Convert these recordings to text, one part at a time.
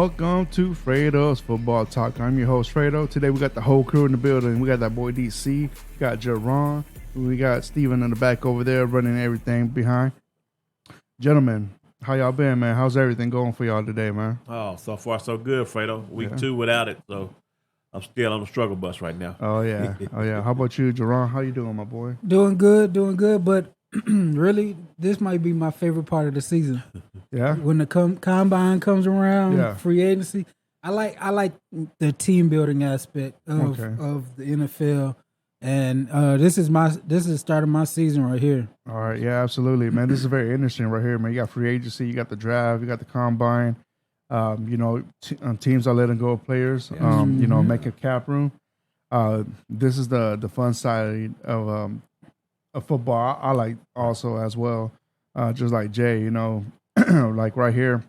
welcome to Fredo's Football Talk. I'm your host, Fredo. Today we got the whole crew in the building. We got that boy DC, we got Jerron, we got Steven in the back over there running everything behind. Gentlemen, how y'all been, man? How's everything going for y'all today, man? Oh, so far so good, Fredo. Week 2 without it, so I'm still on the struggle bus right now. Oh, yeah. How about you, Jerron? How you doing, my boy? Doing good, but really, this might be my favorite part of the season. Yeah? When the combine comes around, Yeah. free agency, I like the team building aspect of the NFL, and this is the start of my season right here. All right, yeah, absolutely, man. This is very interesting right here, man. You got free agency, you got the draft, you got the combine. Teams are letting go of players. Make a cap room. This is the fun side of football. I like also as well. Just like Jay, like right here,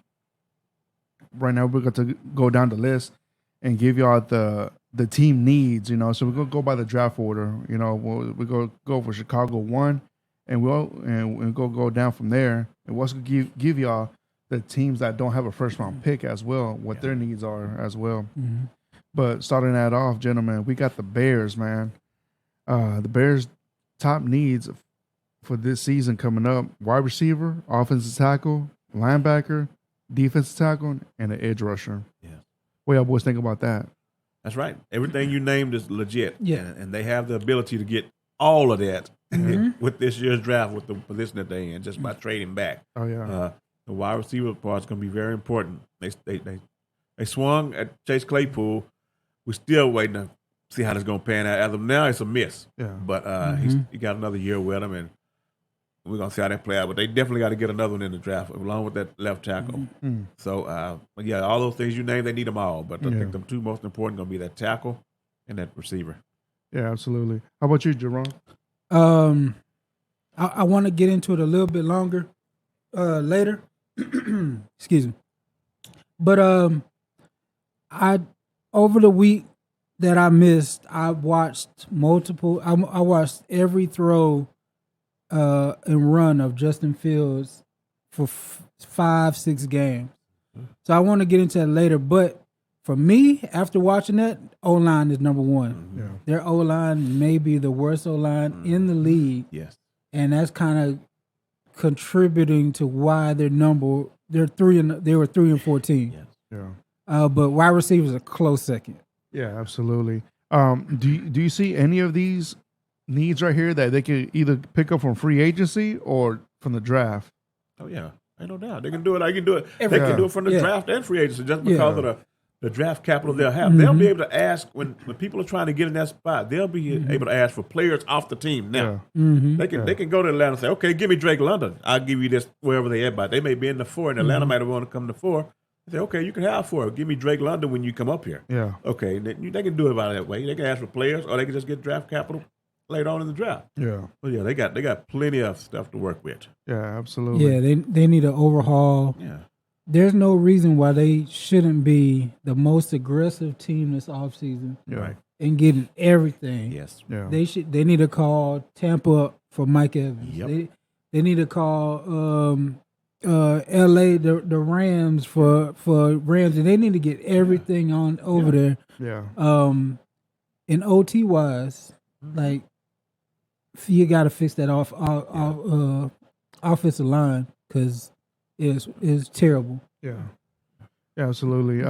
right now we're going to go down the list and give y'all the team needs. So we're gonna go by the draft order. We're go for Chicago 1, and we'll go down from there. And what's gonna give y'all the teams that don't have a first round pick as well, what their needs are as well. Mm-hmm. But starting that off, gentlemen, we got the Bears, man. The Bears' top needs for this season coming up: wide receiver, offensive tackle, linebacker, defensive tackle, and an edge rusher. Yeah. What y'all boys think about that? That's right. Everything you named is legit. Yeah. And they have the ability to get all of that with this year's draft with the position that they're in just by trading back. Oh, yeah. The wide receiver part is going to be very important. They swung at Chase Claypool. We're still waiting to see how this is going to pan out. As of now, it's a miss. Yeah. But he got another year with him, and we're going to see how that play out. But they definitely got to get another one in the draft along with that left tackle. Mm-hmm. So, all those things you named, they need them all. But I think the two most important going to be that tackle and that receiver. Yeah, absolutely. How about you, Jerome? I want to get into it a little bit longer later. Excuse me. But I over the week that I missed, I watched multiple. I watched every throw and run of Justin Fields for 5-6 games. So I want to get into that later. But for me, after watching that, O-line is number one. Yeah. Their O-line may be the worst O-line in the league. Yes. And that's kind of contributing to why they were 3-14. Yes. Yeah. But wide receivers a close second. Yeah, absolutely. Do you see any of these needs right here that they could either pick up from free agency or from the draft? Oh, yeah. Ain't no doubt. They can do it. They can do it. They Everything. can do it from the draft and free agency just because of the draft capital they'll have. Mm-hmm. They'll be able to ask when people are trying to get in that spot. They'll be able to ask for players off the team now. Mm-hmm. They can go to Atlanta and say, okay, give me Drake London. I'll give you this wherever they at. But they may be in the 4, and Atlanta might want to come to 4. They say, okay, you can have 4. Give me Drake London when you come up here. Yeah. Okay, they can do it by that way. They can ask for players, or they can just get draft capital later on in the draft. Yeah. But yeah, they got plenty of stuff to work with. Yeah, absolutely. Yeah, they need an overhaul. Yeah. There's no reason why they shouldn't be the most aggressive team this offseason Yeah. Right. and getting everything. Yes. Yeah. They need to call Tampa up for Mike Evans. Yep. They need to call LA the Rams for Rams, and they need to get everything on over there. Yeah. In OT wise, like you got to fix that offensive line because it's terrible. Yeah. Yeah, absolutely.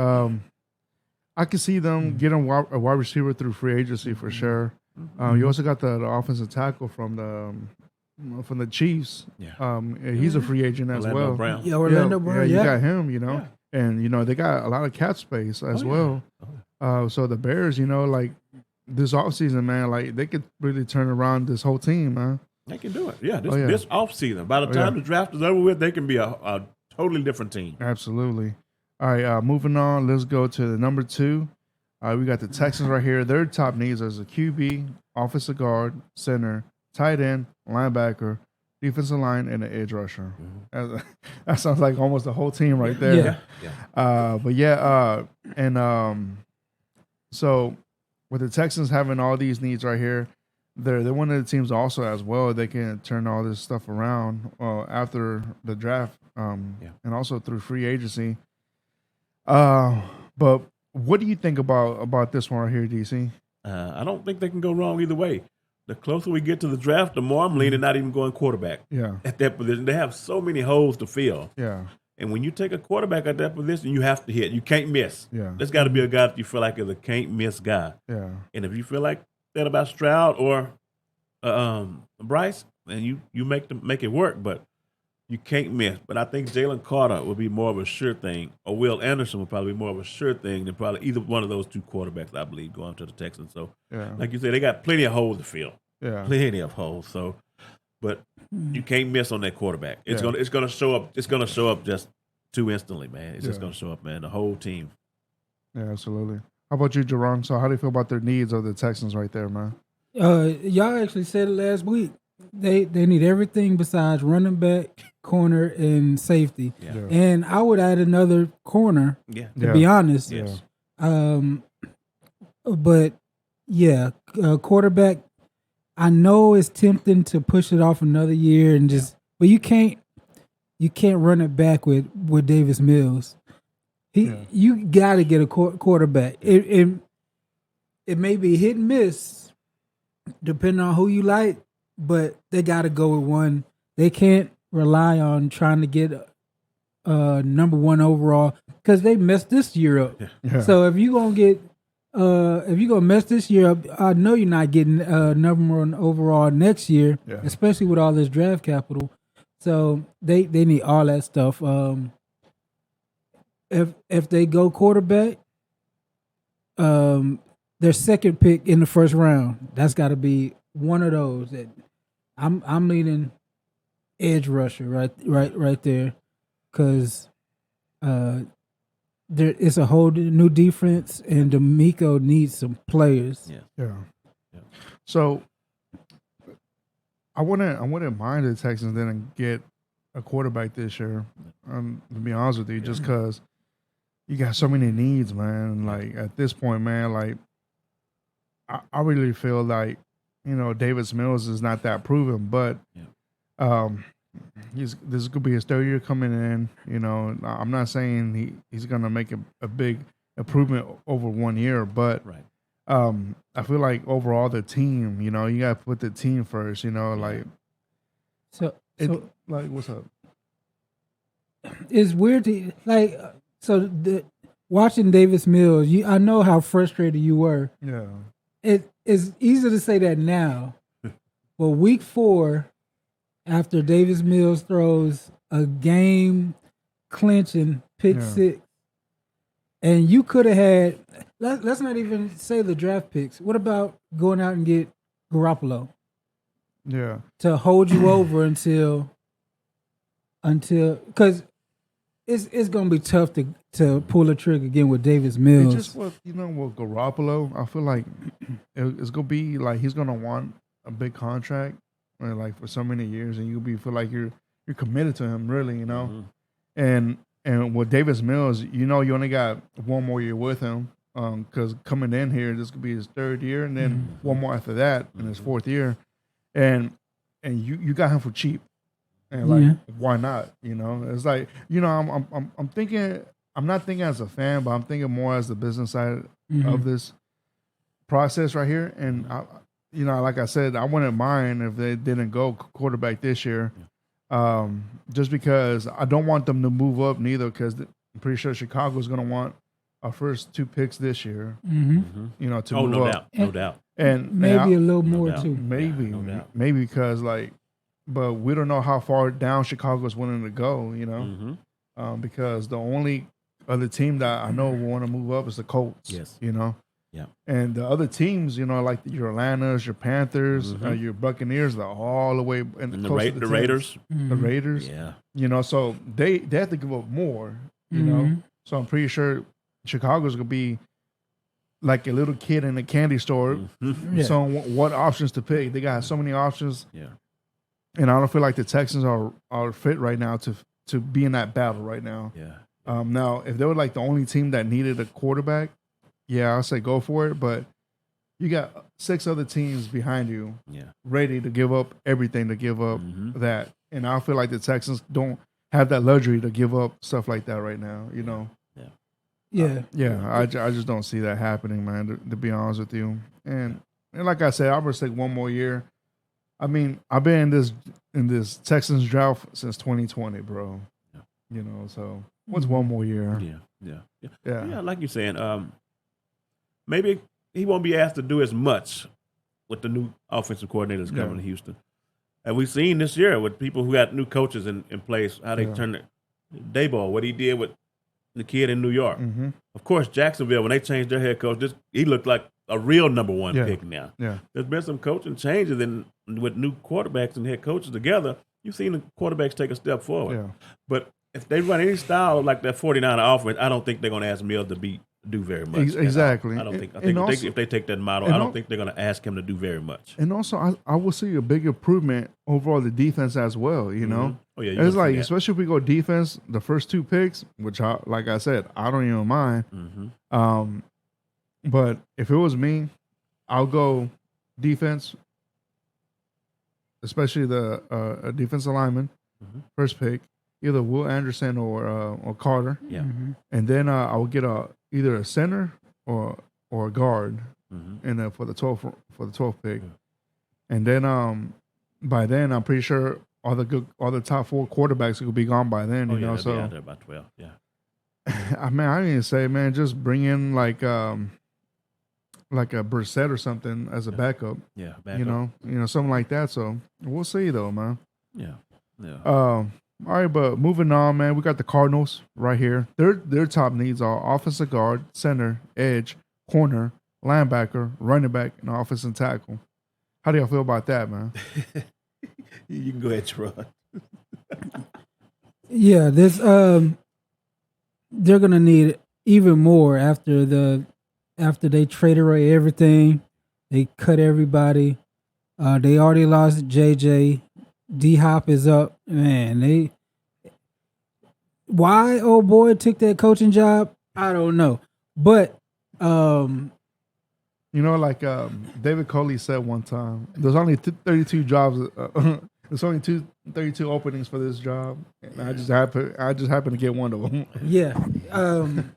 I can see them getting a wide receiver through free agency for sure. You also got the offensive tackle from the Chiefs. Yeah. He's a free agent as Orlando well. Brown. Yeah, Orlando Brown. You Yeah, got him, and they got a lot of cap space as well. So the Bears, like this offseason, man, like they could really turn around this whole team, man. They can do it. Yeah, Oh, yeah. this offseason. By the time the draft is over with, they can be a totally different team. Absolutely. All right, moving on. Let's go to the number 2. We got the Texans right here. Their top needs is a QB, offensive guard, center, tight end, linebacker, defensive line, and an edge rusher. That sounds like almost the whole team right there. Yeah. So with the Texans having all these needs right here, they're one of the teams also as well. They can turn all this stuff around after the draft, and also through free agency. But what do you think about this one right here, DC? I don't think they can go wrong either way. The closer we get to the draft, the more I'm leaning not even going quarterback. Yeah. At that position, they have so many holes to fill. Yeah. And when you take a quarterback at that position, you have to hit. You can't miss. Yeah. There's got to be a guy that you feel like is a can't miss guy. Yeah. And if you feel like that about Stroud or Bryce, then you make it work. But you can't miss. But I think Jalen Carter will be more of a sure thing, or Will Anderson will probably be more of a sure thing than probably either one of those two quarterbacks, I believe, going to the Texans. So, like you said, they got plenty of holes to fill. Yeah. Plenty of holes. So, but you can't miss on that quarterback. It's gonna show up. It's gonna show up just too instantly, man. It's just gonna show up, man. The whole team. Yeah, absolutely. How about you, Jerron? So, how do you feel about their needs of the Texans right there, man? Y'all actually said it last week. They need everything besides running back, corner, and safety. Yeah. And I would add another corner. Yeah. To be honest. Yes. But yeah, quarterback. I know it's tempting to push it off another year and just, but you can't run it back with Davis Mills. You got to get a quarterback. It may be hit and miss, depending on who you like, but they got to go with one. They can't rely on trying to get number one overall because they messed this year up. Yeah. So if you're gonna mess this year up, I know you're not getting number one overall next year, especially with all this draft capital. So they need all that stuff. If they go quarterback, their second pick in the first round, that's got to be one of those. That I'm leaning edge rusher right there, because it's a whole new defense, and D'Amico needs some players. Yeah. So I wouldn't mind the Texans didn't get a quarterback this year. To be honest with you, just because you got so many needs, man. Like at this point, man, like I really feel like Davis Mills is not that proven, but this could be his third year coming in. I'm not saying he's gonna make a big improvement over 1 year, but I feel like overall the team, you gotta put the team first. Like like what's up? It's weird to watching Davis Mills. I know how frustrated you were. Yeah, it is easy to say that now, but week 4. After Davis Mills throws a game-clinching pick 6, and you could have had, let's not even say the draft picks. What about going out and get Garoppolo? Yeah. To hold you over until, because it's going to be tough to pull a trigger again with Davis Mills. It's just with Garoppolo, I feel like it's going to be like he's going to want a big contract. Like for so many years, and you'll feel like you're committed to him, really, And with Davis Mills, you only got 1 more year with him, because coming in here, this could be his 3rd year, and then 1 more after that, in his 4th year, and you got him for cheap, and why not? It's like I'm thinking. I'm not thinking as a fan, but I'm thinking more as the business side of this process right here, and like I said, I wouldn't mind if they didn't go quarterback this year, just because I don't want them to move up neither, because I'm pretty sure Chicago's going to want our first 2 picks this year, to move up. No doubt. And maybe a little more too. Maybe because but we don't know how far down Chicago's willing to go, because the only other team that I know will want to move up is the Colts, Yeah. And the other teams, like your Atlantas, your Panthers, your Buccaneers, they're all the way and the Raiders. The Raiders. Yeah. So they have to give up more, So I'm pretty sure Chicago's going to be like a little kid in a candy store. So what options to pick? They got so many options. Yeah. And I don't feel like the Texans are fit right now to be in that battle right now. Yeah. Now, if they were like the only team that needed a quarterback, yeah, I'll say go for it. But you got 6 other teams behind you, ready to give up everything to give up that. And I feel like the Texans don't have that luxury to give up stuff like that right now. Yeah. I just don't see that happening, man. To be honest with you, and like I said, I'll just take one more year. I mean, I've been in this Texans drought since 2020, bro. Yeah. You know, so what's one more year? Yeah. Like you're saying, maybe he won't be asked to do as much with the new offensive coordinators coming to Houston. And we've seen this year with people who got new coaches in place, how they turned it. Daboll, what he did with the kid in New York. Mm-hmm. Of course, Jacksonville, when they changed their head coach, he looked like a real number one pick now. Yeah. There's been some coaching changes, and with new quarterbacks and head coaches together, you've seen the quarterbacks take a step forward. Yeah. But if they run any style like that 49er offense, I don't think they're going to ask Mills to do very much. Exactly. I think if they take that model, I don't think they're going to ask him to do very much. And also, I will see a big improvement overall the defense as well. You know, Oh yeah, it's like especially if we go defense, the first two picks, which like I said, I don't even mind. Mm-hmm. But if it was me, I'll go defense, especially the defensive lineman, first pick, either Will Anderson or Carter. Yeah, and then I will get either a center or a guard, and for the 12th pick, and then by then I'm pretty sure all the top 4 quarterbacks will be gone by then. They'll so be out there by 12. Yeah, I mean, I didn't say, man, just bring in like a Brissett or something as a backup. Yeah, you know, something like that. So we'll see though, man. Yeah. All right, but moving on, man. We got the Cardinals right here. Their top needs are offensive guard, center, edge, corner, linebacker, running back, and offensive tackle. How do y'all feel about that, man? You can go ahead, Gerard. Yeah, this they're gonna need even more after they trade away everything. They cut everybody. They already lost JJ. D Hop is up. Man, why old boy took that coaching job, I don't know. But you know, like David Coley said one time, there's only 32 jobs. There's only 32 openings for this job, and I just happen to get one of them. Yeah,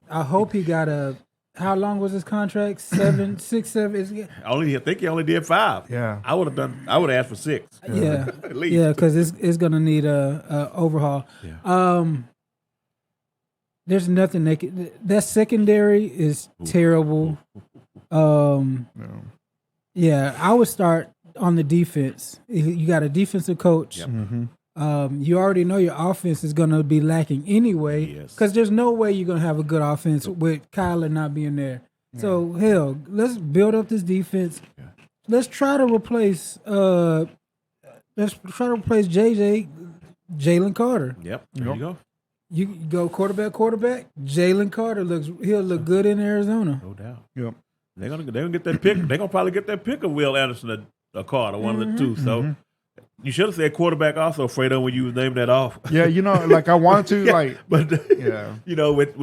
I hope he got a. How long was his contract? 7, 6, 7. I think he only did 5. Yeah, I would have asked for 6. Yeah, at least. Yeah, because it's gonna need a overhaul. Yeah. There's nothing they can. That secondary is terrible. Yeah, I would start on the defense. You got a defensive coach. Yep. You already know your offense is going to be lacking anyway, because there's no way you're going to have a good offense with Kyler not being there. Yeah. So hell, let's build up this defense. Yeah. Let's try to replace. Jalen Carter. Yep. There you go. You go quarterback. Jalen Carter he'll look good in Arizona. No doubt. Yep. They're gonna get that pick. They're gonna probably get that pick of Will Anderson or Carter, one of the two. So you should have said quarterback also, Fredo, when you named that off. Yeah, you know, like I wanted to, but you know, with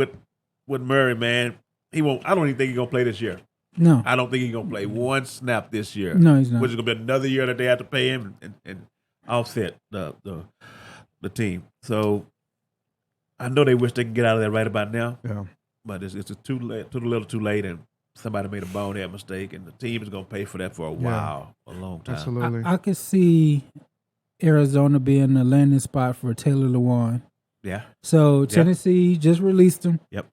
Murray, man, he won't. I don't even think he's gonna play this year. No, I don't think he's gonna play one snap this year. No, he's not. Which is gonna be another year that they have to pay him and offset the team. So I know they wish they could get out of that right about now. Yeah, but it's too late, too little, too late, and somebody made a bonehead mistake, and the team is going to pay for that for a while, a long time. Absolutely. I could see Arizona being a landing spot for Taylor Lewan. Yeah. So Tennessee just released him. Yep.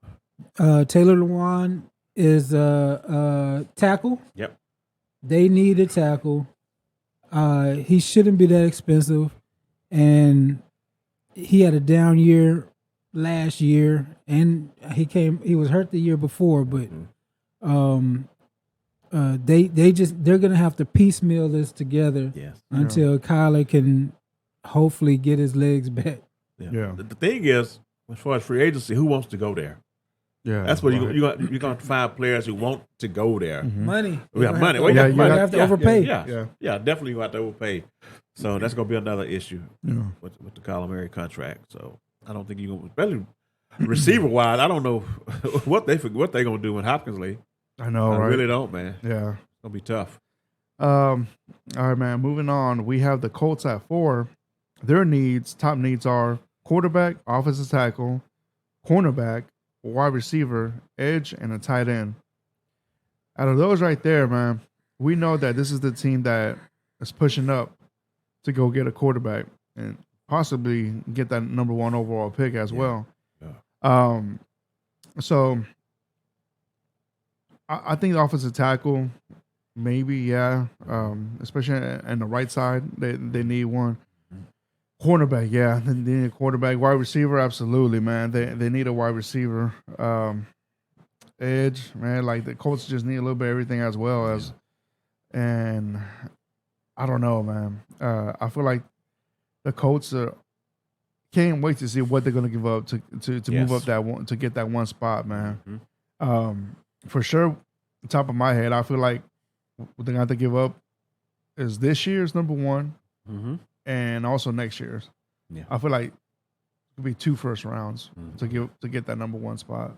Taylor Lewan is a tackle. Yep. They need a tackle. He shouldn't be that expensive, and he had a down year last year, and he was hurt the year before, but they're gonna have to piecemeal this together until Kyler can hopefully get his legs back. Yeah. The thing is, as far as free agency, who wants to go there? Yeah, that's what you're going to find players who want to go there. Money, we have money. You have to overpay. Yeah, definitely you have to overpay. So that's going to be another issue with the Kyler Murray contract. So I don't think you're going to, especially receiver wise. I don't know what they're going to do in Hopkins League. I know, right? I really don't, man. Yeah, it's going to be tough. All right, man. Moving on, we have the Colts at 4. Their top needs are quarterback, offensive tackle, cornerback, wide receiver, edge, and a tight end. Out of those right there, man, we know that this is the team that is pushing up to go get a quarterback and possibly get that number 1 overall pick as well. Yeah. So I think the offensive tackle, maybe, yeah. Especially in the right side, they need one. Cornerback, yeah. They need a quarterback. Wide receiver, absolutely, man. They need a wide receiver. Edge, man, like the Colts just need a little bit of everything as well as, and I don't know, man. I feel like the Colts can't wait to see what they're going to give up to move up that one, to get that one spot, man. For sure, top of my head, I feel like what they're going to have to give up is this year's number 1 and also next year's. Yeah. I feel like it could be 2 first rounds to get that number 1 spot.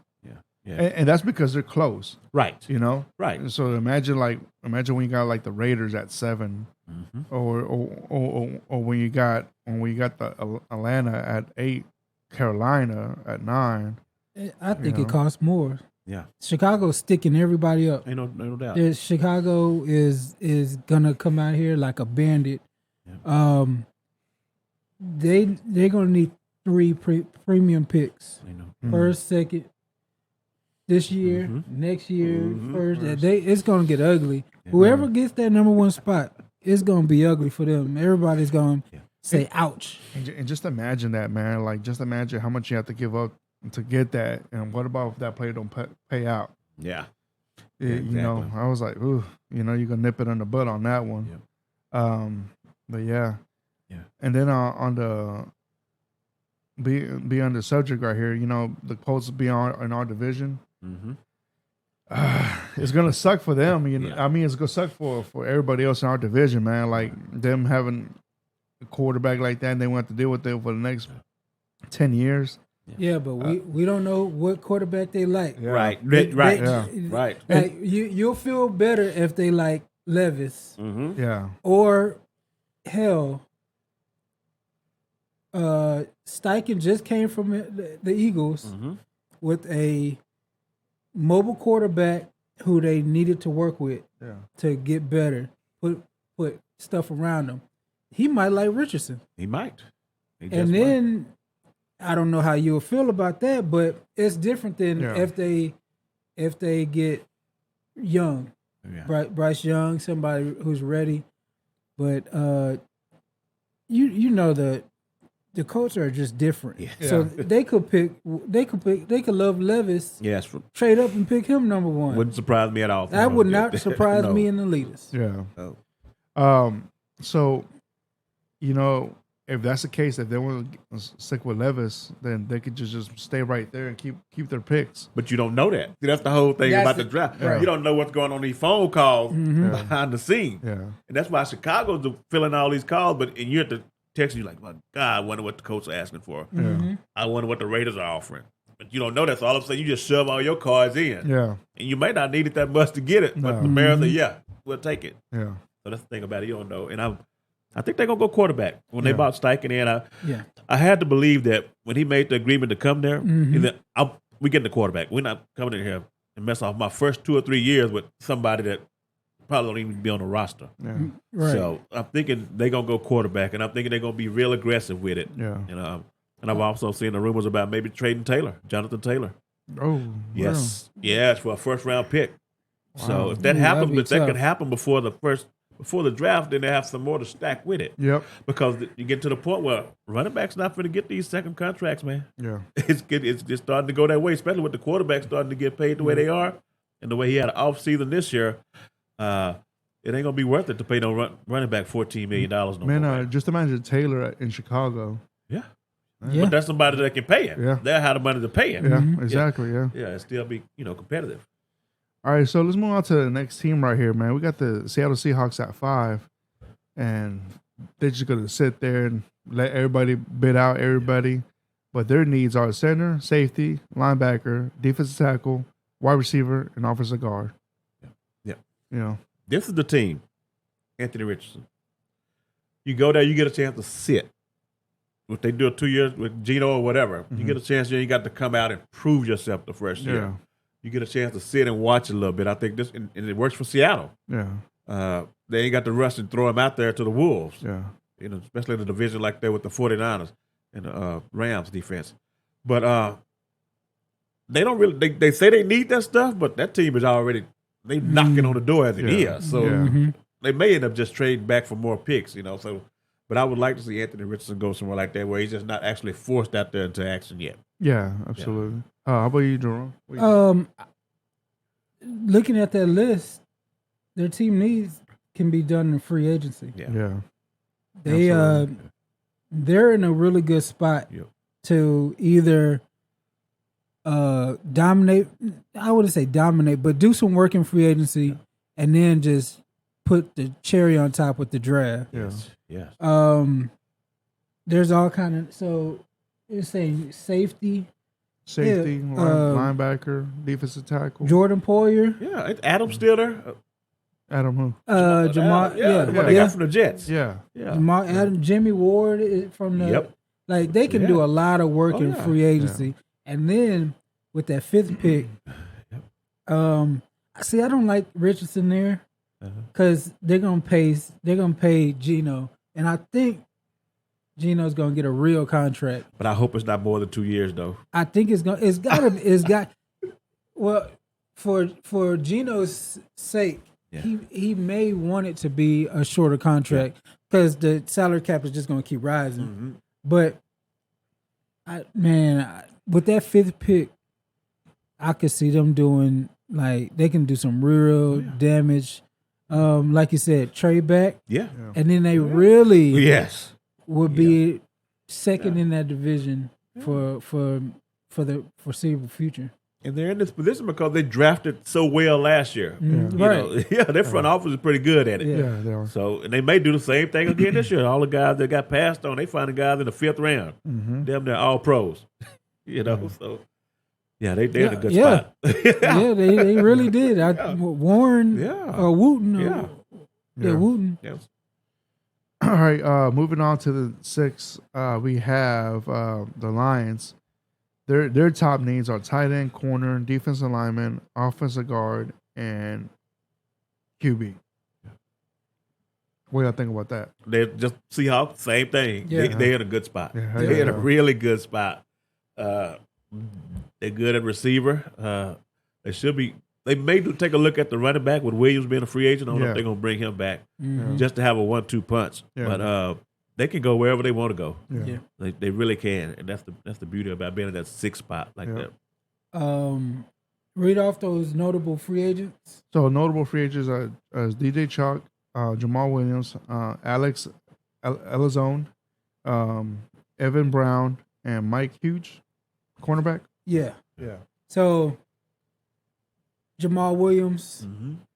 Yeah. And that's because they're close, Right. you know? Right. So imagine when you got like the Raiders at 7, or when you got the Atlanta at 8, Carolina at 9. I think it costs more. Yeah. Chicago's sticking everybody up. Ain't no doubt. Chicago is gonna come out here like a bandit. Yeah. They're gonna need 3 premium picks. First, second, this year, next year, first. It's gonna get ugly. Whoever gets that number 1 spot, it's gonna be ugly for them. Everybody's gonna say, "Ouch!" And just imagine that, man. Like, just imagine how much you have to give up to get that. And what about if that player don't pay out? Yeah. You know, I was like, ooh, you know, you're gonna nip it in the butt on that one. Yeah. But yeah. And then on the be on the subject right here, you know, the Colts be in our division. It's gonna suck for them. You know, I mean, it's gonna suck for everybody else in our division, man. Like them having a quarterback like that, and they want to deal with it for the next 10 years. Yeah, but we don't know what quarterback they like. Yeah. Right. Right. Like you'll feel better if they like Levis. Yeah. Or hell, Steichen just came from the Eagles with a mobile quarterback who they needed to work with to get better, put stuff around him. He might like Richardson. He might. And then I don't know how you'll feel about that, but it's different than if they get Young, Bryce Young, somebody who's ready. But you know the Colts are just different. Yeah. So they could love Levis. Yes. Trade up and pick him number 1. Wouldn't surprise me at all. That would not surprise me in the least. Yeah. Oh. So, you know, if that's the case, if they want to stick with Levis, then they could just stay right there and keep their picks. But you don't know that. See, that's the whole thing about the draft. Right. You don't know what's going on in these phone calls behind the scenes. Yeah. And that's why Chicago's filling all these calls, and you're at the text, you're like, well, God, I wonder what the Colts are asking for. I wonder what the Raiders are offering. But you don't know that, so all of a sudden you just shove all your cards in. Yeah. And you may not need it that much to get it, but the Bears say, we'll take it. Yeah. So that's the thing about it. You don't know. And I think they're going to go quarterback. When they bought Steichen in, I had to believe that when he made the agreement to come there, we get the quarterback. We're not coming in here and mess off my first 2 or 3 years with somebody that probably don't even be on the roster. Yeah. Right. So I'm thinking they're going to go quarterback, and I'm thinking they're going to be real aggressive with it. Yeah. And I've also seen the rumors about maybe trading Jonathan Taylor. Oh, yes. Wow. Yes, for a first-round pick. Wow. So if that happens, but that could happen before the draft, then they have some more to stack with it. Yep. Because you get to the point where running backs not going to get these second contracts, man. Yeah. It's starting to go that way, especially with the quarterbacks starting to get paid the way they are, and the way he had an off season this year. It ain't gonna be worth it to pay no running back $14 million. Man, just imagine Taylor in Chicago. Yeah. But that's somebody that can pay him. Yeah. They have the money to pay him. Yeah, exactly. Yeah. Yeah, and still be competitive. All right, so let's move on to the next team right here, man. We got the Seattle Seahawks at 5, and they're just gonna sit there and let everybody bid out everybody. But their needs are center, safety, linebacker, defensive tackle, wide receiver, and offensive guard. Yeah. You know. This is the team, Anthony Richardson. You go there, you get a chance to sit. if they do 2 years with Gino or whatever, you get a chance. You got to come out and prove yourself the first year. Yeah. You get a chance to sit and watch a little bit. I think this, and it works for Seattle. Yeah. They ain't got to rush and throw him out there to the Wolves. Yeah. Especially in a division like that with the 49ers and the Rams defense. But they don't really. They say they need that stuff, but that team is already knocking on the door as it is. So they may end up just trading back for more picks. So. But I would like to see Anthony Richardson go somewhere like that where he's just not actually forced out there into action yet. Yeah, absolutely. How about you, Jerome? Looking at that list, their team needs can be done in free agency. Yeah. They're in a really good spot to either dominate. I wouldn't say dominate, but do some work in free agency and then just put the cherry on top with the draft. Yes. There's all kind of, so you're saying safety, linebacker, defensive tackle. Jordan Poyer. Yeah, Adam's still there. Adam who? Jamal. They got from the Jets. Yeah. Jamal Adam, Jimmy Ward is from the. Like they can do a lot of work in free agency, and then with that 5th pick, see, I don't like Richardson there. Because they're gonna pay Gino, and I think Gino's gonna get a real contract. But I hope it's not more than 2 years, though. I think well, for Gino's sake, he may want it to be a shorter contract because the salary cap is just gonna keep rising. But with that 5th pick, I could see them doing they can do some real damage. Like you said, trade back. And then they really would be second in that division for the foreseeable future. And they're in this position because they drafted so well last year. Their front office is pretty good at it. Yeah, they are. So, and they may do the same thing again this year. All the guys that got passed on, they find the guys in the 5th round. They're all pros. So. Yeah, they're in a good spot. They really did. Warren or Wooten. Wooten. Yes. All right, moving on to the 6th, we have the Lions. Their top needs are tight end, corner, defensive lineman, offensive guard, and QB. What do you think about that? They're just Seahawks, same thing. They're in a good spot. They're in a really good spot. They're good at receiver. They may take a look at the running back with Williams being a free agent. I don't know if they're going to bring him back just to have a 1-2 punch. But they can go wherever they want to go. They really can, and that's the beauty about being in that 6th spot like that. Read off those notable free agents. So notable free agents are DJ Chalk, Jamal Williams, Alex Elazone, Evan Brown, and Mike Hughes, cornerback. Yeah. So Jamal Williams,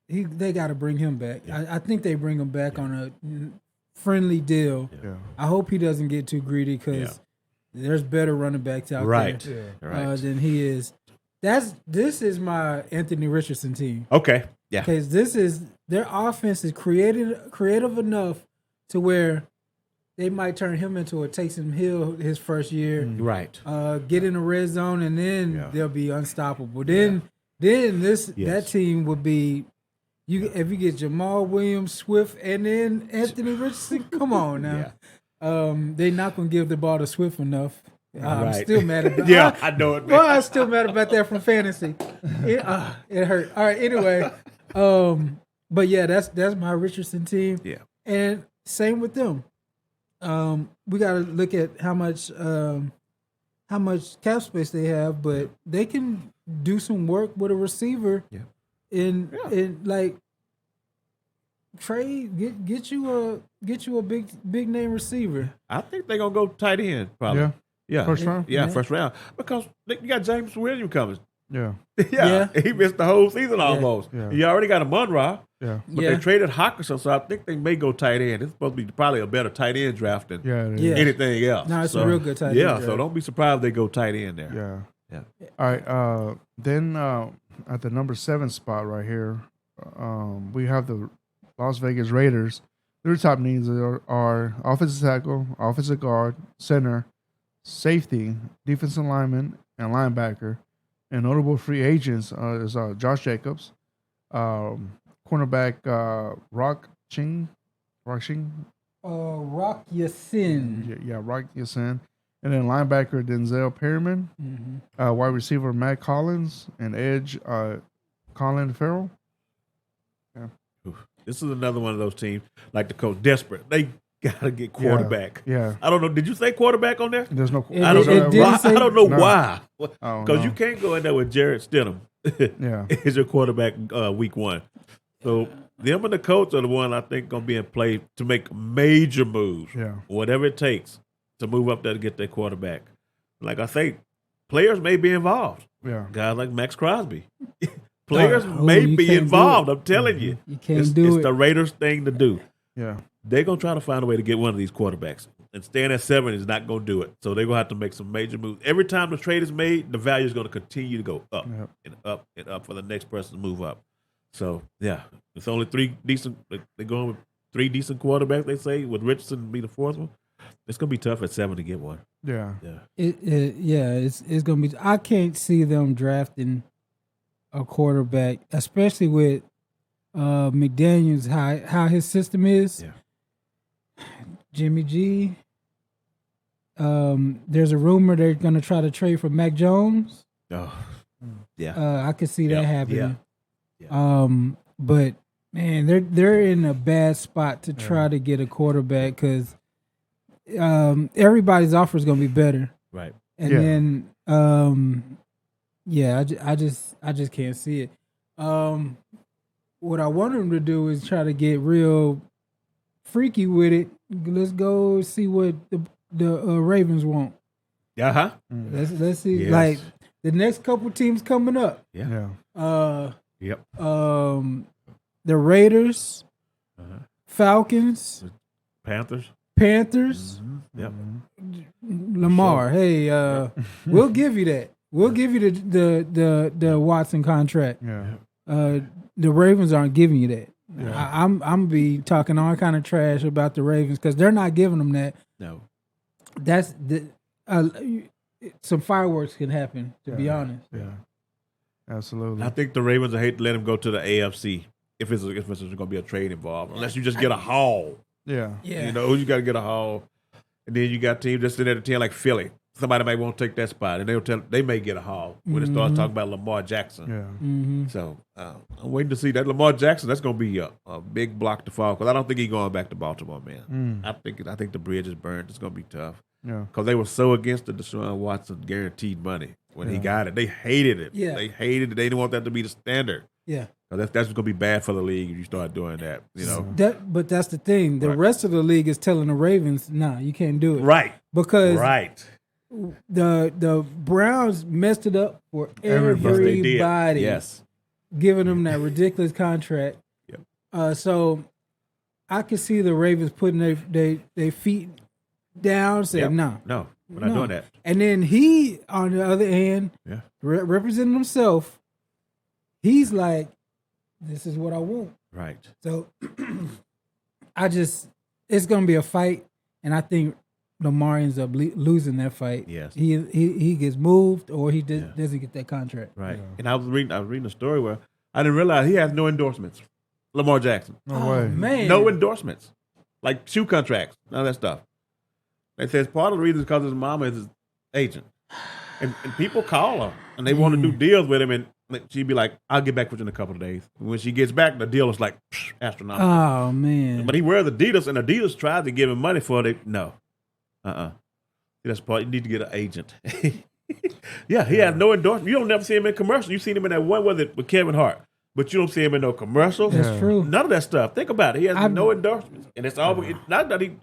they got to bring him back. I think they bring him back on a friendly deal. I hope he doesn't get too greedy because there's better running backs out there than he is. This is my Anthony Richardson team. Okay. Yeah. Because their offense is creative enough to where they might turn him into a Taysom Hill his first year. Right. Get in the red zone, and then they'll be unstoppable. Then that team would be if you get Jamal Williams, Swift, and then Anthony Richardson. Come on now. They're not gonna give the ball to Swift enough. I'm still mad about. I know it. Well, I'm still mad about that from fantasy. It hurt. All right. Anyway, but that's my Richardson team. Yeah. And same with them. We got to look at how much cap space they have, but they can do some work with a receiver. In like trade get you a big name receiver. I think they're gonna go tight end probably. Yeah. First round? Yeah, first round. Because you got James Williams coming. Yeah. He missed the whole season almost. Yeah. You already got a Munra. Yeah. But they traded Hawkinson, so I think they may go tight end. It's supposed to be probably a better tight end draft than anything else. No, it's a real good tight end. Yeah, so don't be surprised they go tight end there. Yeah. All right. Then at the number 7 spot right here, we have the Las Vegas Raiders. Their top needs are offensive tackle, offensive guard, center, safety, defensive lineman, and linebacker. And notable free agents is Josh Jacobs, cornerback Rock Ching, Rock Yassin. yeah, Rock Yassin, and then linebacker Denzel Perryman, wide receiver Matt Collins, and edge Colin Farrell. Yeah, This is another one of those teams, like the coach, desperate. They gotta get quarterback. Yeah. I don't know. Did you say quarterback on there? There's no. I don't know. I don't know No. why. Oh, Because no. you can't go in there with Jarrett Stidham. Yeah. Is your quarterback week one. So them and the coach are the one I think going to be in play to make major moves. Yeah. Whatever it takes to move up there to get their quarterback. Like I say, players may be involved. Yeah. Guys like Max Crosby. Players Oh, may you be can't do involved. it. I'm telling you. You can't It's do it. the Raiders' thing to do. Yeah. They're going to try to find a way to get one of these quarterbacks. And staying at 7 is not going to do it. So they're going to have to make some major moves. Every time the trade is made, the value is going to continue to go up Yep. and up and up for the next person to move up. So, yeah, it's only they're going with 3 decent quarterbacks, they say, with Richardson be the 4th one. It's going to be tough at 7 to get one. Yeah. Yeah. It's gonna be. I can't see them drafting a quarterback, especially with McDaniels how his system is. Yeah. Jimmy G. There's a rumor they're gonna try to trade for Mac Jones. Oh, yeah. I could see that happening. Yeah. But man, they're in a bad spot to try to get a quarterback because everybody's offer is gonna be better. Right. And Yeah. then, I just can't see it. What I want them to do is try to get real freaky with it. Let's go see what the Ravens want. Uh-huh. Let's see. Yes. Like the next couple teams coming up. Yeah. Yeah. Yep. The Raiders, Uh-huh. Falcons, Panthers. Panthers, Yep. Lamar. Hey, we'll give you that. We'll give you the Watson contract. Yeah. The Ravens aren't giving you that. Yeah. I'm gonna be talking all kind of trash about the Ravens because they're not giving them that. No. That's some fireworks can happen. To be honest, Yeah. Absolutely. I think the Ravens would hate to let him go to the AFC if it's going to be a trade involved, unless you just get a haul. Yeah. yeah. You know, you got to get a haul. And then you got teams just sitting at the 10 like Philly. Somebody may want to take that spot, and they may get a haul when it starts talking about Lamar Jackson. Yeah. So I'm waiting to see that Lamar Jackson. That's going to be a big block to fall because I don't think he's going back to Baltimore, man. I think the bridge is burned. It's going to be tough Yeah. because they were so against the Deshaun Watson guaranteed money when he got it. They hated it. Yeah. They hated it. They didn't want that to be the standard. Yeah. That's going to be bad for the league if you start doing that. You know. But that's the thing. The Right. rest of the league is telling the Ravens, nah, you can't do it. Right. Because Right. the Browns messed it up for Everybody. They did. everybody. Yes. Giving them that ridiculous contract. Yep. So I could see the Ravens putting their feet down, saying, Yep. no. No, we're not doing that. And then he, on the other hand, Yeah. representing himself, he's like, this is what I want. Right. So it's going to be a fight, and I think Lamar ends up losing that fight. Yes. He gets moved, or he doesn't get that contract. Right. And I was reading a story where I didn't realize he has no endorsements. Lamar Jackson. No way. Man. No endorsements. Like shoe contracts, none of that stuff. They says part of the reason is because his mama is his agent. And people call her and they want to do deals with him, and she'd be like, I'll get back with you in a couple of days. And when she gets back, the deal is like astronomical. Oh, man. But he wears Adidas, and Adidas tried to give him money for it. No. That's part. You need to get an agent. Yeah, he has no endorsement. You don't never see him in commercials. You seen him in that one with Kevin Hart, but you don't see him in no commercials. That's true. None of that stuff. Think about it. He has no endorsements, and it's all not that he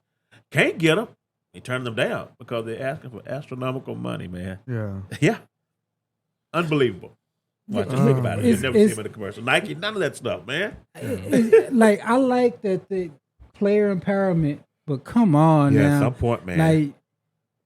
can't get them. He turned them down because they're asking for astronomical money, man. Yeah. Yeah, unbelievable. Well, just think about it. You never see him in a commercial. Nike, none of that stuff, man. Like, I like that the player empowerment, but come on now. At some point, man. Like,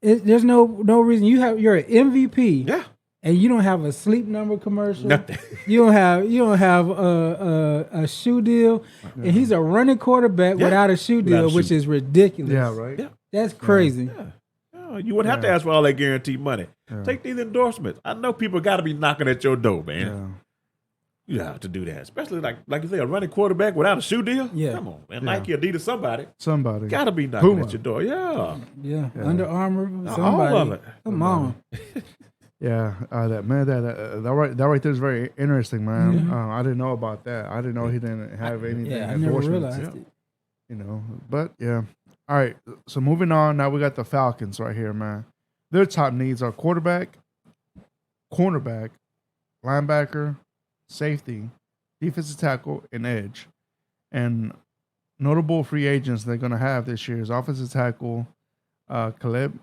there's no reason. You're an MVP. Yeah. and you don't have a Sleep Number commercial. Nothing. You don't have a shoe deal, and he's a running quarterback without a shoe deal, which is ridiculous. Yeah, right. Yeah. That's crazy. Yeah. Oh, you wouldn't have to ask for all that guaranteed money. Yeah. Take these endorsements. I know people got to be knocking at your door, man. Yeah. You have to do that, especially like you say, a running quarterback without a shoe deal. Yeah. Come on, man. Yeah. Nike, Adidas, somebody got to be knocking Puma. at your door. Yeah. Yeah. Under Armour, somebody. All of it. Come on. Yeah, that right there is very interesting, man. I didn't know about that. I didn't know he didn't have anything. Yeah, I never realized it. You know, but yeah. All right, so moving on. Now we got the Falcons right here, man. Their top needs are quarterback, cornerback, linebacker, safety, defensive tackle, and edge. And notable free agents they're going to have this year is offensive tackle Caleb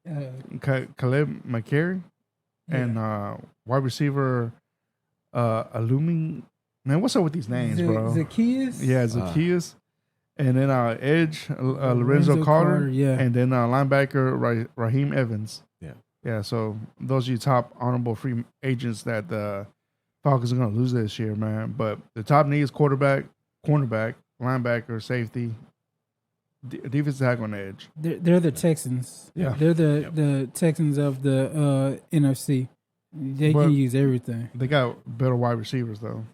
McCary and wide receiver Illumi. Man, what's up with these names, bro? Zacchaeus? Yeah, Zacchaeus. And then edge Lorenzo Carter. Yeah. And then linebacker Raheem Evans. Yeah. Yeah, so those are your top honorable free agents that the Falcons are going to lose this year, man. But the top needs quarterback, cornerback, linebacker, safety, defensive tackle, and edge. They're the Texans. Yeah. They're the Texans of the NFC. They can use everything. They got better wide receivers, though.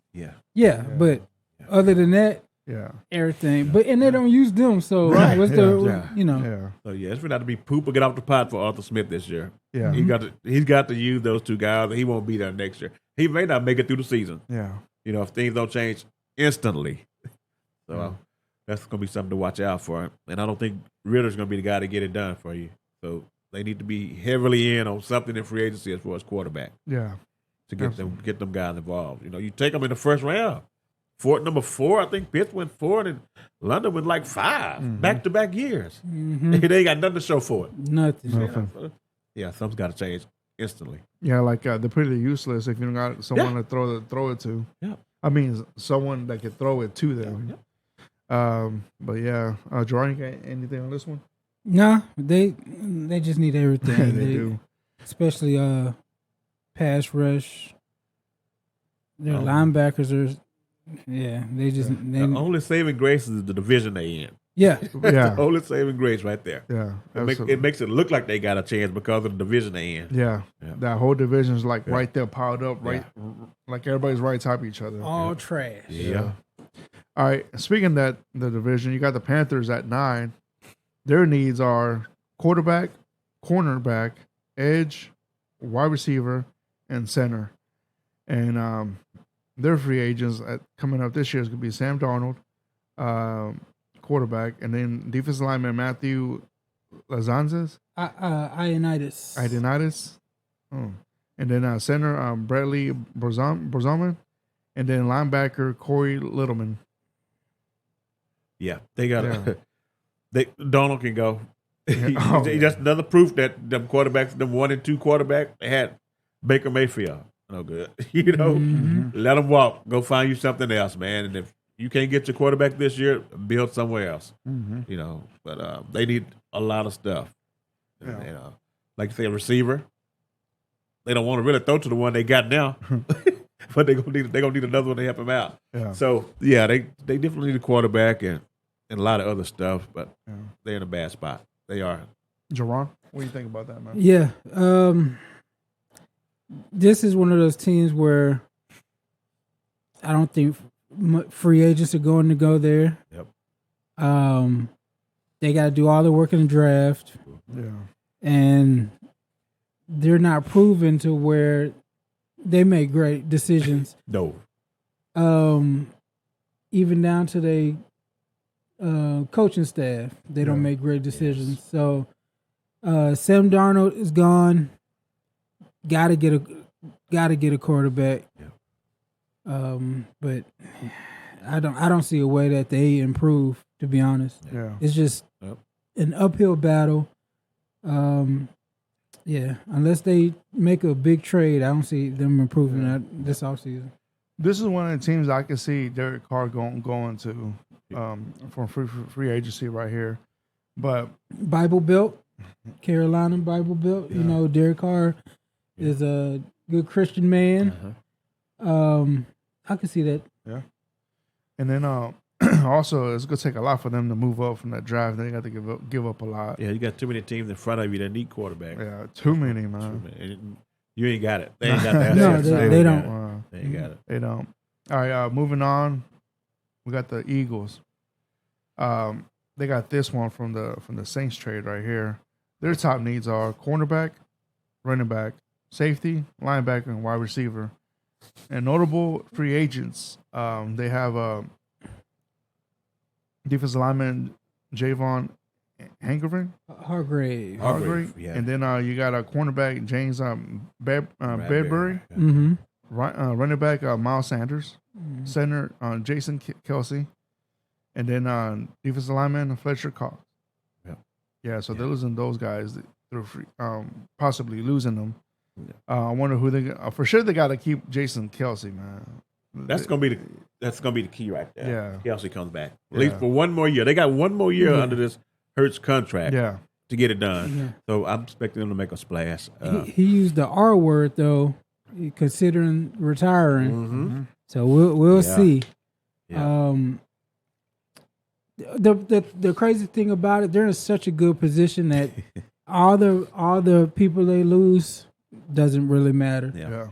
Yeah, but other than that, everything. But and they don't use them, so what's you know? Yeah. So it's going to be poop or get off the pot for Arthur Smith this year. Yeah. He's got to use those two guys. He won't be there next year. He may not make it through the season. Yeah. You know, if things don't change instantly. So that's going to be something to watch out for. And I don't think Ritter's going to be the guy to get it done for you. So they need to be heavily in on something in free agency as far as quarterback. Yeah. To get them guys involved. You know, you take them in the first round. Number 4, I think Pitts went 4, and London went like 5 back-to-back years. They ain't got nothing to show for it. Nothing. Something's got to change instantly. Yeah, like they're pretty useless if you don't got someone to throw it to. Yeah. I mean, someone that can throw it to them. But yeah, Jordan, you got anything on this one? Nah, they just need everything. They do. Especially pass rush. Their linebackers are. Yeah, the only saving grace is the division they in. Yeah. The only saving grace right there. Yeah, it makes it look like they got a chance because of the division they in. Yeah. That whole division is like right there piled up, right, like everybody's right top of each other. All trash. Yeah. All right. Speaking of the division, you got the Panthers at 9. Their needs are quarterback, cornerback, edge, wide receiver, and center. And their free agents coming up this year is going to be Sam Darnold, quarterback, and then defensive lineman Matthew Lazanzas. Ioannidis. Oh. And then center Bradley Borzoman, and then linebacker Corey Littleman. Yeah, they got Donald can go. Yeah. That's another proof that them quarterbacks, them 1 and 2 quarterbacks, they had Baker Mayfield. No good. You know, let them walk. Go find you something else, man. And if you can't get your quarterback this year, build somewhere else. You know, but they need a lot of stuff. Yeah. And, like you say, a receiver. They don't want to really throw to the one they got now, but they're gonna need another one to help them out. Yeah. So they definitely need a quarterback and a lot of other stuff, but they're in a bad spot. They are. Jerron, what do you think about that, man? Yeah. This is one of those teams where I don't think free agents are going to go there. Yep. They got to do all the work in the draft. Yeah. And they're not proven to where they make great decisions. No. Even down to the coaching staff, they don't make great decisions. Yes. So Sam Darnold is gone. Got to get a quarterback. Yeah. But I don't see a way that they improve. To be honest, it's just an uphill battle. Unless they make a big trade, I don't see them improving that this offseason. This is one of the teams I can see Derek Carr going to from free agency right here. But Bible Belt, Carolina Bible Belt. Yeah. You know, Derek Carr is good Christian man. I can see that. Yeah. And then also, it's going to take a lot for them to move up from that draft. They got to give up a lot. Yeah, you got too many teams in front of you that need quarterback. Yeah, too many, man. You ain't got it. They ain't got that. No, they don't. They ain't got it. They don't. All right, moving on. We got the Eagles. They got this one from the Saints trade right here. Their top needs are cornerback, running back, safety, linebacker, and wide receiver. And notable free agents, they have defensive lineman Javon Hargrave. Yeah. And then you got a cornerback James Bedbury, Mm-hmm. running back Miles Sanders, center Jason Kelsey, and then defensive lineman Fletcher Cox. Yeah, so they're losing those guys. They're possibly losing them. I wonder who they for sure. They got to keep Jason Kelsey, man. That's gonna be the key right there. Yeah, Kelsey comes back at least for one more year. They got one more year under this Hurts contract. To get it done. Yeah. So I'm expecting them to make a splash. He used the R word though, considering retiring. Mm-hmm. So we'll see. Yeah. The crazy thing about it, they're in such a good position that all the people they lose doesn't really matter. Yeah.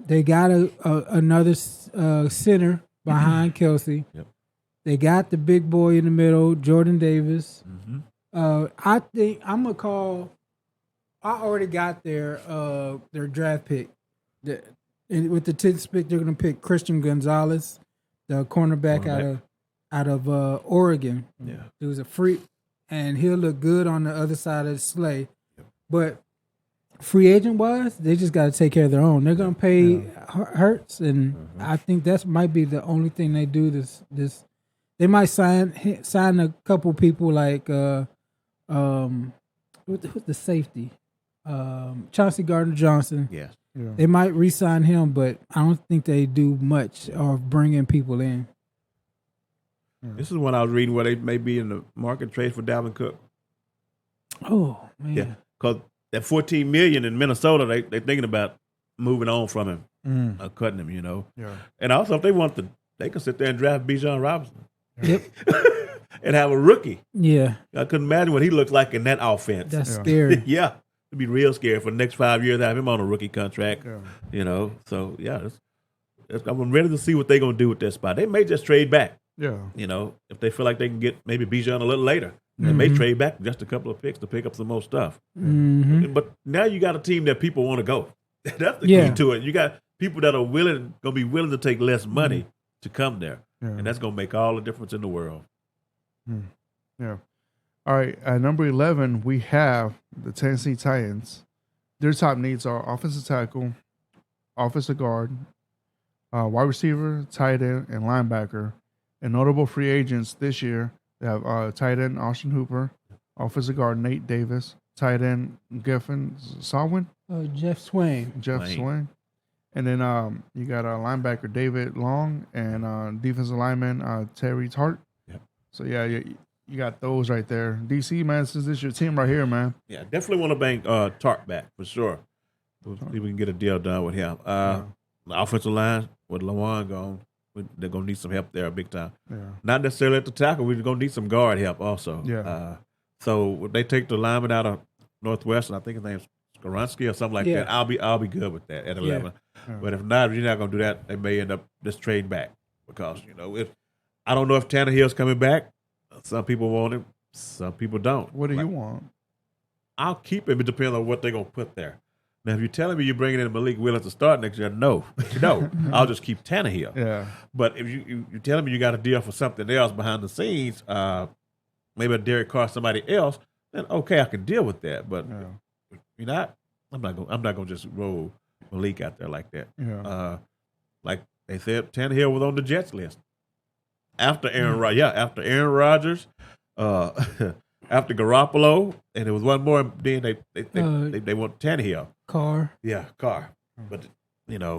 They got another center behind Kelsey. Yep. They got the big boy in the middle, Jordan Davis. Mm-hmm. I think I'm gonna call. I already got their draft pick. And with the 10th pick, they're gonna pick Christian Gonzalez, the cornerback out of Oregon. Yeah, he was a freak, and he'll look good on the other side of the sleigh. Yep. But free agent wise, they just got to take care of their own. They're gonna pay Hurts, and I think that might be the only thing they do. This they might sign a couple people like who's the safety, Chauncey Gardner-Johnson. Yes. Yeah. They might re-sign him, but I don't think they do much or bring in people in. This is one I was reading where they may be in the market trade for Dalvin Cook. Oh man! Yeah, because that $14 million in Minnesota, they're thinking about moving on from him, cutting him. Yeah. And also, if they want to, they can sit there and draft Bijan Robinson. Yep. And have a rookie. Yeah. I couldn't imagine what he looks like in that offense. That's scary. Yeah. It'd be real scary for the next 5 years to have him on a rookie contract. Yeah. So, yeah, I'm ready to see what they're going to do with that spot. They may just trade back. Yeah. If they feel like they can get maybe Bijan a little later, they may trade back just a couple of picks to pick up some more stuff. Mm-hmm. But now you got a team that people want to go. That's the key to it. You got people that are going to be willing to take less money to come there. Yeah. And that's going to make all the difference in the world. Yeah. All right. At number 11, we have the Tennessee Titans. Their top needs are offensive tackle, offensive guard, wide receiver, tight end, and linebacker. And notable free agents this year, they have tight end Austin Hooper, offensive guard Nate Davis, tight end Geffen Sawin. Jeff Swain. And then you got linebacker David Long and defensive lineman Terry Tart. Yep. So, yeah, you got those right there. DC, man, this is your team right here, man. Yeah, definitely want to bang Tart back for sure. See if we can get a deal done with him. The offensive line, with Lawan gone, they're going to need some help there big time. Yeah. Not necessarily at the tackle. We're going to need some guard help also. Yeah. So they take the lineman out of Northwestern. I think his name's Skoronski or something like that. I'll be good with that at 11. Yeah. But if not, if you're not going to do that, they may end up just trading back because if I don't know if Tannehill's coming back. Some people want him, some people don't. What do you want? I'll keep him. It depends on what they're going to put there. Now, if you're telling me you're bringing in Malik Willis to start next year, no. I'll just keep Tannehill. Yeah. But if you're telling me you got a deal for something else behind the scenes, maybe a Derek Carr, somebody else, then okay, I can deal with that. But if you're not, I'm not going to just roll Malik out there like that. Yeah. Like they said, Tannehill was on the Jets list. After Aaron Rodgers, after Garoppolo, and there was one more. Then they want Tannehill. Carr. Yeah, Carr. But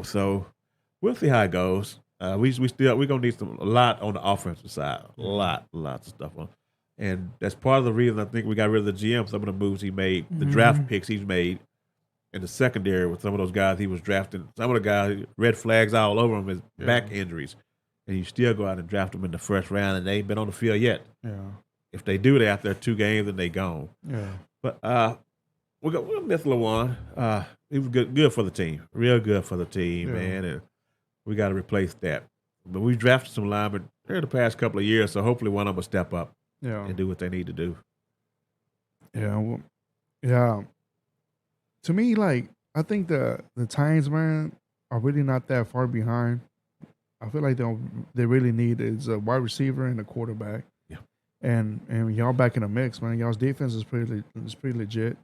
so we'll see how it goes. We're gonna need a lot on the offensive side. Lots of stuff on, and that's part of the reason I think we got rid of the GM. Some of the moves he made, the draft picks he's made, in the secondary with some of those guys he was drafting. Some of the guys, red flags all over them, is back injuries. And you still go out and draft them in the first round, and they ain't been on the field yet. Yeah. If they do, they're after 2 games, and they gone. Yeah. But we'll miss LaJuan. He was good for the team. Real good for the team, man. And we got to replace that. But we drafted some linemen here the past couple of years, so hopefully one of them will step up and do what they need to do. Yeah. Well, yeah. To me, like, I think the Titans, man, are really not that far behind. I feel like they really need is a wide receiver and a quarterback. Yeah. And y'all back in the mix, man. Y'all's defense is pretty legit.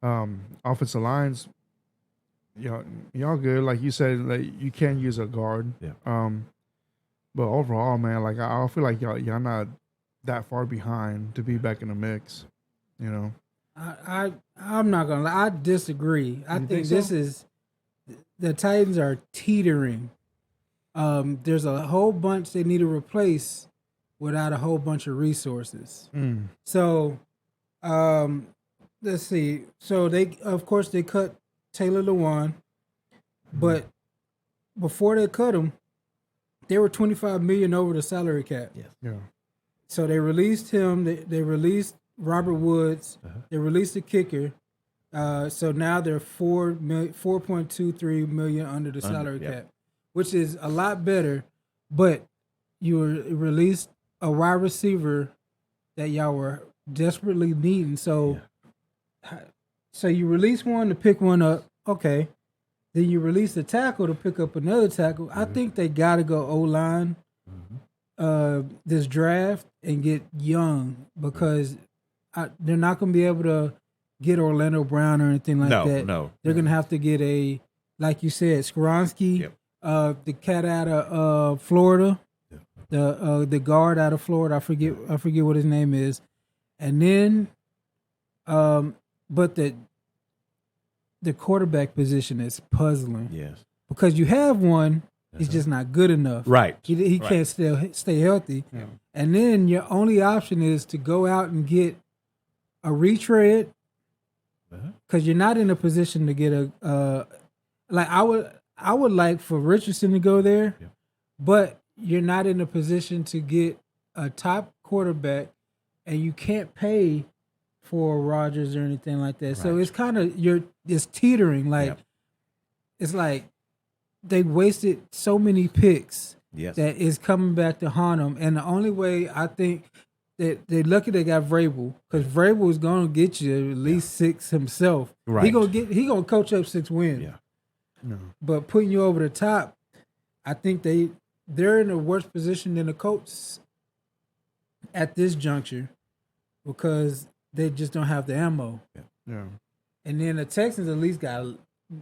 Offensive lines, y'all good. Like you said, like you can use a guard. Yeah. But overall, man, like I feel like y'all not that far behind to be back in the mix. You know. I'm not gonna lie. I disagree. I think so? this is the Titans are teetering. There's a whole bunch they need to replace without a whole bunch of resources. So, let's see. So they, of course, they cut Taylor Lewan, but before they cut him, they were $25 million over the salary cap. Yes. Yeah. So they released him. They released Robert Woods. They released the kicker. So now they're $4.23 million under the salary cap, which is a lot better. But you released a wide receiver that y'all were desperately needing. So, so you release one to pick one up. Okay. Then you release a tackle to pick up another tackle. I think they got to go O-line this draft and get young because they're not going to be able to get Orlando Brown or anything like that. No. They're going to have to get a, like you said, Skoronski, the cat out of Florida, the guard out of Florida. I forget what his name is. And then, but the quarterback position is puzzling. Yes. Because you have one, he's just not good enough. Right. He can't stay healthy. Yeah. And then your only option is to go out and get a retread because you're not in a position to get a like I would like for Richardson to go there, but you're not in a position to get a top quarterback, and you can't pay for Rodgers or anything like that. Right. So it's kind of it's teetering. Like it's like they wasted so many picks that is coming back to haunt them. And the only way I think that they're lucky they got Vrabel because Vrabel is going to get you at least 6 himself. Right. He gonna coach up 6 wins. Yeah. No. But putting you over the top, I think they're in a worse position than the Colts at this juncture because they just don't have the ammo. Yeah. And then the Texans at least got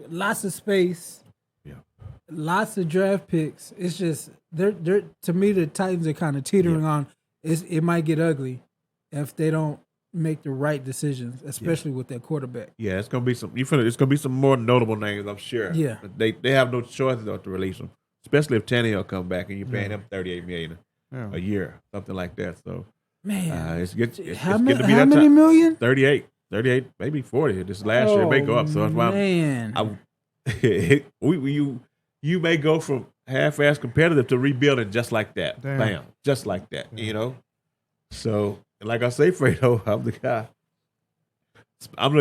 lots of space. Yeah. Lots of draft picks. It's just they're to me the Titans are kind of teetering on. It might get ugly if they don't make the right decisions, especially with that quarterback. Yeah, it's gonna be some. It's gonna be some more notable names, I'm sure. Yeah, they have no choice though to release them, especially if Tannehill come back and you're paying him $38 million a year, something like that. So, man, it's getting to be how that many time. million? 38, maybe 40. This last year may go up. So that's why you may go from half-ass competitive to rebuilding just like that. Damn. Bam, just like that. You know. So, like I say, Fredo, I'm the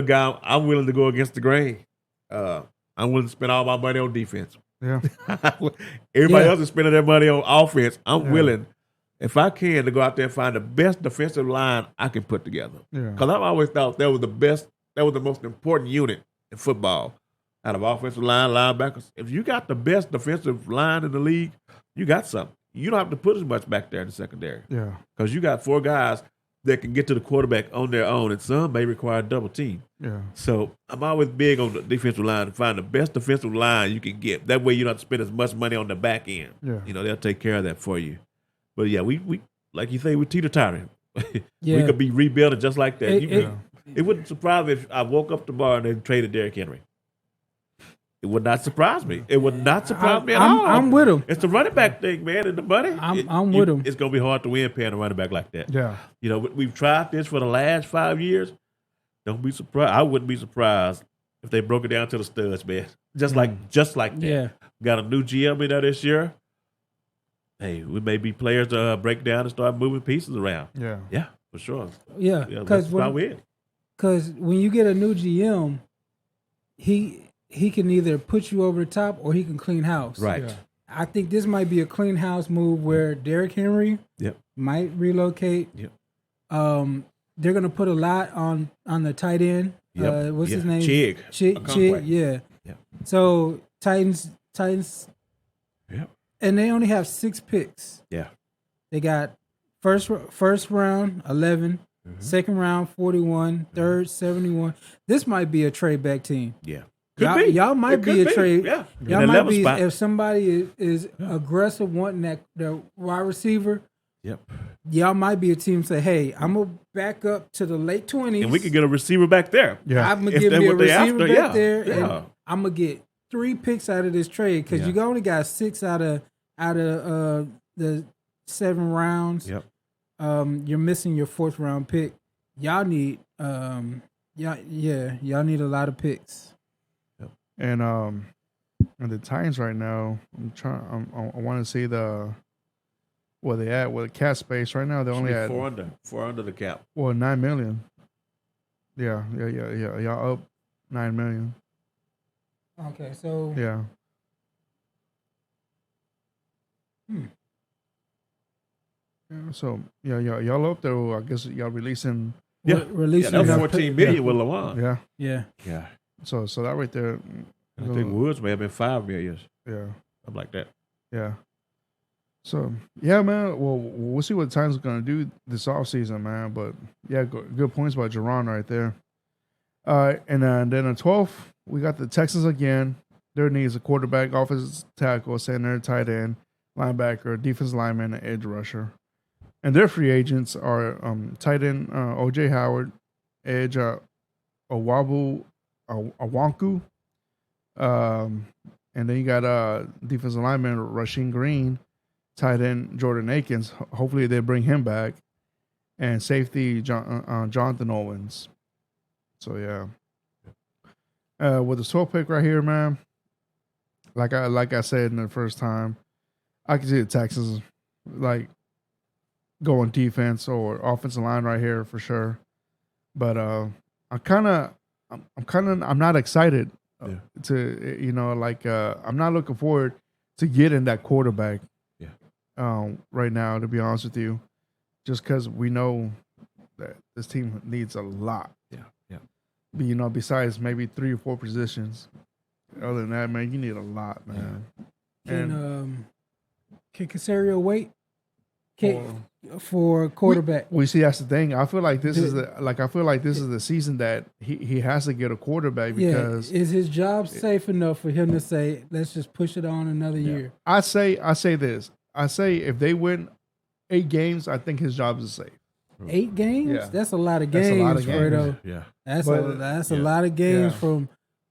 guy. I'm willing to go against the grain. I'm willing to spend all my money on defense. Yeah. Everybody else is spending their money on offense. I'm willing, if I can, to go out there and find the best defensive line I can put together. Because I've always thought that was the best, that was the most important unit in football. Out of offensive line, linebackers. If you got the best defensive line in the league, you got something. You don't have to put as much back there in the secondary. Yeah. Because you got 4 guys that can get to the quarterback on their own, and some may require a double team. Yeah. So I'm always big on the defensive line to find the best defensive line you can get. That way you don't have to spend as much money on the back end. Yeah. You know, they'll take care of that for you. But yeah, we like you say, we're teeter-tottering. We could be rebuilding just like that. It wouldn't surprise me if I woke up tomorrow and they traded Derrick Henry. It would not surprise me. It would not surprise me at all. I'm with him. It's the running back thing, man, and the money. I'm with him. It's going to be hard to win paying a running back like that. Yeah. You know, we've tried this for the last 5 years. Don't be surprised. I wouldn't be surprised if they broke it down to the studs, man. Just like that. Yeah. Got a new GM in there this year. Hey, we may be players to break down and start moving pieces around. Yeah, for sure. Yeah, because when you get a new GM, he can either put you over the top or he can clean house. Right. Yeah. I think this might be a clean house move where Derrick Henry might relocate. Yep. They're gonna put a lot on the tight end. Yep. What's his name? Chig. Yeah. Yep. So Titans. Yep. And they only have 6 picks. Yeah. They got first round 11, second round 41, third 71. This might be a trade back team. Yeah. Y'all might be a trade. Yeah. Y'all might be if somebody is aggressive wanting the wide receiver. Yep. Y'all might be a team say, hey, I'm gonna back up to the late 20s. And we could get a receiver back there. Yeah. I'm gonna give me a receiver back there, and I'm gonna get 3 picks out of this trade because you only got 6 out of the 7 rounds. Yep. You're missing your 4th round pick. Y'all need y'all need a lot of picks. Yep. And the Titans right now, I want to see where they at with cap space right now. They only at 4 under the cap. Well, $9 million. Yeah. Y'all up $9 million. Okay, so yeah. So y'all up there. I guess y'all releasing. Releasing. That was $14 million with Lawan. Yeah. So that right there. I think Woods may have been $5 million. Yeah. Something like that. Yeah. So yeah, man. Well, we'll see what the Titans are gonna do this offseason, man. But yeah, good points by Jerron right there. And then on 12th, we got the Texans again. Their needs a quarterback, offensive tackle, center, tight end, linebacker, defensive lineman, and edge rusher. And their free agents are tight end O.J. Howard, edge Owabu Awanku, and then you got defensive lineman Rasheem Green, tight end Jordan Akins. Hopefully they bring him back, and safety Jonathan Owens. So yeah, with the 12th pick right here, man. Like I said in the first time, I can see the Texans going defense or offensive line right here for sure. But I'm not excited to I'm not looking forward to getting that quarterback. Right now, to be honest with you, just because we know that this team needs a lot. Besides maybe 3 or 4 positions. Other than that, man, you need a lot, man. Can Caserio wait for quarterback? We see that's the thing. I feel like this is the season that he has to get a quarterback because is his job safe enough for him to say, let's just push it on another year? I say this. I say if they win 8 games, I think his job is safe. 8 games? Yeah. That's a lot of games, Fredo. Yeah. That's a lot of games from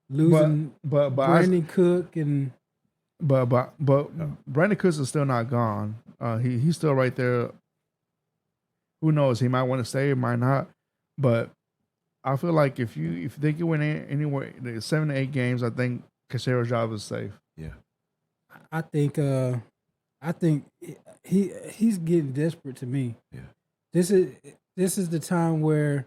losing Brandon Cook and but Brandon Cook is still not gone. He's still right there. Who knows? He might want to stay, might not. But I feel like if they can win anywhere 7 to 8 games, I think Casero's job is safe. Yeah. I think he's getting desperate to me. Yeah. This is the time where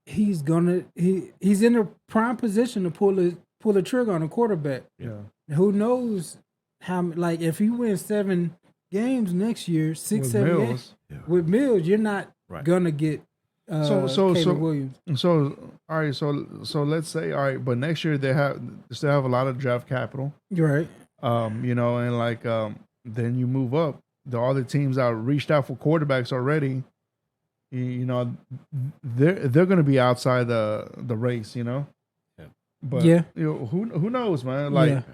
he's in a prime position to pull the trigger on a quarterback. Yeah. Who knows how if he wins 7 games next year, 6, with 7 Mills. games with Mills, you're not gonna get Caleb Williams. So all right, so let's say all right, but next year they still have a lot of draft capital. Right. And then you move up. The other teams that reached out for quarterbacks already, they're going to be outside the race, Yeah. But who knows, man?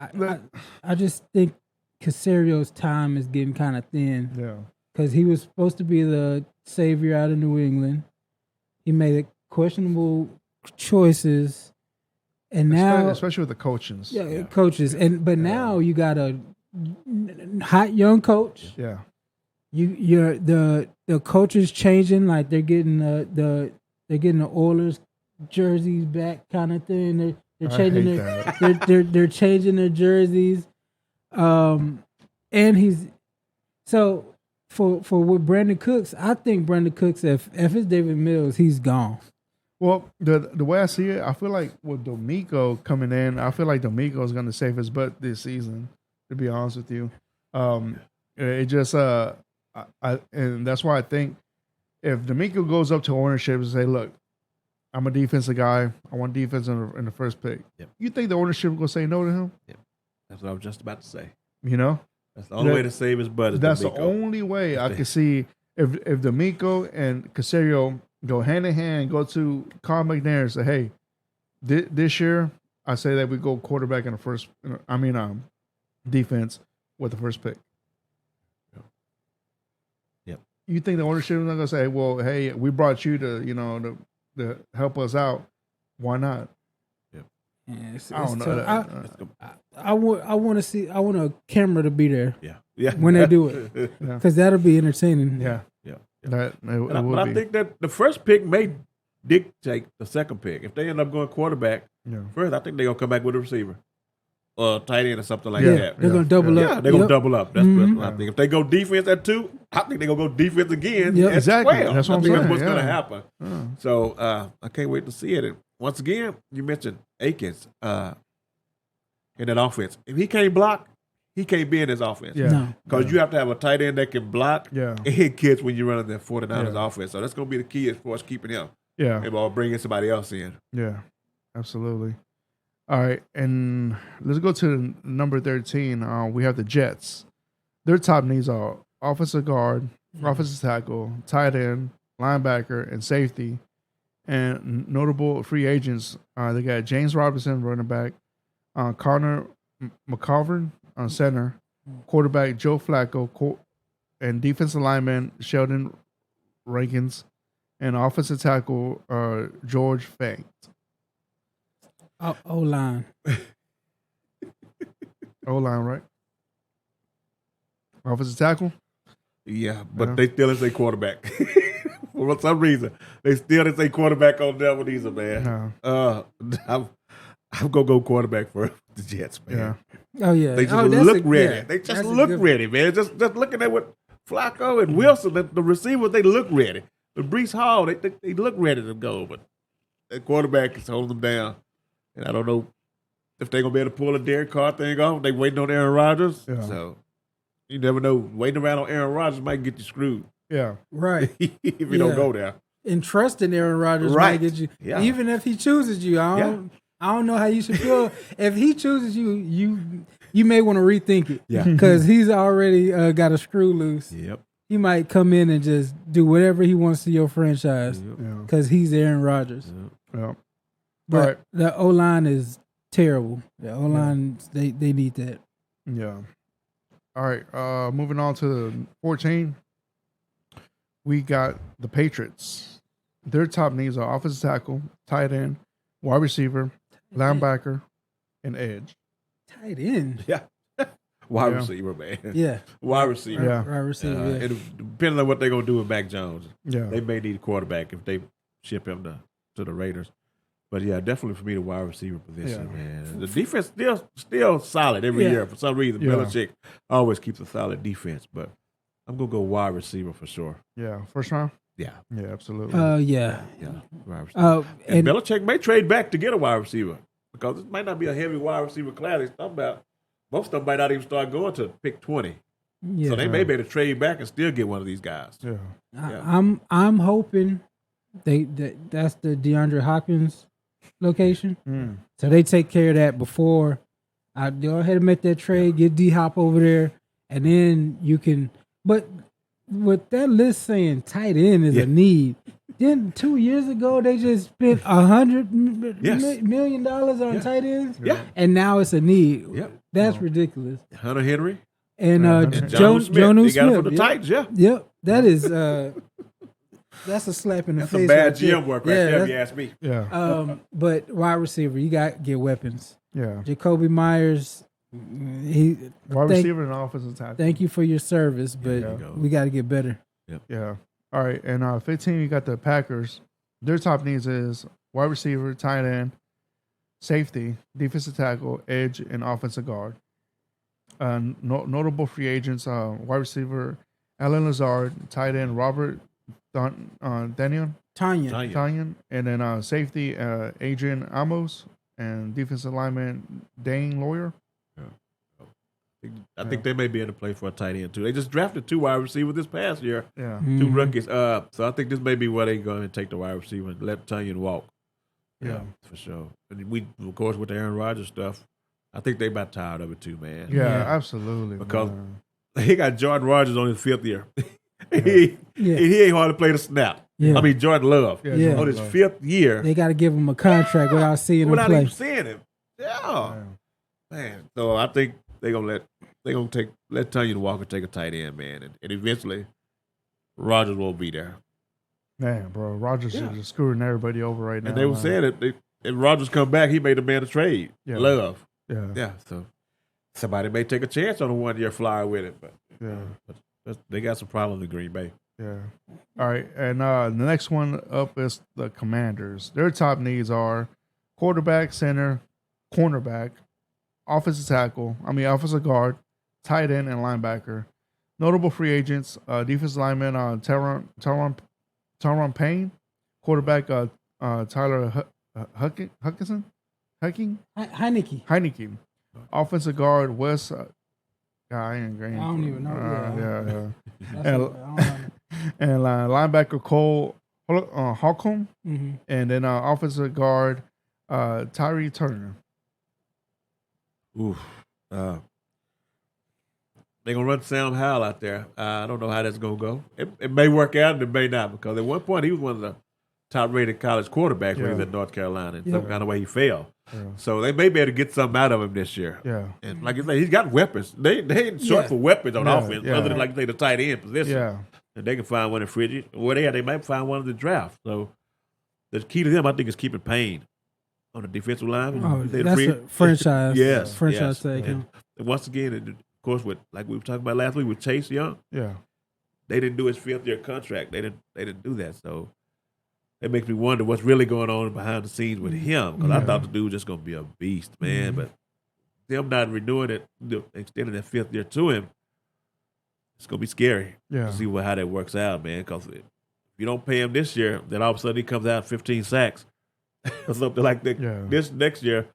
I just think Caserio's time is getting kind of thin. Yeah. Because he was supposed to be the savior out of New England. He made questionable choices, and now especially with the coaches. Coaches, but now you got a hot young coach. Yeah. The coach is changing. Like they're getting the Oilers jerseys back kind of thing. They're I changing hate they're changing their jerseys. And he's so for with Brandon Cooks, I think Brandon Cooks, if it's David Mills, he's gone. Well, the way I see it, I feel like with D'Amico coming in, I feel like D'Amico is going to save his butt this season. To be honest with you, it just and that's why I think if D'Amico goes up to ownership and say, "Look, I'm a defensive guy. I want defense in the first pick." Yep. You think the ownership will say no to him? Yep. That's what I was just about to say. You know, that's the only way to save his butt. That's D'Amico. the only way I can see if D'Amico and Caserio go hand in hand, go to Carl McNair and say, "Hey, this year I say that we go quarterback in the first. Defense with the first pick." Yep. You think the ownership is not going to say, "Well, hey, we brought you to help us out. Why not?" Yeah, I don't know. I want to see. I want a camera to be there. Yeah. When they do it, because that'll be entertaining. Yeah. But I think that the first pick may dictate the second pick. If they end up going quarterback first, I think they're gonna come back with a receiver or tight end or something like that. They're gonna double up. Yeah, they're gonna double up. That's what I think. If they go defense at 2, I think they're gonna go defense again. Yep. At Exactly. 12. That's what I'm I think saying. That's what's Yeah. gonna happen. So I can't wait to see it. And once again, you mentioned Akins in that offense. If he can't block, he can't be in his offense. Yeah. No. Because you have to have a tight end that can block Yeah. and hit kids when you're running that 49ers offense. So that's going to be the key as far as keeping him. Yeah. Or bringing somebody else in. Yeah. Absolutely. All right, and let's go to number 13. We have the Jets. Their top needs are offensive guard, offensive tackle, tight end, linebacker, and safety. And notable free agents, they got James Robinson, running back, Connor McCovern on center, quarterback Joe Flacco, and defensive lineman Sheldon Rankins, and offensive tackle George Fant. O-line. O-line, right? Offensive tackle? Yeah, but they still is a quarterback. For some reason, they still is a quarterback on that one either, man. I'm going to go quarterback for the Jets, man. Yeah. Oh, yeah. They just look ready. They just look ready, man. Just looking at what Flacco and Wilson, the receivers, they look ready. The Breece Hall, they look ready to go, but the quarterback is holding them down. And I don't know if they're going to be able to pull a Derek Carr thing off. They waiting on Aaron Rodgers. Yeah. So you never know. Waiting around on Aaron Rodgers might get you screwed. Yeah. Right. If you don't go there. And trusting Aaron Rodgers might get you. Yeah. Even if he chooses you, I don't know how you should feel. If he chooses you, you may want to rethink it. Yeah. Because he's already got a screw loose. Yep. He might come in and just do whatever he wants to your franchise because he's Aaron Rodgers. Yeah. But the O-line is terrible. The O-line, they need that. Yeah. All right. Moving on to 14. We got the Patriots. Their top needs are offensive tackle, tight end, wide receiver, linebacker, and edge. Tight end? Yeah. Wide receiver, man. Yeah. Wide receiver. Yeah. Wide receiver, And depending on what they're going to do with Mac Jones, they may need a quarterback if they ship him to the Raiders. But, yeah, definitely for me, the wide receiver position, man. The defense still solid every year. For some reason, Belichick always keeps a solid defense. But I'm going to go wide receiver for sure. Yeah. First round? Yeah. Yeah, absolutely. Yeah. Wide receiver. And Belichick may trade back to get a wide receiver because it might not be a heavy wide receiver class he's talking about. Most of them might not even start going to pick 20. Yeah. So they may be able to trade back and still get one of these guys. Yeah. I'm hoping that's the DeAndre Hopkins location. So they take care of that before I go ahead and make that trade, get D-Hop over there, and then you can. But with that list saying tight end is a need, then 2 years ago they just spent $100 million on tight ends, and now it's a need. That's ridiculous. Hunter Henry and Joe Smith. Jonnu Smith. Got it from the Titans, Yep, that is that's a slap in the face. That's some bad GM work right there, if you ask me. Yeah. But wide receiver, you got to get weapons. Yeah. Jacoby Myers, wide receiver and offensive tackle. Thank you for your service, but we got to get better. Yeah. All right, and 15, you got the Packers. Their top needs is wide receiver, tight end, safety, defensive tackle, edge, and offensive guard. Notable free agents: wide receiver Alan Lazard, tight end Robert Daniel Tanya. Tanyan, and then safety Adrian Amos, and defensive lineman Dane Lawyer. I think they may be in the play for a tight end too. They just drafted 2 wide receivers this past year. Yeah. 2 rookies. So I think this may be where they're going to take the wide receiver and let Tanyan walk. Yeah, for sure. And we, of course, with the Aaron Rodgers stuff, I think they about tired of it too, man. Yeah, absolutely. Because man. he got Jordan Rodgers on his 5th year. he ain't hard to play the snap. Yeah. I mean, Jordan Love. Yeah. On his 5th year. They got to give him a contract without seeing him play. Without even seeing him. Yeah. Man. So I think they're gonna let Tanyan Walker take a tight end, man, and eventually Rodgers won't be there. Man, bro, Rodgers is just screwing everybody over right now. And they were saying that if Rodgers come back, he made the man a trade. Yeah. Love. Yeah. So somebody may take a chance on a 1-year flyer with it, but they got some problems in Green Bay. Yeah. All right, and the next one up is the Commanders. Their top needs are quarterback, center, cornerback, offensive guard, tight end, and linebacker. Notable free agents: defensive lineman Tyron Payne, quarterback Tyler Heineke, offensive guard Wes. I don't even know. And linebacker Cole Holcomb, and then offensive guard Tyree Turner. Oof. They're going to run Sam Howell out there. I don't know how that's going to go. It may work out and it may not, because at one point he was one of the top-rated college quarterbacks when he was at North Carolina. In some kind of way he failed. Yeah. So they may be able to get something out of him this year. Yeah. And like you say, he's got weapons. They ain't short for weapons on offense, other than, like you say, the tight end position. Yeah. And they can find one in Frigid. They might find one in the draft. So the key to them, I think, is keeping Payne on the defensive line. Oh, that's a franchise. Yes. Franchise tag. And once again, of course, with like we were talking about last week with Chase Young, they didn't do his 5th-year contract. They didn't do that. So it makes me wonder what's really going on behind the scenes with him. Because I thought the dude was just going to be a beast, man. But them not renewing it, extending that 5th year to him, it's going to be scary to see how that works out, man. Because if you don't pay him this year, then all of a sudden he comes out 15 sacks or something like that. This next year,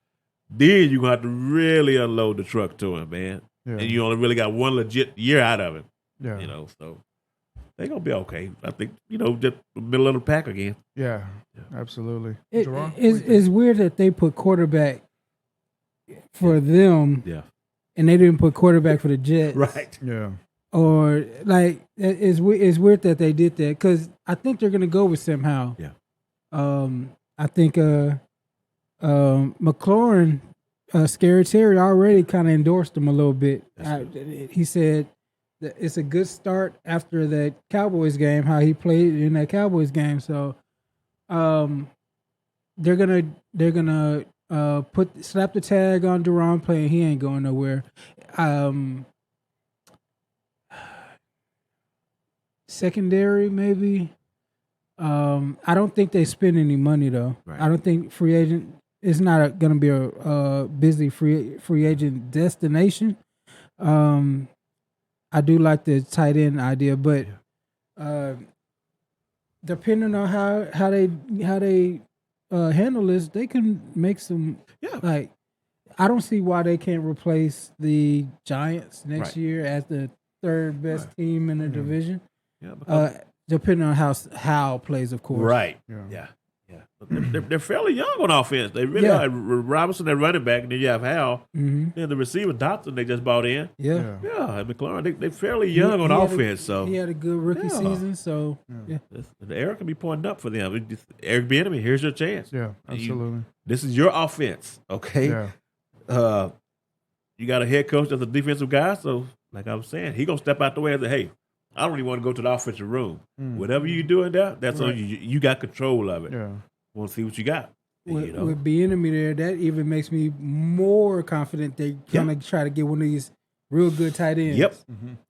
then you're going to have to really unload the truck to him, man. Yeah. And you only really got one legit year out of him. Yeah. So they're going to be okay. I think, just middle of the pack again. Yeah. Absolutely. It's weird that they put quarterback for them. Yeah. And they didn't put quarterback for the Jets. Right. Yeah. Or, like, it's weird that they did that, because I think they're going to go with Sam Howell. Yeah. I think McLaurin, Scary Terry already kind of endorsed him a little bit. He said that it's a good start after that Cowboys game, how he played in that Cowboys game. So they're gonna slap the tag on Deron playing. He ain't going nowhere. Secondary, maybe. I don't think they spend any money though. Right. I don't think free agent. It's not going to be a busy free agent destination. I do like the tight end idea, but depending on how they handle this, they can make some. Yeah. Like, I don't see why they can't replace the Giants next year as the 3rd best team in the division. Yeah. Depending on how Howell plays, of course. Right. Yeah. They're fairly young on offense. They really are. Robinson, their running back, and then you have Howell. Mm-hmm. Then the receiver, Dotson, they just bought in. Yeah. And McLaurin, they're fairly young on offense. So he had a good rookie season. So the arrow can be pointing up for them. Eric Bieniemy, here's your chance. Yeah, absolutely. This is your offense, okay? Yeah. You got a head coach that's a defensive guy, so like I was saying, he gonna step out the way and say, "Hey, I don't really want to go to the offensive room. Whatever you do in there, that's on you. You got control of it. Yeah. Want to see what you got." With Bieniemy there, that even makes me more confident they kind of try to get one of these real good tight ends. Yep.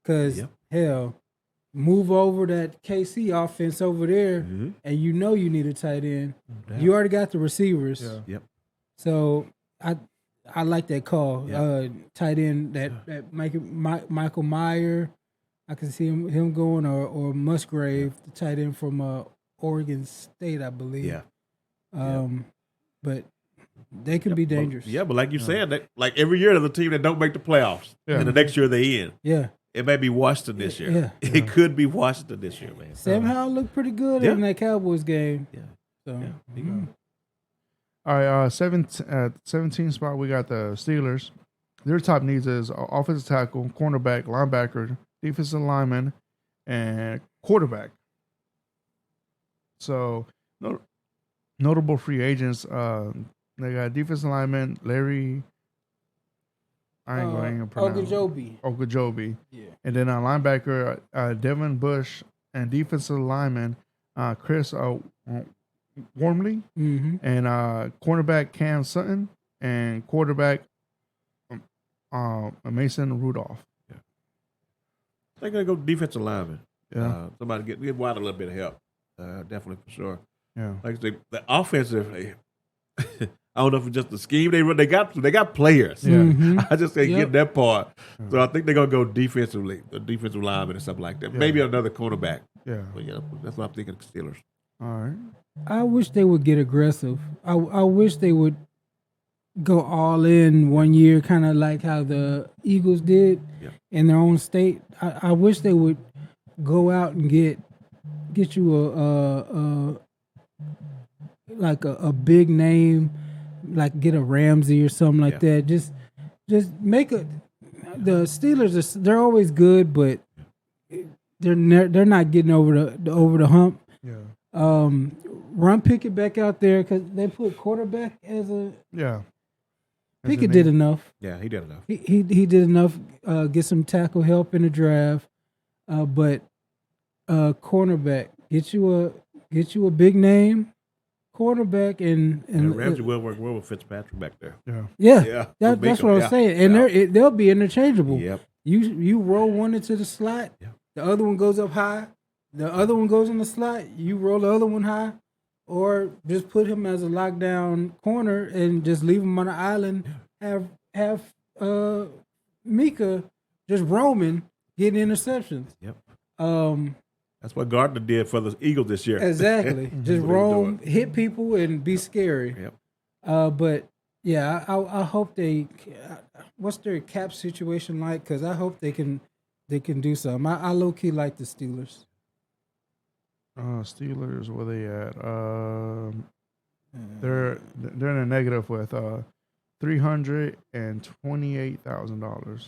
Because hell, move over that KC offense over there, and you know you need a tight end. You already got the receivers. Yeah. Yep. So I like that call. Yeah. Tight end that Michael Meyer. I can see him going or Musgrave, the tight end from Oregon State, I believe. Yeah. But they can be dangerous. But like you said, like every year there's a team that don't make the playoffs, and the next year they in. Yeah. It may be Washington this year. Yeah. It could be Washington this year, man. Sam Howell looked pretty good in that Cowboys game. Yeah. So, All right, 17 spot, we got the Steelers. Their top needs is offensive tackle, cornerback, linebacker, defensive lineman, and quarterback. So, notable free agents, they got defensive lineman, Larry, I ain't going to pronounce Ogunjobi. Yeah. And then linebacker, Devin Bush, and defensive lineman, Chris Wormley, and cornerback Cam Sutton, and quarterback Mason Rudolph. Yeah. They're gonna go defensive lineman. Yeah. Somebody get White a little bit of help. Definitely for sure. Yeah. Like the offensive, I don't know if it's just the scheme they got players. Yeah. I just can't get that part. So I think they're gonna go defensively, the defensive lineman or something like that. Maybe another cornerback. Yeah. But that's what I'm thinking. The Steelers. All right. I wish they would get aggressive. I wish they would go all in one year, kind of like how the Eagles did in their own state. I wish they would go out and get you a big name, like get a Ramsey or something like that. Just make the Steelers. They're always good, but they're not getting over the hump. Yeah. Run Pickett back out there because they put quarterback as a Pickett did enough. Yeah, he did enough. He did enough. Get some tackle help in the draft, but cornerback get you a big name cornerback and Ramsey will work well with Fitzpatrick back there. Yeah. That's what I'm saying. And they'll be interchangeable. Yep. You roll one into the slot, the other one goes up high, the other one goes in the slot. You roll the other one high, or just put him as a lockdown corner and just leave him on the island. Have Mika just roaming, getting interceptions. Yep. That's what Gardner did for the Eagles this year. Exactly. Just roam, hit people, and be scary. Yep. But yeah, I hope they. What's their cap situation like? Because I hope they can do something. I low key like the Steelers. Steelers, where they at? They're in a negative with $328,000.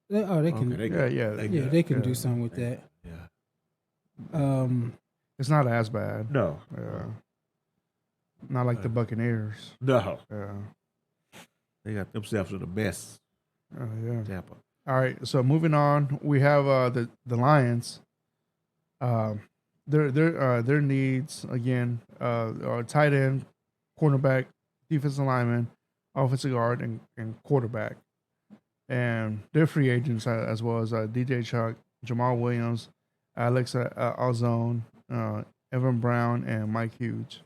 They can. They can do something with that. Yeah. It's not as bad. No. Not like the Buccaneers. No. Yeah. They got themselves in the mess. Yeah. Tampa. All right. So moving on, we have the Lions. Their needs again are tight end, cornerback, defensive lineman, offensive guard, and quarterback. And they're free agents as well as DJ Chuck, Jamal Williams, Alex Alzone, Evan Brown, and Mike Hughes.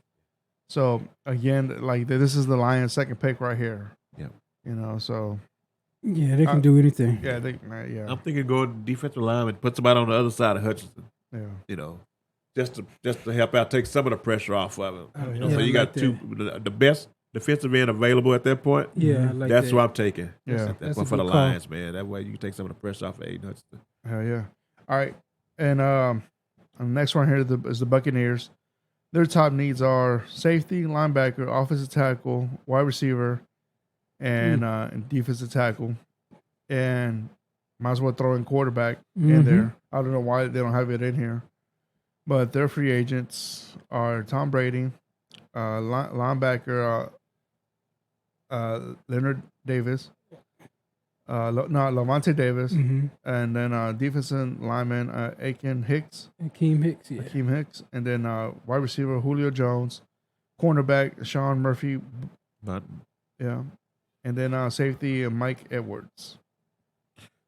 So again, like this is the Lions' second pick right here. Yeah. So yeah, they can do anything. Yeah, I'm thinking going defensive lineman, put somebody on the other side of Hutchinson. Yeah. Just to help out, take some of the pressure off of him. So you got the best defensive end available at that point. Yeah, that's what I'm taking. Yeah, that's one for the Lions, man. That way you can take some of the pressure off of Aiden Hutchinson. Hell yeah! All right, and the next one here is the Buccaneers. Their top needs are safety, linebacker, offensive tackle, wide receiver, and defensive tackle. And might as well throw in quarterback in there. I don't know why they don't have it in here. But their free agents are Tom Brady, linebacker Leonard Davis, Lavonte Davis, and then defensive lineman Akeem Hicks, and then wide receiver Julio Jones, cornerback Sean Murphy, and then safety Mike Edwards.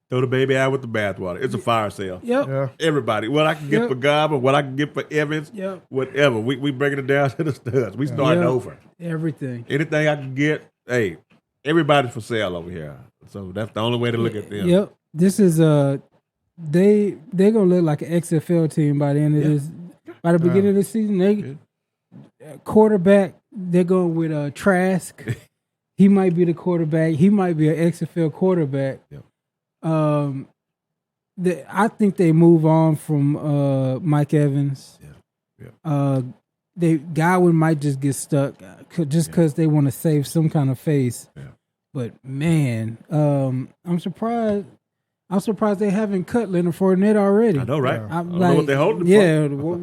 Throw the baby out with the bathwater. It's a fire sale. Yep. Yeah. Everybody. What I can get for Garber, what I can get for Evans, Yep. whatever. We bringing it down to the studs. We starting Yep. over. Everything. Anything I can get, hey, everybody's for sale over here. So that's the only way to look at them. Yep. This is they gonna look like an XFL team by the end of this. By the beginning of the season, they quarterback. They're going with Trask. He might be the quarterback. He might be an XFL quarterback. Yep. I think they move on from Mike Evans. Yeah. Godwin might just get stuck just because they want to save some kind of face. Yeah. But man, I'm surprised. I'm surprised they haven't cut Leonard Fournette already. I know, right? Yeah. I don't know what they're holding him for.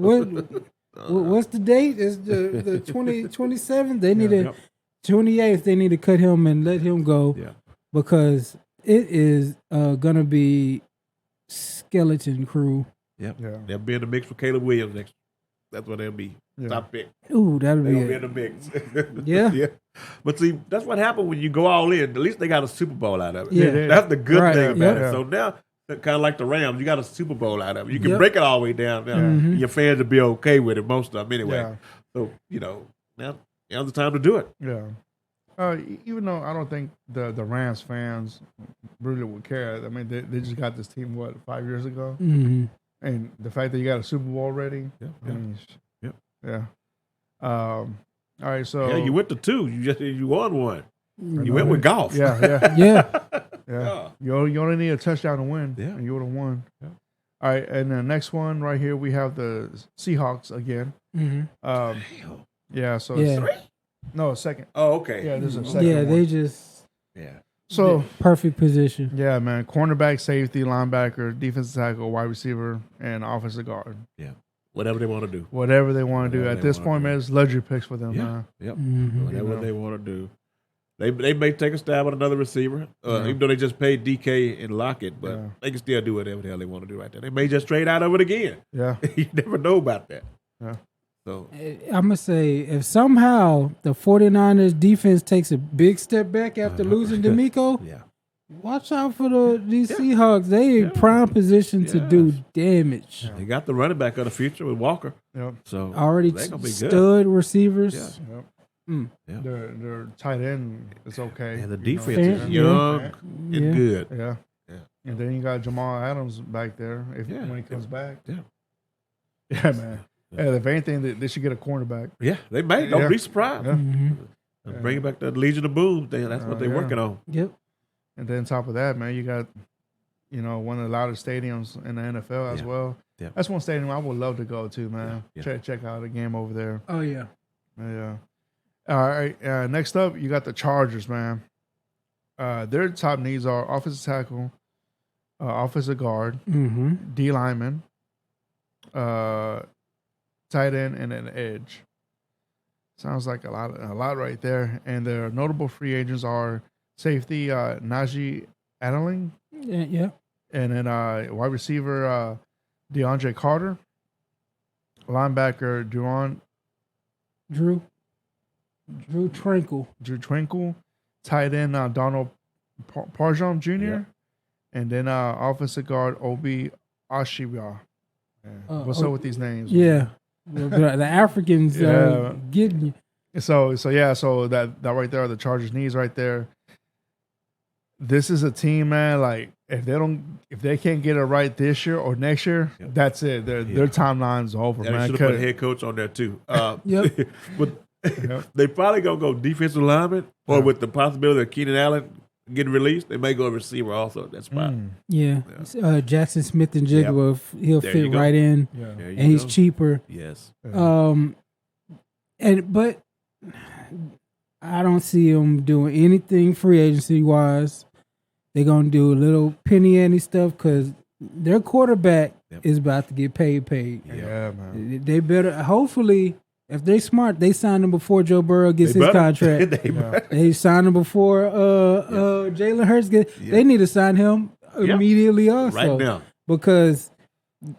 What's the date? It's the 27th. They need to 28th. They need to cut him and let him go because it is gonna be skeleton crew. Yep. Yeah. They'll be in the mix for Caleb Williams next. That's what they'll be. Top pick. Ooh, that'll They'll be be in the mix. Yeah. But see, that's what happened when you go all in. At least they got a Super Bowl out of it. Yeah. That's the good thing about Yeah. it. So now, kind of like the Rams, you got a Super Bowl out of it. You can break it all the way down. Now. Your fans will be okay with it, most of them anyway. Yeah. So, now's the time to do it. Yeah. Even though I don't think the Rams fans really would care. I mean, they just got this team, 5 years ago? Mm-hmm. And the fact that you got a Super Bowl already. I mean, yeah. All right, so. Yeah, you went to 2. You won 1. You went with golf. Yeah. Yeah. You only need a touchdown to win. Yeah. And you would have won. Yeah. All right, and the next one right here, we have the Seahawks again. Mm-hmm. Yeah, so. Yeah. No, second. Oh, okay. Yeah, there's a second Yeah, one. they just. Yeah. So. Perfect position. Yeah, man. Cornerback, safety, linebacker, defensive tackle, wide receiver, and offensive guard. Yeah. Whatever they want to do. Whatever they want to do. At this point, man, it's luxury picks for them, man. Yep. Mm-hmm. Whatever they want to do. They may take a stab at another receiver, even though they just paid DK and Lockett, but they can still do whatever the hell they want to do right there. They may just trade out of it again. Yeah. You never know about that. Yeah. So I'm going to say, if somehow the 49ers defense takes a big step back after losing D'Amico, watch out for these Seahawks. They in prime position to do damage. They got the running back of the future with Walker. Yep. So Already they're gonna be good. stud receivers. Yeah. Yep. Yeah. Their tight end is okay. And the you defense know. is young and good. Yeah. Yeah. And then you got Jamal Adams back there when he comes back. Yeah. Yeah, man. Yeah, if anything, they should get a cornerback. Yeah, they may. Don't be surprised. Yeah. Bring back the Legion of Boom thing. That's what they're working on. Yep. And then on top of that, man, you got, one of the loudest stadiums in the NFL as well. Yeah. That's one stadium I would love to go to, man. Yeah. Check out a game over there. Oh, yeah. Yeah. All right. Next up, you got the Chargers, man. Their top needs are offensive tackle, offensive guard, D lineman, tight end, and an edge. Sounds like a lot right there. And their notable free agents are safety Najee Adeling, Yeah. and then wide receiver DeAndre Carter, linebacker Drew Tranquil, tight end Donald Parjam Jr., and then offensive guard Obi Ashiwa. What's up with these names? Yeah. The Africans getting you. So that right there are the Chargers' needs right there. This is a team, man. Like if they can't get it right this year or next year, that's it. Their timeline's over, man. They should have put a head coach on there too. Yep. But they probably gonna go defensive lineman, or with the possibility of Keenan Allen getting released, they may go receiver also at that spot. Yeah. Jackson Smith and Jigba, he'll fit right in, and he's cheaper. Yes. But I don't see them doing anything free agency wise. They're gonna do a little penny ante stuff because their quarterback is about to get paid. Yeah, man. They better hopefully. If they smart, they sign him before Joe Burrow gets his contract. They sign him before Jalen Hurts gets. They need to sign him immediately also. Right now. Because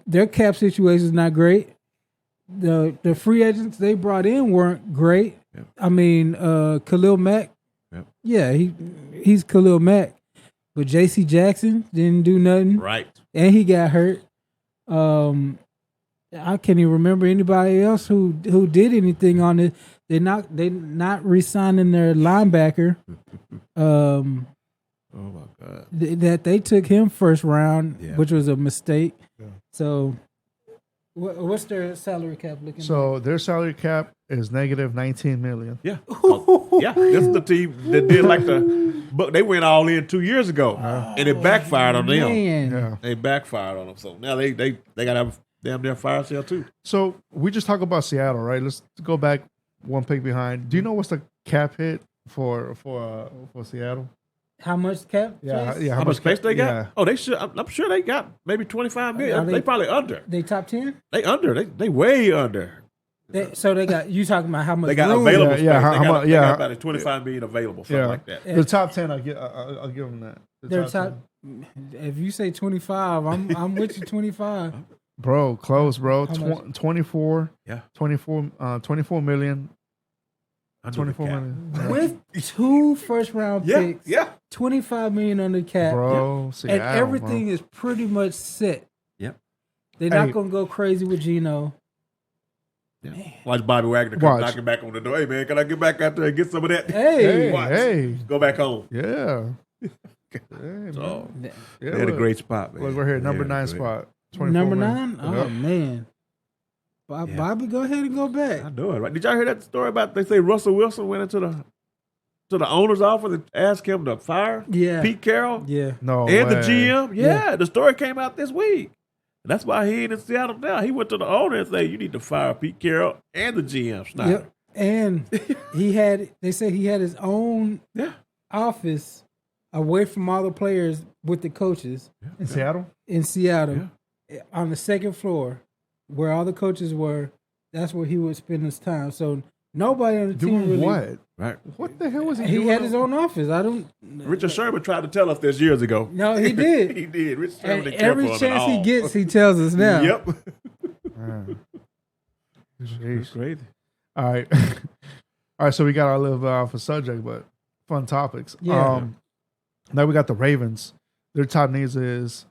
their cap situation is not great. The free agents they brought in weren't great. Yep. I mean, Khalil Mack. Yep. Yeah, he's Khalil Mack. but J.C. Jackson didn't do nothing, Right. and he got hurt. I can't even remember anybody else who did anything on it. They not re-signing their linebacker. Oh my God. That they took him first round, Yeah. which was a mistake. Yeah. So, what's their salary cap looking? So their salary cap is negative 19 million. Yeah. Yeah. This is the team that did like but they went all in 2 years ago, and it backfired on them. Man. Yeah. They backfired on them. So now they got to have damn near fire sale too. So we just talk about Seattle, right? Let's go back one pick behind. Do you know what's the cap hit for Seattle? How much cap? Yeah, space? yeah. How much space they got? Yeah. Oh, they should. I'm sure they got maybe 25 million. Are They probably under. They top 10? They under. They way under. So they got, you talking about how much They got room? available Yeah, space. yeah, They yeah. got about 25 million available, something like that. The top 10, I'll give them that. They're top. If you say 25, I'm with you 25. Bro, close, bro. How much? 24. Yeah. 24 million. Under 24 the cap. million. With 2 first round Yeah, picks, yeah. 25 million on the cap, Bro, and Seattle, everything is pretty much set. Yep. They're not Hey. gonna go crazy with Geno. Yeah. Watch Bobby Wagner come Watch. knocking back on the door. Hey man, can I get back out there and get some of that? Hey, Watch. Hey. Go back home. Yeah. Hey, So man. they had a look. great spot, man. Look, we're here, They number had a 9 great- spot. 24 number million. 9. Oh Yep. man, Yeah. Bobby, go ahead and go back. I know it, right? Did y'all hear that story about they say Russell Wilson went into the owner's office and asked him to fire Yeah, Pete Carroll yeah. No and way. the GM? Yeah, Yeah. the story came out this week. And that's why he ain't in Seattle now. He went to the owner and said, "You need to fire Pete Carroll and the GM Snyder." Yep. And they said he had his own Yeah. office away from all the players with the coaches In Seattle? in Seattle on the second floor where all the coaches were. That's where he would spend his time. So nobody on the team Doing really. what? Right. What the hell was he He doing? had his own office. I don't. Richard Sherman tried to tell us this years ago. No, he did. He did. Richard Sherman And didn't care every for him chance at he all. gets, he tells us now. Yep. Man. It's Jeez. crazy. All right. All right, so we got our little off a subject, but fun topics. Yeah. Now we got the Ravens. Their top needs is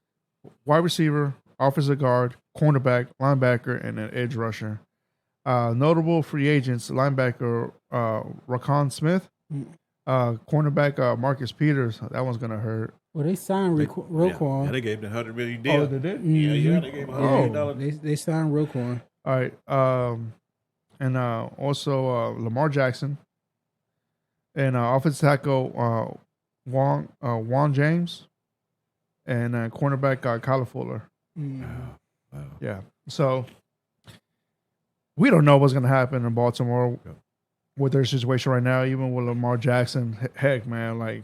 wide receiver, offensive guard, cornerback, linebacker, and an edge rusher. Notable free agents: linebacker Raquan Smith, cornerback Marcus Peters. That one's gonna hurt. Well, they signed Roquan. Yeah, they gave him the $100 million deal. Oh, they did. Yeah, they gave him $100 million. They signed Roquan. All right. And also Lamar Jackson and offensive tackle Juan James and cornerback Kyler Fuller. Wow. Yeah. So we don't know what's going to happen in Baltimore with their situation right now, even with Lamar Jackson. Heck, man, like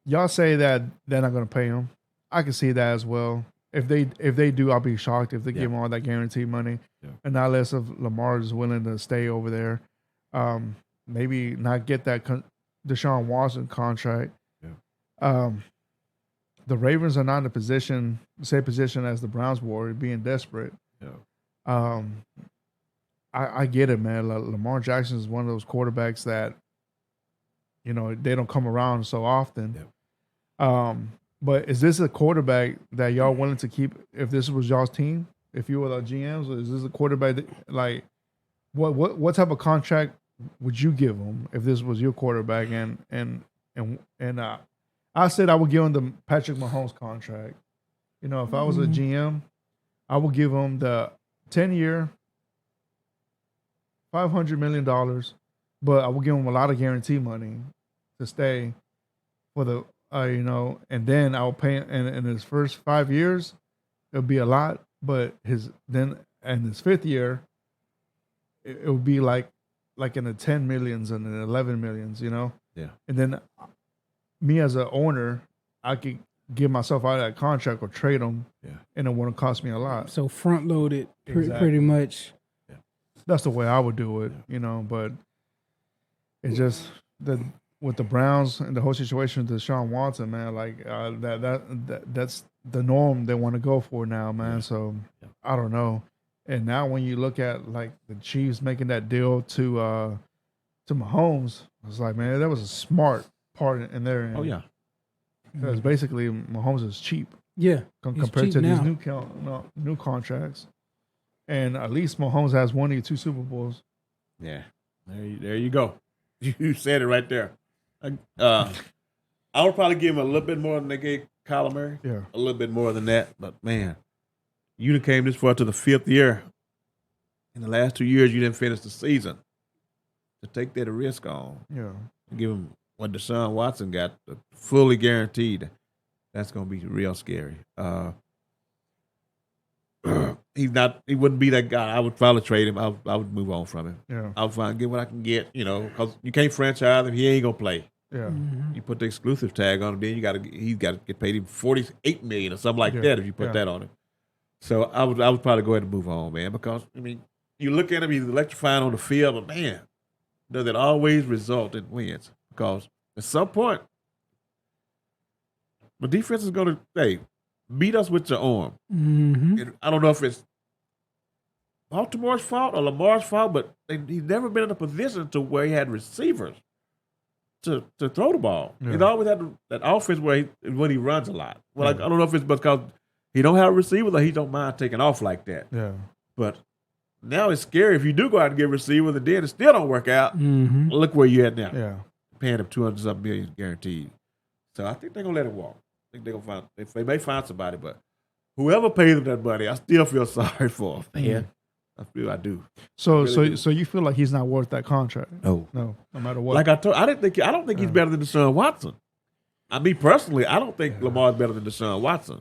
y'all say that they're not going to pay him. I can see that as well. If they do, I'll be shocked if they give him all that guaranteed money, and not less if Lamar is willing to stay over there. Maybe not get that Deshaun Watson contract. Yeah. The Ravens are not in the same position as the Browns were, being desperate. Yeah. I get it, man. Lamar Jackson is one of those quarterbacks that, they don't come around so often. Yeah. But is this a quarterback that y'all willing to keep if this was y'all's team? If you were the GMs, or is this a quarterback that, like, what type of contract would you give him if this was your quarterback? And I said I would give him the Patrick Mahomes contract. If I was a GM, I would give him the 10-year, $500 million, but I would give him a lot of guarantee money to stay for the. And then I'll pay in his first 5 years, it'll be a lot, but in his fifth year, it would be like in the 10 millions and the 11 millions, Yeah. And then me as an owner, I could give myself out of that contract or trade him, and it wouldn't cost me a lot. So front loaded, Exactly. pretty much. That's the way I would do it, but it's just with the Browns and the whole situation with Deshaun Watson, man, like that's the norm they want to go for now, man. Yeah. So I don't know. And now when you look at like the Chiefs making that deal to Mahomes, it's like, man, that was a smart part in there. Oh yeah. Because basically, Mahomes is cheap. Yeah, Compared to these new contracts. And at least Mahomes has 1 or 2 Super Bowls. Yeah, there you go. You said it right there. I would probably give him a little bit more than they gave Kyler Murray. Yeah. A little bit more than that. But, man, you done came this far to the 5th year. In the last 2 years, you didn't finish the season. To take that risk on. Yeah. Give him what Deshaun Watson got, fully guaranteed. That's going to be real scary. He wouldn't be that guy. I would probably trade him. I would move on from him. Yeah. I would find get what I can get, because you can't franchise him. He ain't gonna play. Yeah. You put the exclusive tag on him, then he's got to get paid him $48 million or something like that if you put that on him. So I would probably go ahead and move on, man, because you look at him, he's electrifying on the field, but man, does it always result in wins? Because at some point, the defense is going to beat us with your arm. And I don't know if it's Baltimore's fault or Lamar's fault, but he's never been in a position to where he had receivers to throw the ball. Yeah. He's always had that offense when he runs a lot. Well, I don't know if it's because he don't have receivers or he don't mind taking off like that. Yeah. But now it's scary if you do go out and get receivers and then it still don't work out. Look where you're at now. Yeah. Paying him $200-something million guaranteed. So I think they're gonna let him walk. I think they're gonna find. They may find somebody, but whoever pays him that money, I still feel sorry for him, man. I do. So you feel like he's not worth that contract? No, no matter what. Like I don't think he's better than Deshaun Watson. Me personally, I don't think Lamar's better than Deshaun Watson.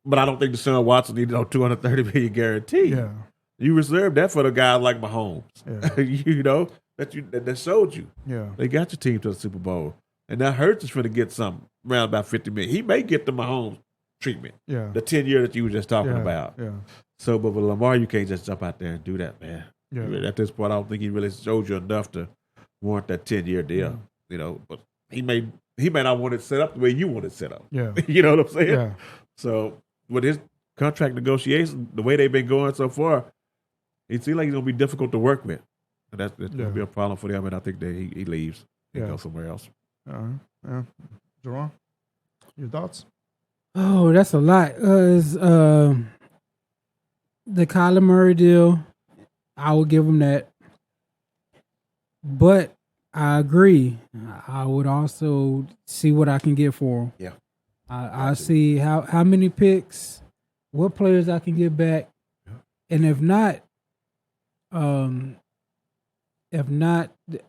But I don't think Deshaun Watson needed no $230 million guarantee. Yeah, you reserved that for the guys like Mahomes. Yeah. that showed you. Yeah, they got your team to the Super Bowl, and that Hurts is going to get something around about $50 million. He may get the Mahomes treatment. Yeah, the 10 year that you were just talking about. Yeah. So, but with Lamar, you can't just jump out there and do that, man. Yeah. At this point, I don't think he really showed you enough to warrant that 10-year deal. But he may not want it set up the way you want it set up. Yeah, you know what I'm saying? Yeah. So with his contract negotiations, the way they've been going so far, it seems like he's gonna be difficult to work with, and that's gonna be a problem for them. And I think that he leaves and goes somewhere else. Yeah, Jerome, your thoughts? Oh, that's a lot. The Kyler Murray deal, I would give him that. But I agree. I would also see what I can get for him. Yeah. I see how many picks, what players I can get back. Yeah. And if not,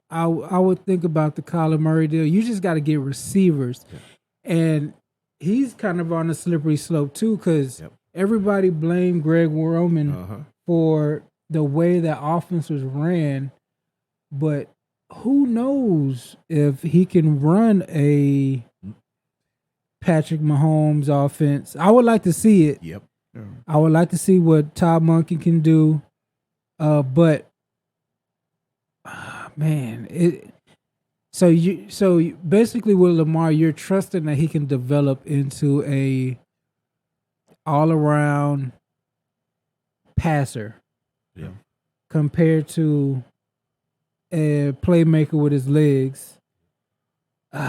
I would think about the Kyler Murray deal. You just got to get receivers. Yeah. And he's kind of on a slippery slope too, because everybody blamed Greg Roman for the way that offense was ran, but who knows if he can run a Patrick Mahomes offense. I would like to see it. Yep. Yeah. I would like to see what Todd Monken can do, but man, So basically with Lamar, you're trusting that he can develop into a all-around passer, compared to a playmaker with his legs. You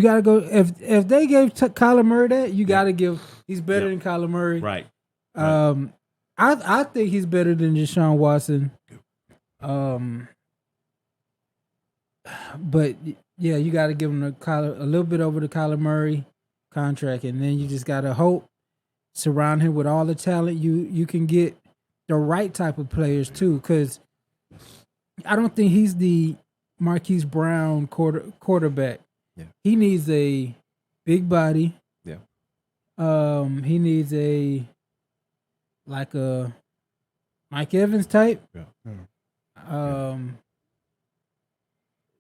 gotta go. If they gave Kyler Murray that, you gotta give. He's better than Kyler Murray, right? I think he's better than Deshaun Watson. But yeah, you got to give him a little bit over the Kyler Murray contract, and then you just got to hope, surround him with all the talent you can get, the right type of players too. Because I don't think he's the Marquise Brown quarterback. Yeah. He needs a big body. Yeah. He needs a Mike Evans type. Yeah.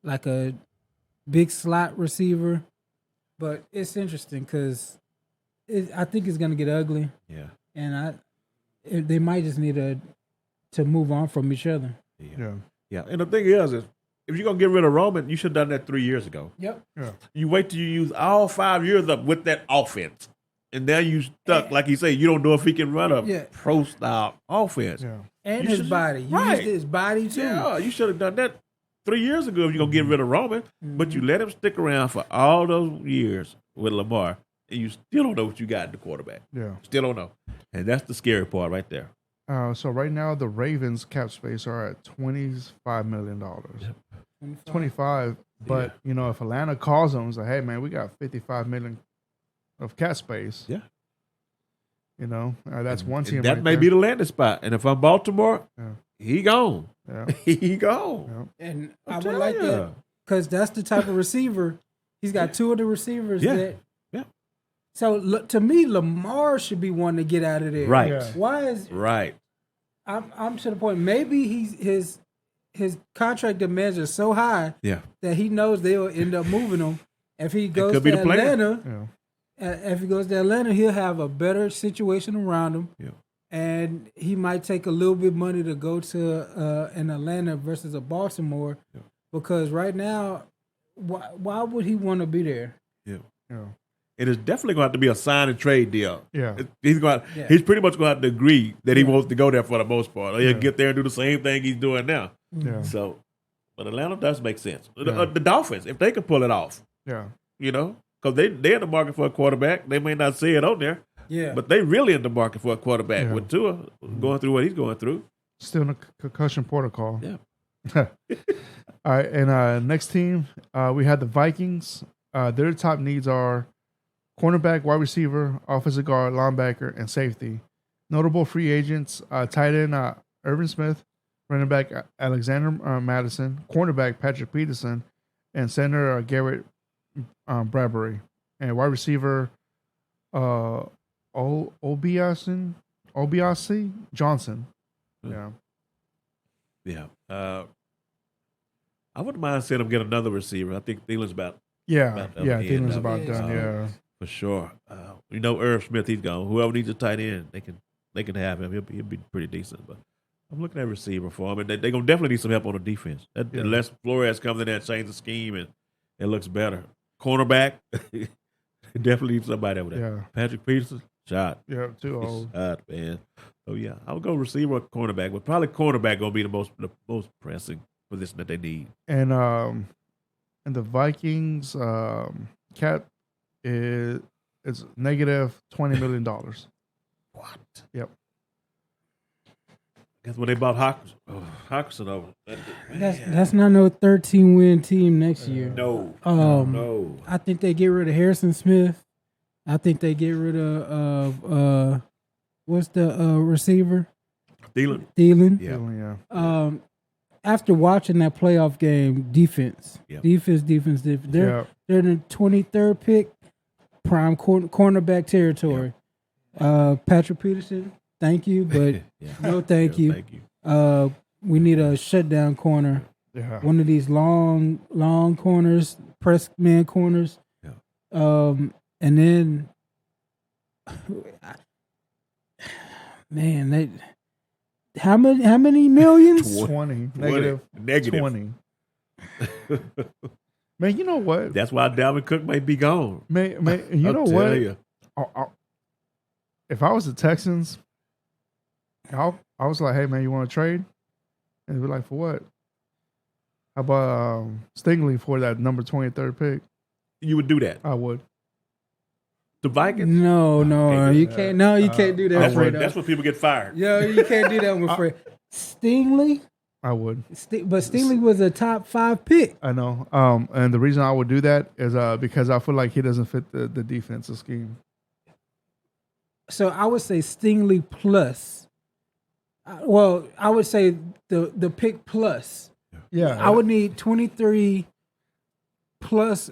Like a big slot receiver. But it's interesting because I think it's going to get ugly. Yeah. And they might just need to move on from each other. Yeah. And the thing is if you're going to get rid of Roman, you should have done that 3 years ago. Yep. Yeah. You wait till you use all 5 years up with that offense. And now you stuck, like you say, you don't know if he can run a pro-style offense. Yeah. And his body. You used his body, too. Yeah, you should have done that 3 years ago if you're going to get rid of Roman, but you let him stick around for all those years with Lamar, and you still don't know what you got in the quarterback. Yeah. Still don't know. And that's the scary part right there. So right now the Ravens cap space are at $25 million. 25. But, if Atlanta calls them and say, hey, man, we got $55 million of cap space. Yeah. That's one team. That may be the landing spot. And if I'm Baltimore, he gone. Yeah. He gone. Yeah. And I would like that because that's the type of receiver. He's got two of the receivers that. Yeah. So to me, Lamar should be one to get out of there. Right. Yeah. Why is right? I'm to the point. Maybe his contract demands are so high that he knows they'll end up moving him. If he goes to Atlanta, if he goes to Atlanta, he'll have a better situation around him. Yeah. And he might take a little bit of money to go to an Atlanta versus a Baltimore, because right now, why would he want to be there? Yeah. It is definitely going to have to be a sign and trade deal. Yeah. He's pretty much going to have to agree that he wants to go there for the most part. Or he'll get there and do the same thing he's doing now. Yeah. So, but Atlanta does make sense. The Dolphins, if they could pull it off. Yeah. Because they're in the market for a quarterback. They may not say it on there. Yeah. But they really in the market for a quarterback with Tua going through what he's going through. Still in a concussion protocol. Yeah. All right, and next team, we had the Vikings. Their top needs are cornerback, wide receiver, offensive guard, linebacker, and safety. Notable free agents, tight end Irvin Smith, running back Alexander Madison, cornerback Patrick Peterson, and center Garrett Bradbury. And wide receiver Obiasi Johnson. Yeah. Yeah. I wouldn't mind seeing them get another receiver. I think Thielen's about Thielen's about done. Yeah, for sure. Irv Smith, he's gone. Whoever needs a tight end, they can have him. He'll be pretty decent. But I'm looking at receiver for him, and they're gonna definitely need some help on the defense. Unless Flores comes in there and changes the scheme, and it looks better. Cornerback, definitely need somebody over there. Yeah. Patrick Peterson, shot. Yeah, too old. Shot, man. So yeah, I would go receiver or cornerback, but probably cornerback gonna be the most pressing position that they need. And the Vikings cap is negative $20 million. What? Yep. That's when they bought Hawkinson over. That's not no 13-win team next year. No. No. I think they get rid of Harrison Smith. I think they get rid of what's the receiver? Thielen. Yeah. After watching that playoff game, defense. They're the 23rd pick, prime cornerback territory. Patrick Peterson, thank you, but no thank you. Thank you. We need a shutdown corner. Yeah. One of these long corners, press man corners. Yeah. And then, man, how many millions? 20. Negative 20. Man, you know what? That's why Dalvin Cook may be gone. Man, you know what? If I was the Texans, I was like, hey, man, you want to trade? And they'd be like, for what? How about Stingley for that number 23rd pick? You would do that? I would. The Vikings? No, you can't. No, you can't do that. That's when people get fired. Yeah, you can't do that with Fred. Stingley? I would. But Stingley was a top 5 pick. I know. And the reason I would do that is because I feel like he doesn't fit the defensive scheme. So I would say Stingley plus. Well, I would say the pick plus. Yeah. I would need 23 plus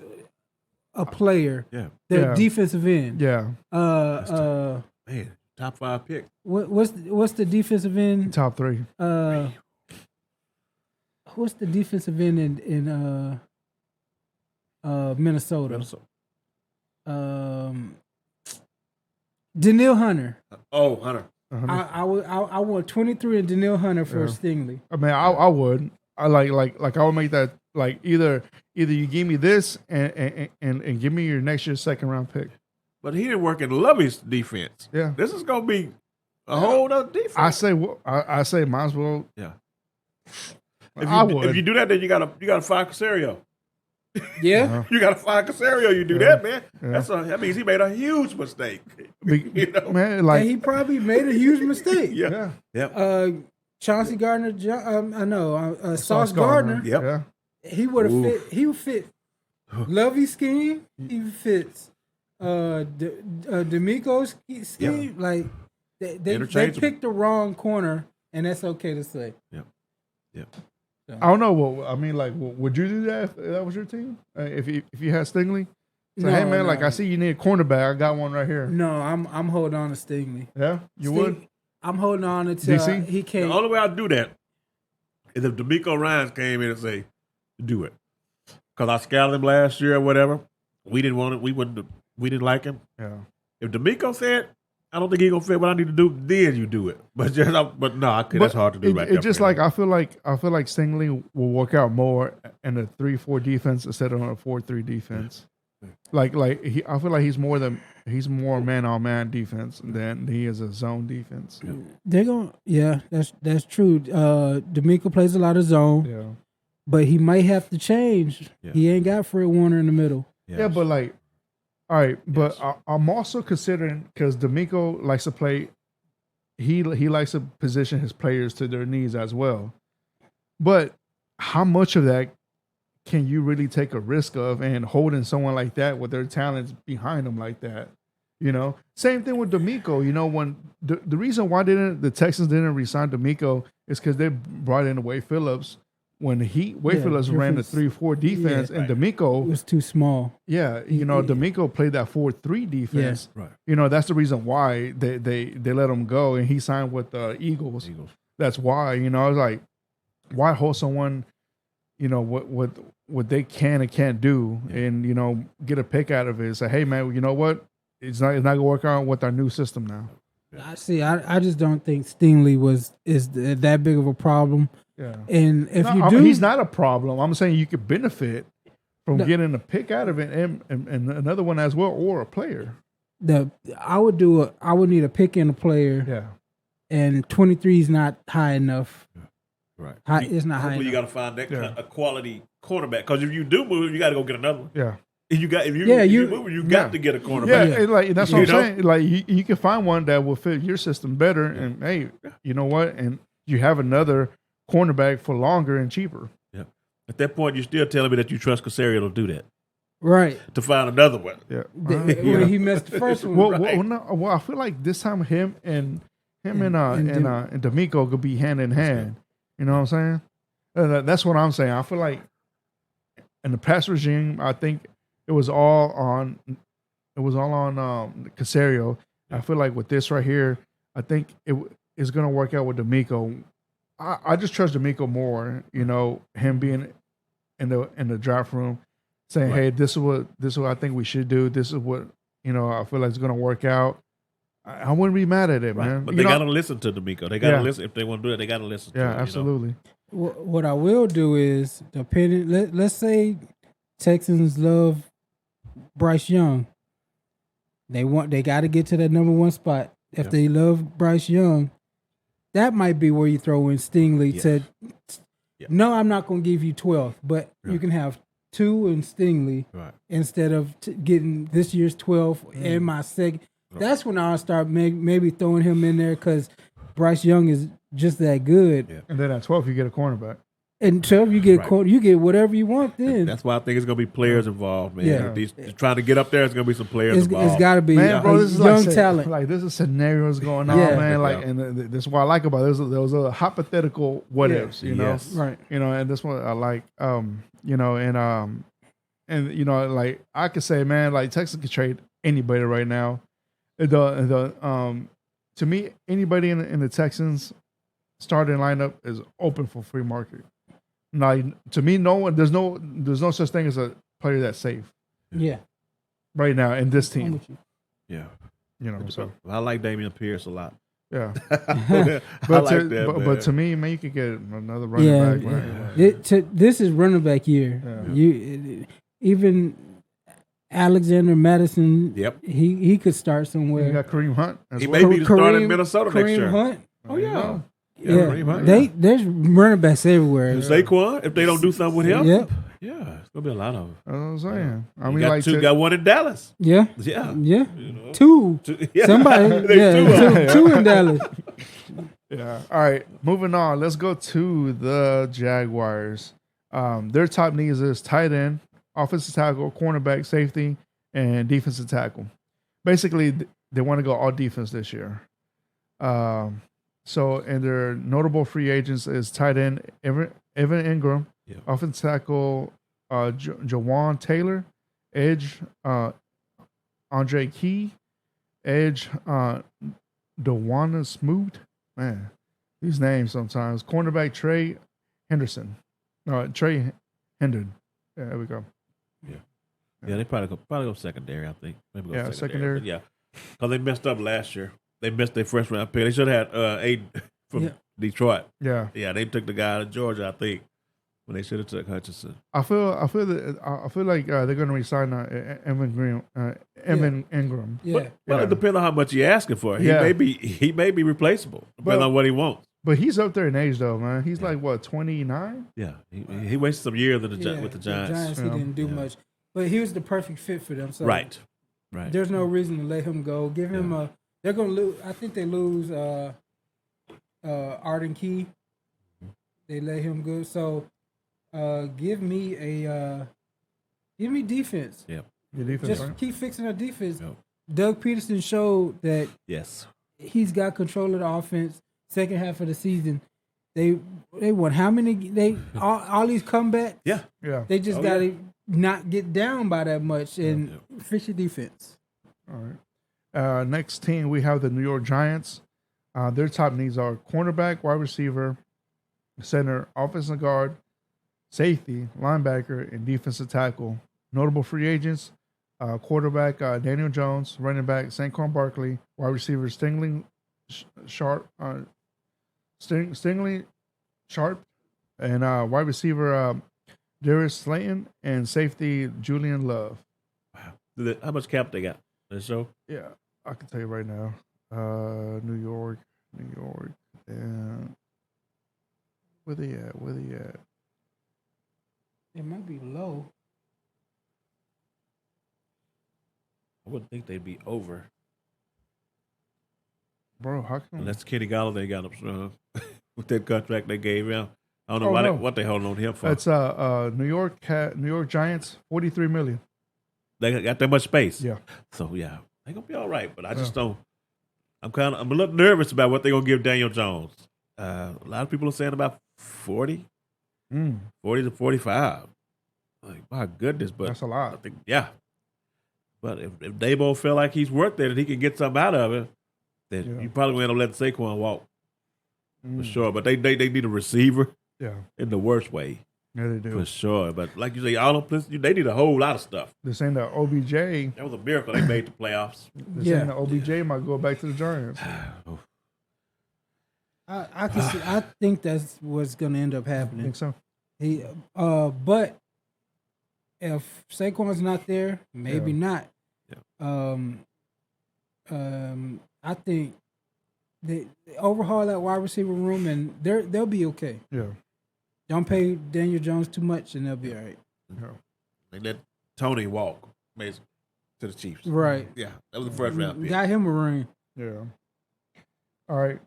a player. Yeah. The defensive end. Yeah. Man, top 5 pick. What's the defensive end? Top 3. What's the defensive end in Minnesota? Danielle Hunter. Hunter. I want 23 and Danielle Hunter for Stingley. I mean, I would. I like I would make that like either you give me this and give me your next year's second round pick. But he didn't work in Lovey's defense. Yeah, this is gonna be a whole other defense. I say might as well. Yeah. I would. If you do that, then you gotta fire Casario. Yeah. You gotta fire Casario. You do that, man. That means he made a huge mistake. You know? Man, like And he probably made a huge mistake. Yeah. Chauncey Gardner, Sauce Gardner. Yep. Yeah. He would have fit. He would fit Lovey's scheme. He fits D'Amico's scheme. Like they picked the wrong corner, and that's okay to say. Yep. I don't know. Well, I mean, like, would you do that if that was your team? If you had Stingley? So, hey, man, like, I see you need a cornerback. I got one right here. No, I'm holding on to Stingley. Yeah? You would? I'm holding on until DC? he can't. The only way I'd do that is if D'Amico Ryans came in and say, do it. Because I scouted him last year or whatever. We didn't want it. We didn't like him. Yeah. If D'Amico said, I don't think he's gonna fit what I need to do, then you do it. But no, I could. That's hard to do right there. It's just like I feel like Stingley will work out more in a 3-4 defense instead of on a 4-3 defense. I feel like he's more man-on-man defense than he is a zone defense. That's true. D'Amico plays a lot of zone, but he might have to change. Yeah. He ain't got Fred Warner in the middle. Yes. Yeah, but like, all right, but I'm also considering because D'Amico likes to play. He likes to position his players to their needs as well. But how much of that can you really take a risk of and holding someone like that with their talents behind them like that? You know, same thing with D'Amico. You know, when the reason why the Texans didn't re-sign D'Amico is because they brought in Wade Phillips. When Wade Phillips ran the 3-4 defense and D'Amico was too small. Yeah, D'Amico played that 4-3 defense. Yeah. Right. You know, that's the reason why they let him go and he signed with the Eagles. That's why, I was like, why hold someone, what they can and can't do and, get a pick out of it and say, hey man, you know what? It's not gonna work out with our new system now. I just don't think Stingley is that big of a problem. Yeah, and if he's not a problem. I'm saying you could benefit from getting a pick out of it and another one as well, or a player. I would need a pick and a player. Yeah, and 23 is not high enough. Right, it's not high enough. You got to find that a quality quarterback because if you do move, you got to go get another one. Yeah. If you move, you got to get a cornerback. Yeah, that's what I'm saying. Like you can find one that will fit your system better, and hey, you know what? And you have another cornerback for longer and cheaper. Yeah. At that point, you're still telling me that you trust Casario to do that, right? To find another one. Yeah. When he missed the first one. Well, I feel like this time him and D'Amico could be hand in hand. You know what I'm saying? That's what I'm saying. I feel like in the past regime, I think it was all on Casario. I feel like with this right here, I think it is going to work out with D'Amico. I just trust D'Amico more. Him being in the draft room, saying, "Hey, this is what I think we should do. This is what I feel like it's going to work out." I wouldn't be mad at it, man. But they got to listen to D'Amico. They got to listen if they want to do it. They got to listen. Yeah, absolutely. What I will do is, let's say Texans love Bryce Young. They got to get to that number one spot. If they love Bryce Young, that might be where you throw in Stingley. No, I'm not going to give you 12, but you can have 2 in Stingley instead of getting this year's 12 and my second. That's when I'll start maybe throwing him in there because Bryce Young is just that good. Yeah. And then at 12, you get a cornerback. And 12, you get you get whatever you want then. That's why I think it's going to be players involved, man. Yeah. These trying to get up there, it's going to be some players involved. It's got to be bro, this is young talent. Like, this is scenarios going on, man. Like, and this is what I like about it. There was a hypothetical what ifs, know? Right. And this one I like, like, I could say, man, like, Texas could trade anybody right now. To me, anybody in the Texans starting lineup is open for free market. Now, to me, there's no such thing as a player that's safe. Yeah. Right now in this team. Yeah. So I like Damian Pierce a lot. Yeah. But to me, man, you could get another running back. This is running back year. Yeah. Even Alexander Madison, he could start somewhere. You got Kareem Hunt. He may be the starter in Minnesota next year. Kareem Hunt. Oh, yeah. Yeah, pretty much, there's running backs everywhere. And Saquon, if they don't do something with him, Yep. yeah, it's gonna be a lot of them. That's what I'm saying. I You mean, got like two, got one in Dallas. Yeah. Yeah, Yeah. You know. Two. Yeah. Somebody. They two in Dallas. Yeah. All right. Moving on. Let's go to the Jaguars. Their top needs is tight end, offensive tackle, cornerback, safety, and defensive tackle. Basically, they want to go all defense this year. So, and their notable free agents is tight end Evan Ingram, offensive tackle Jawan Taylor, edge Andre Key, edge Dewana Smoot. Man, these names sometimes. Cornerback Trey Henderson. No, Trey Hendon. Yeah, there we go. Yeah, they probably go secondary. I think. Maybe go secondary. Yeah, because they messed up last year. They missed their first round pick. They should have had Aiden from Detroit. Yeah, they took the guy out of Georgia, I think, when they should have took Hutchinson. I feel like they're going to resign Evan Ingram. Yeah, but it depends on how much you're asking for. He may be replaceable depending on what he wants. But he's up there in age, though, man. He's like what, 29? Yeah, he wasted some years with the Giants. The Giants, he didn't do much, but he was the perfect fit for them. So right. There's no reason to let him go. Give him a. They're going to lose. I think they lose Arden Key. They let him go. So give me defense. Yeah, defense. Just keep fixing our defense. Yep. Doug Peterson showed that he's got control of the offense. Second half of the season, they won how many? All these comebacks. Yeah. They just got to not get down by that much and fix your defense. All right. Next team, we have the New York Giants. Their top needs are cornerback, wide receiver, center, offensive guard, safety, linebacker, and defensive tackle. Notable free agents: quarterback Daniel Jones, running back Saquon Barkley, wide receiver Stingley Sharp, and wide receiver Darius Slayton, and safety Julian Love. Wow, how much cap they got? So yeah, I can tell you right now. New York, and where they at? It might be low. I wouldn't think they'd be over. Bro, how come? Unless Kenny Galladay got them with that contract they gave him. I don't know what they holding on to him for. It's New York Giants, $43 million. They got that much space. Yeah. So yeah, they gonna be all right. But I just don't. I'm a little nervous about what they're gonna give Daniel Jones. A lot of people are saying about 40 to 45. Like, my goodness, but that's a lot. I think, but if Dabo feel like he's worth it and he can get something out of it, then you probably end up letting Saquon walk for sure. But they need a receiver, in the worst way. Yeah, they do for sure. But like you say, they need a whole lot of stuff. They're saying that OBJ. That was a miracle they made the playoffs. They're saying that OBJ might go back to the Giants. I can see. I think that's what's going to end up happening. I think so. But if Saquon's not there, maybe not. Yeah. I think they overhaul that wide receiver room and they'll be okay. Yeah. Don't pay Daniel Jones too much and they'll be all right. Yeah. They let Tony walk, basically, to the Chiefs. Right. Yeah, that was the first round pick. Got him a ring. Yeah. All right.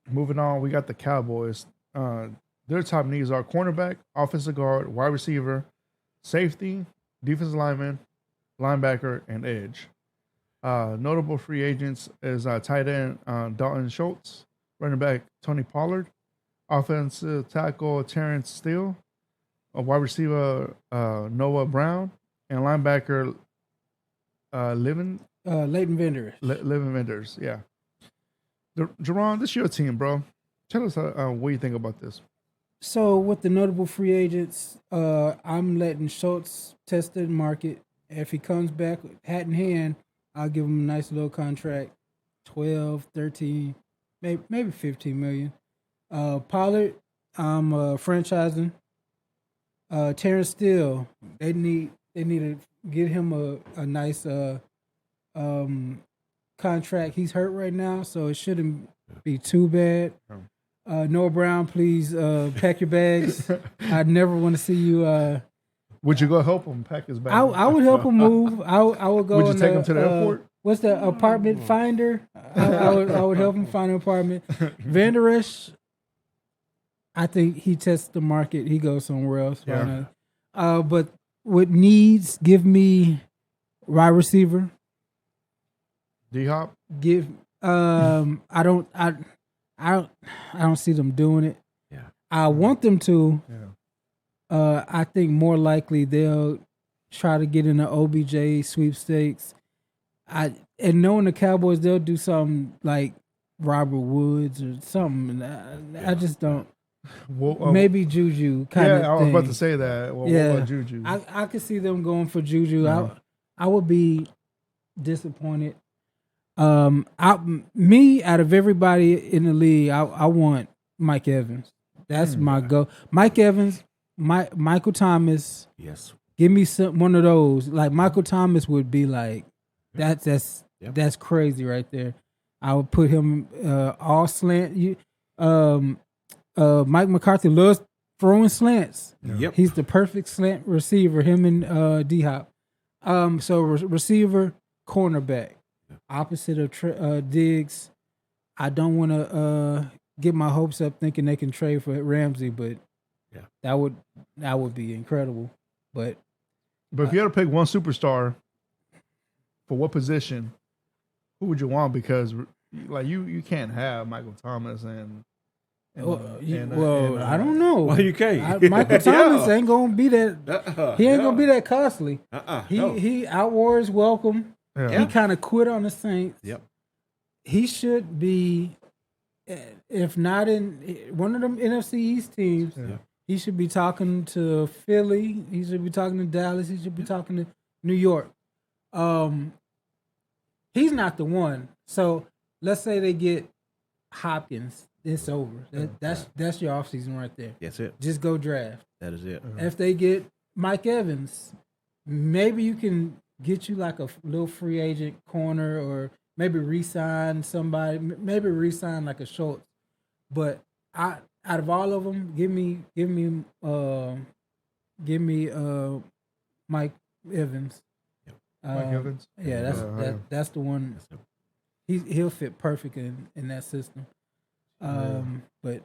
Moving on, we got the Cowboys. Their top needs are cornerback, offensive guard, wide receiver, safety, defensive lineman, linebacker, and edge. Notable free agents is tight end Dalton Schultz, running back Tony Pollard, offensive tackle Terrence Steele, a wide receiver Noah Brown, and linebacker Leighton Vendors. Leighton Vendors, yeah. Jerron, this is your team, bro. Tell us what you think about this. So with the notable free agents, I'm letting Schultz test the market. If he comes back hat in hand, I'll give him a nice little contract, 12, 13, maybe 15 million. Pollard, I'm franchising. Terrence Steele, they need to get him a nice contract. He's hurt right now, so it shouldn't be too bad. Noah Brown, please pack your bags. I never want to see you. Would you go help him pack his bag? I would help him move. I would go. Would you take him to the airport? What's the apartment finder? I would help him find an apartment. Van Der Esch, I think he tests the market. He goes somewhere else. Yeah. But with needs, give me wide receiver. D-Hop? Give I don't see them doing it. Yeah. I want them to. Yeah. I think more likely they'll try to get in the OBJ sweepstakes. And knowing the Cowboys, they'll do something like Robert Woods or something. I just don't. Well, maybe Juju kind of thing. I was about to say that. Well, yeah. What about Juju? I could see them going for Juju. No. I would be disappointed. Out of everybody in the league, I want Mike Evans. That's my go. Mike Evans, Michael Thomas. Yes. Give me one of those. Like Michael Thomas would be like, that's crazy right there. I would put him all slant. Mike McCarthy loves throwing slants. Yep. He's the perfect slant receiver. Him and D-Hop. So receiver, cornerback, opposite of Diggs. I don't want to get my hopes up thinking they can trade for Ramsey, but that would be incredible. But if you had to pick one superstar for what position, who would you want? Because like you can't have Michael Thomas and I don't know. Why you can't? Michael Thomas ain't gonna be that. He ain't gonna be that costly. He outwards welcome. Yeah. He kind of quit on the Saints. Yep. He should be, if not in one of them NFC East teams. Yeah. He should be talking to Philly. He should be talking to Dallas. He should be talking to New York. He's not the one. So let's say they get Hopkins. It's over. That's your offseason right there. That's it. Just go draft. That is it. If they get Mike Evans, maybe you can get you like a little free agent corner, or maybe re-sign somebody. Maybe re-sign like a Schultz. But out of all of them, give me Mike Evans. Mike Evans. Yeah, that's the one. He'll fit perfect in that system. But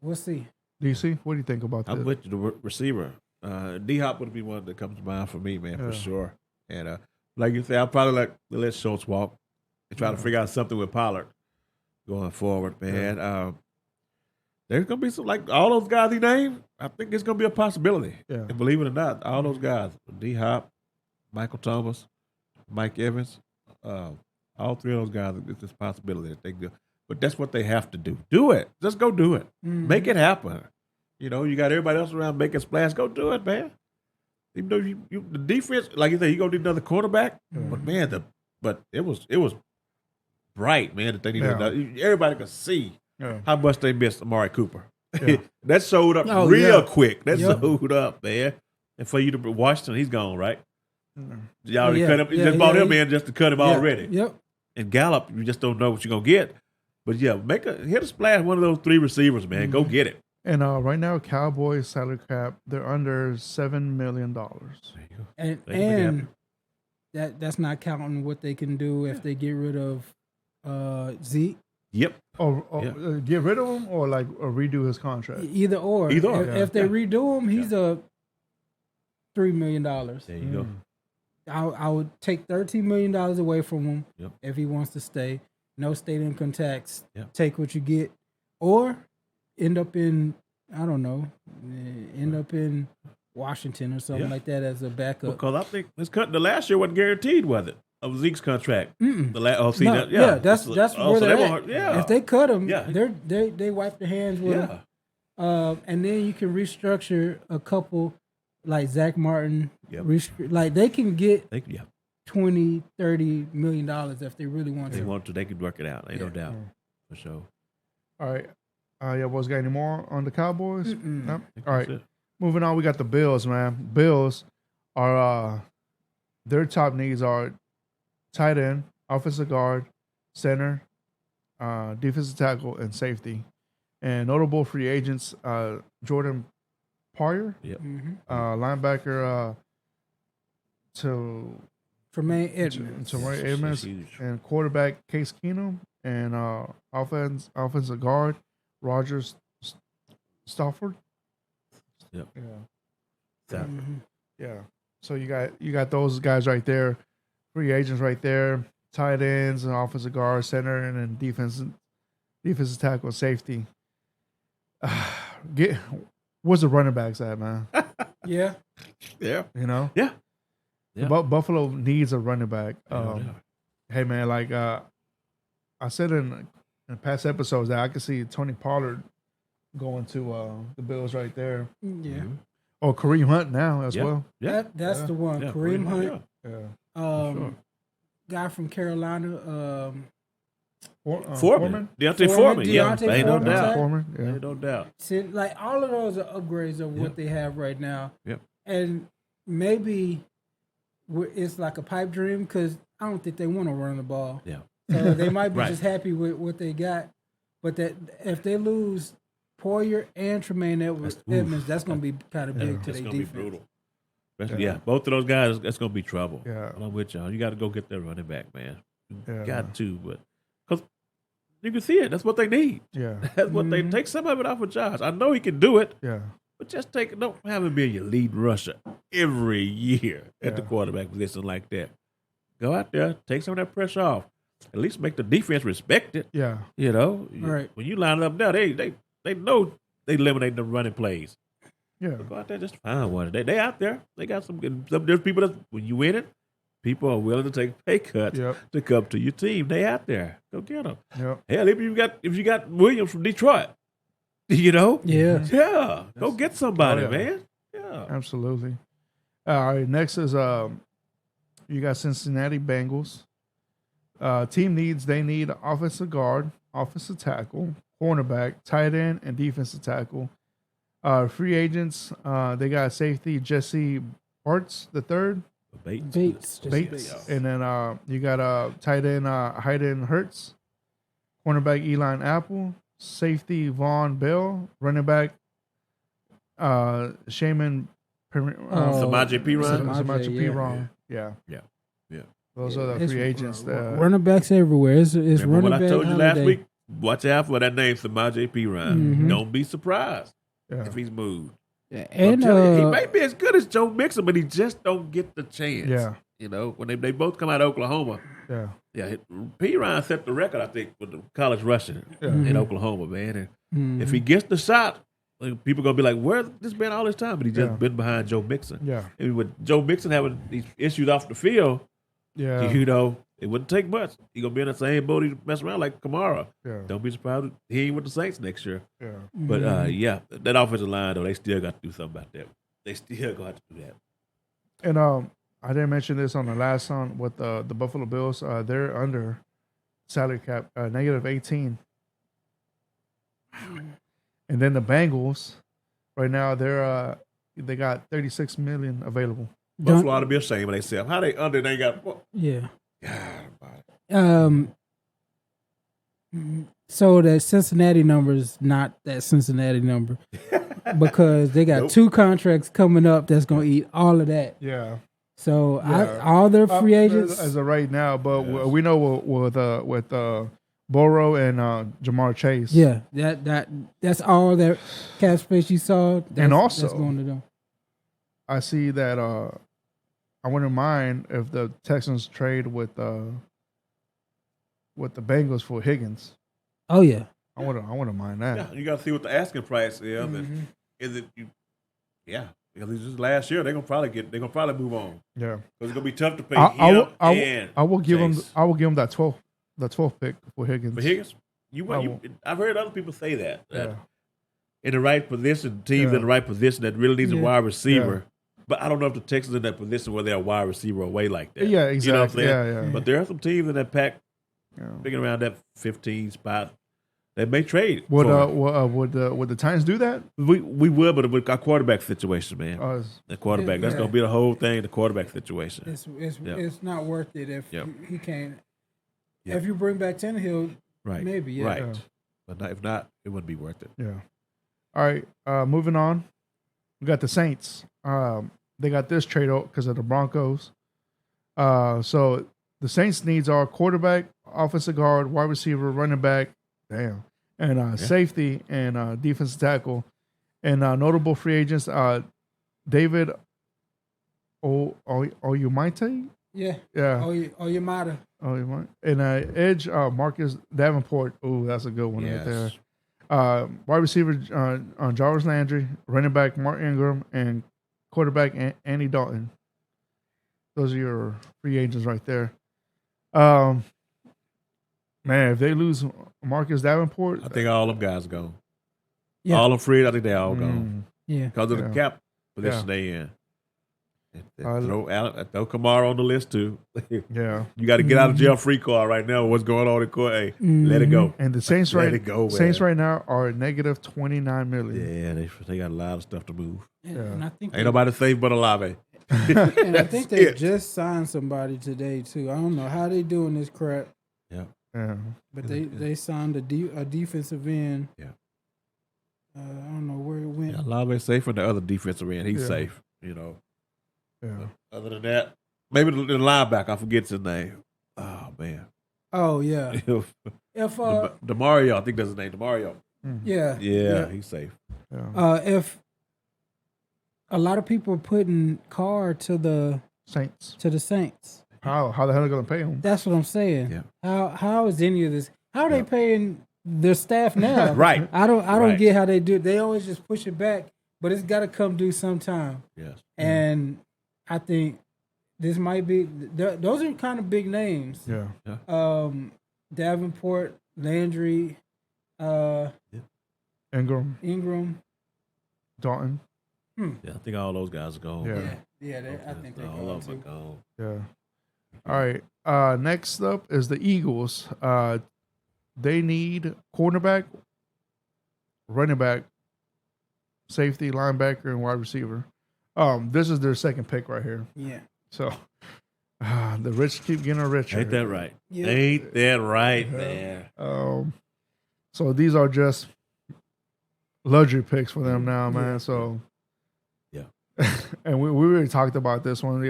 we'll see. DC, what do you think about that? I'm with you, the receiver. D-Hop would be one that comes to mind for me, man, for sure. And like you say, I'll probably let Schultz walk and try to figure out something with Pollard going forward, man. There's going to be some, like all those guys he named, I think it's going to be a possibility. Yeah. And believe it or not, all those guys, D-Hop, Michael Thomas, Mike Evans, all three of those guys, it's a possibility that they do. But that's what they have to do. Do it. Just go do it. Mm-hmm. Make it happen. You know, you got everybody else around making splash. Go do it, man. Even though the defense, like you said, you gonna need another quarterback. Mm-hmm. But man, but it was bright, man. That they needed. Everybody could see how much they missed Amari Cooper. Yeah. That showed up real quick. That showed up, man. And for you to Washington, he's gone, right? You already cut him. You just bought him in just to cut him already. Yep. And Gallup, you just don't know what you're gonna get. But yeah, hit a splash one of those three receivers, man. Mm-hmm. Go get it. And right now, Cowboys salary cap, they're under $7 million. And that's not counting what they can do if they get rid of Zeke. Yep. Get rid of him or redo his contract? Either or. If they redo him, he's a $3 million. There you go. I would take $13 million away from him if he wants to stay. No state income tax. Yep. Take what you get, or end up in Washington or something like that as a backup. Because I think the last year wasn't guaranteed, was it, of Zeke's contract? Mm-mm. That's where they're at. Yeah. If they cut him, they wipe their hands with him. And then you can restructure a couple like Zach Martin. Yep. Like they can get. $20, $30 million if they really want to. They could work it out. Ain't no doubt. For sure. All right. Boys, got any more on the Cowboys? No? All right. It. Moving on, we got the Bills, man. Bills are their top needs are tight end, offensive guard, center, defensive tackle, and safety. And notable free agents: Jordan Poyer, Yep. linebacker to Tremaine Edmonds. Ray That's Edmonds, huge. and quarterback Case Keenum, and offensive guard Rogers Stafford. Yep. Yeah. Stafford. Yeah. So you got those guys right there, free agents right there, tight ends and offensive guard, center, and then defensive tackle, safety. Where's the running backs at, man? Yeah. Yeah. You know? Yeah. Yeah. Buffalo needs a running back. Yeah. Hey, man, like I said in past episodes that I could see Tony Pollard going to the Bills right there. Yeah. Or Kareem Hunt now as Yeah. well. Yeah. That's the one. Yeah, Kareem Hunt. Yeah. Sure. Guy from Carolina. Foreman. Deontay Foreman. Yeah. Deontay Ain't no Foreman. doubt. Foreman. Yeah. Ain't no doubt. Like all of those are upgrades of what they have right now. Yep. And maybe it's like a pipe dream because I don't think they want to run the ball. Yeah. So they might be Right. just happy with what they got. But that if they lose Poyer and Tremaine Edmonds, that's going to be kind of big to It's their going to be defense. brutal. Yeah, both of those guys, that's going to be trouble. Yeah. I'm with y'all. You got to go get that running back, man. Yeah. Got to, but because you can see it. That's what they need. Yeah. That's what they take some of it off of Josh. I know he can do it, Yeah. but just don't have him be your lead rusher every year at the Yeah. quarterback position like that. Go out there, take some of that pressure off. At least make the defense respect it. Yeah. You know, Right. when you line it up now, they know they eliminate the running plays. Yeah. So go out there, just find one. They out there. They got some good. There's people that when you win it, people are willing to take pay cuts Yep. to come to your team. They out there. Go get them. Yep. Hell, if you got Williams from Detroit, you know, Yeah. yeah, go get somebody, Oh, yeah. man. Yeah, Absolutely. All right. Next is you got Cincinnati Bengals. Team needs. They need offensive guard, offensive tackle, cornerback, tight end, and defensive tackle. Free agents. They got safety Jesse Bartz the third. Bates. And then you got tight end Hayden Hurts, cornerback Eli Apple, safety Vaughn Bell, running back Shaman Samaje Perine. Samaje yeah. Perine. Yeah. Yeah. Those are the It's free agents. running backs everywhere. It's Remember running what back I told you last holiday. week? Watch out for that name, Samaje Perine. Mhm. Don't be surprised Yeah. if he's moved. Yeah, I'm and telling you, he may be as good as Joe Mixon, but he just don't get the chance. Yeah. You know, when they both come out of Oklahoma. Yeah. Yeah, Perine set the record, I think, with the college rushing Yeah. in Oklahoma, man. And if he Mhm. gets the shot, people going to be like, where's this been all this time? But he just Yeah. been behind Joe Mixon. Yeah. And with Joe Mixon having these issues off the field, Yeah. you know, it wouldn't take much. He's going to be in the same boat he mess around like Kamara. Yeah. Don't be surprised if he ain't with the Saints next year. Yeah. But, yeah, that offensive line, though, they still got to do something about that. They still going to have to do that. And I didn't mention this on the last one with the Buffalo Bills. They're under salary cap, negative 18. And then the Bengals, right now they got 36 million available. Buffalo ought to be ashamed of themselves. How they under? They got Yeah. God, So the Cincinnati number is not that Cincinnati number because they got two contracts coming up that's going to eat all of that. Yeah. So Yeah. all their free agents. as of right now, but Yes. we know with Burrow and Jamar Chase. Yeah, that's all that cap space you saw. That's, also- that's going to them. I see that I wouldn't mind if the Texans trade with the Bengals for Higgins. Oh yeah, I wouldn't mind that. yeah, you got to see what the asking price is. And is it you? Yeah, because it's just last year they're gonna probably move on Yeah. because it's gonna be tough to pay I him will and give him Chase. that 12th pick for Higgins. For Higgins. I will. I've heard other people say that Yeah. in the right position, teams Yeah. in the right position that really needs a Yeah. wide receiver. But I don't know if the Texans in that position where they're a wide receiver away like that. Yeah, You know what I'm exactly. saying? Yeah. But there are some teams in that pack Yeah. picking around that 15 spot that may trade. Would for would the Titans do that? we would, but with our quarterback situation, man. The quarterback. That's Yeah. going to be the whole thing, the quarterback situation. it's Yeah. it's not worth it if Yep. he can't. Yep. If you bring back Tannehill, Right. Maybe, yeah. Right. Yeah. But if not, it wouldn't be worth it. Yeah. All right. Moving on. We got the Saints. They got this trade out because of the Broncos. So the Saints' needs are quarterback, offensive guard, wide receiver, running back, and safety and defensive tackle. And notable free agents, David Oyumite. Yeah. Yeah. Oh, you might have. And edge, Marcus Davenport. Oh, that's a good one right there. Wide receiver, Jarvis Landry, running back, Mark Ingram, and quarterback, Andy Dalton. Those are your free agents right there. Man, if they lose Marcus Davenport, I think all them guys go. Yeah. All them free, I think they all go. Yeah. Because of the cap position they in. Throw Kamara on the list too. Yeah. You got to get out of jail free card right now. What's going on in court? Hey, let it go. And the Saints let it go, Saints right now are negative $29 million. Yeah, they got a lot of stuff to move. And I think ain't nobody safe but Olave. And I think they just signed somebody today too. I don't know how they doing this crap. Yeah. But they signed a defensive end. Yeah. I don't know where it went. Yeah, Olave's safe from the other defensive end. He's safe, Yeah. But other than that, maybe the linebacker, I forget his name. Oh man. Oh yeah. if Demario, I think that's his name. Demario. Yeah, he's safe. Yeah. If a lot of people are putting Carr to the Saints. How the hell are they going to pay him? That's what I'm saying. Yeah. How is any of this? How are they paying their staff now? Right. I don't get how they do it. They always just push it back, but it's got to come due sometime. Yes. And I think this might be those are kind of big names. Yeah. Davenport, Landry, Ingram, Dalton. Yeah, I think all those guys are gone. Yeah. I think they're all of them too. are gone. Yeah. All right. Next up is the Eagles. They need cornerback, running back, safety, linebacker, and wide receiver. This is their second pick right here. Yeah. So the rich keep getting richer. Ain't that right? Yeah. Ain't that right, man? So these are just luxury picks for them now, man. So and we already talked about this one.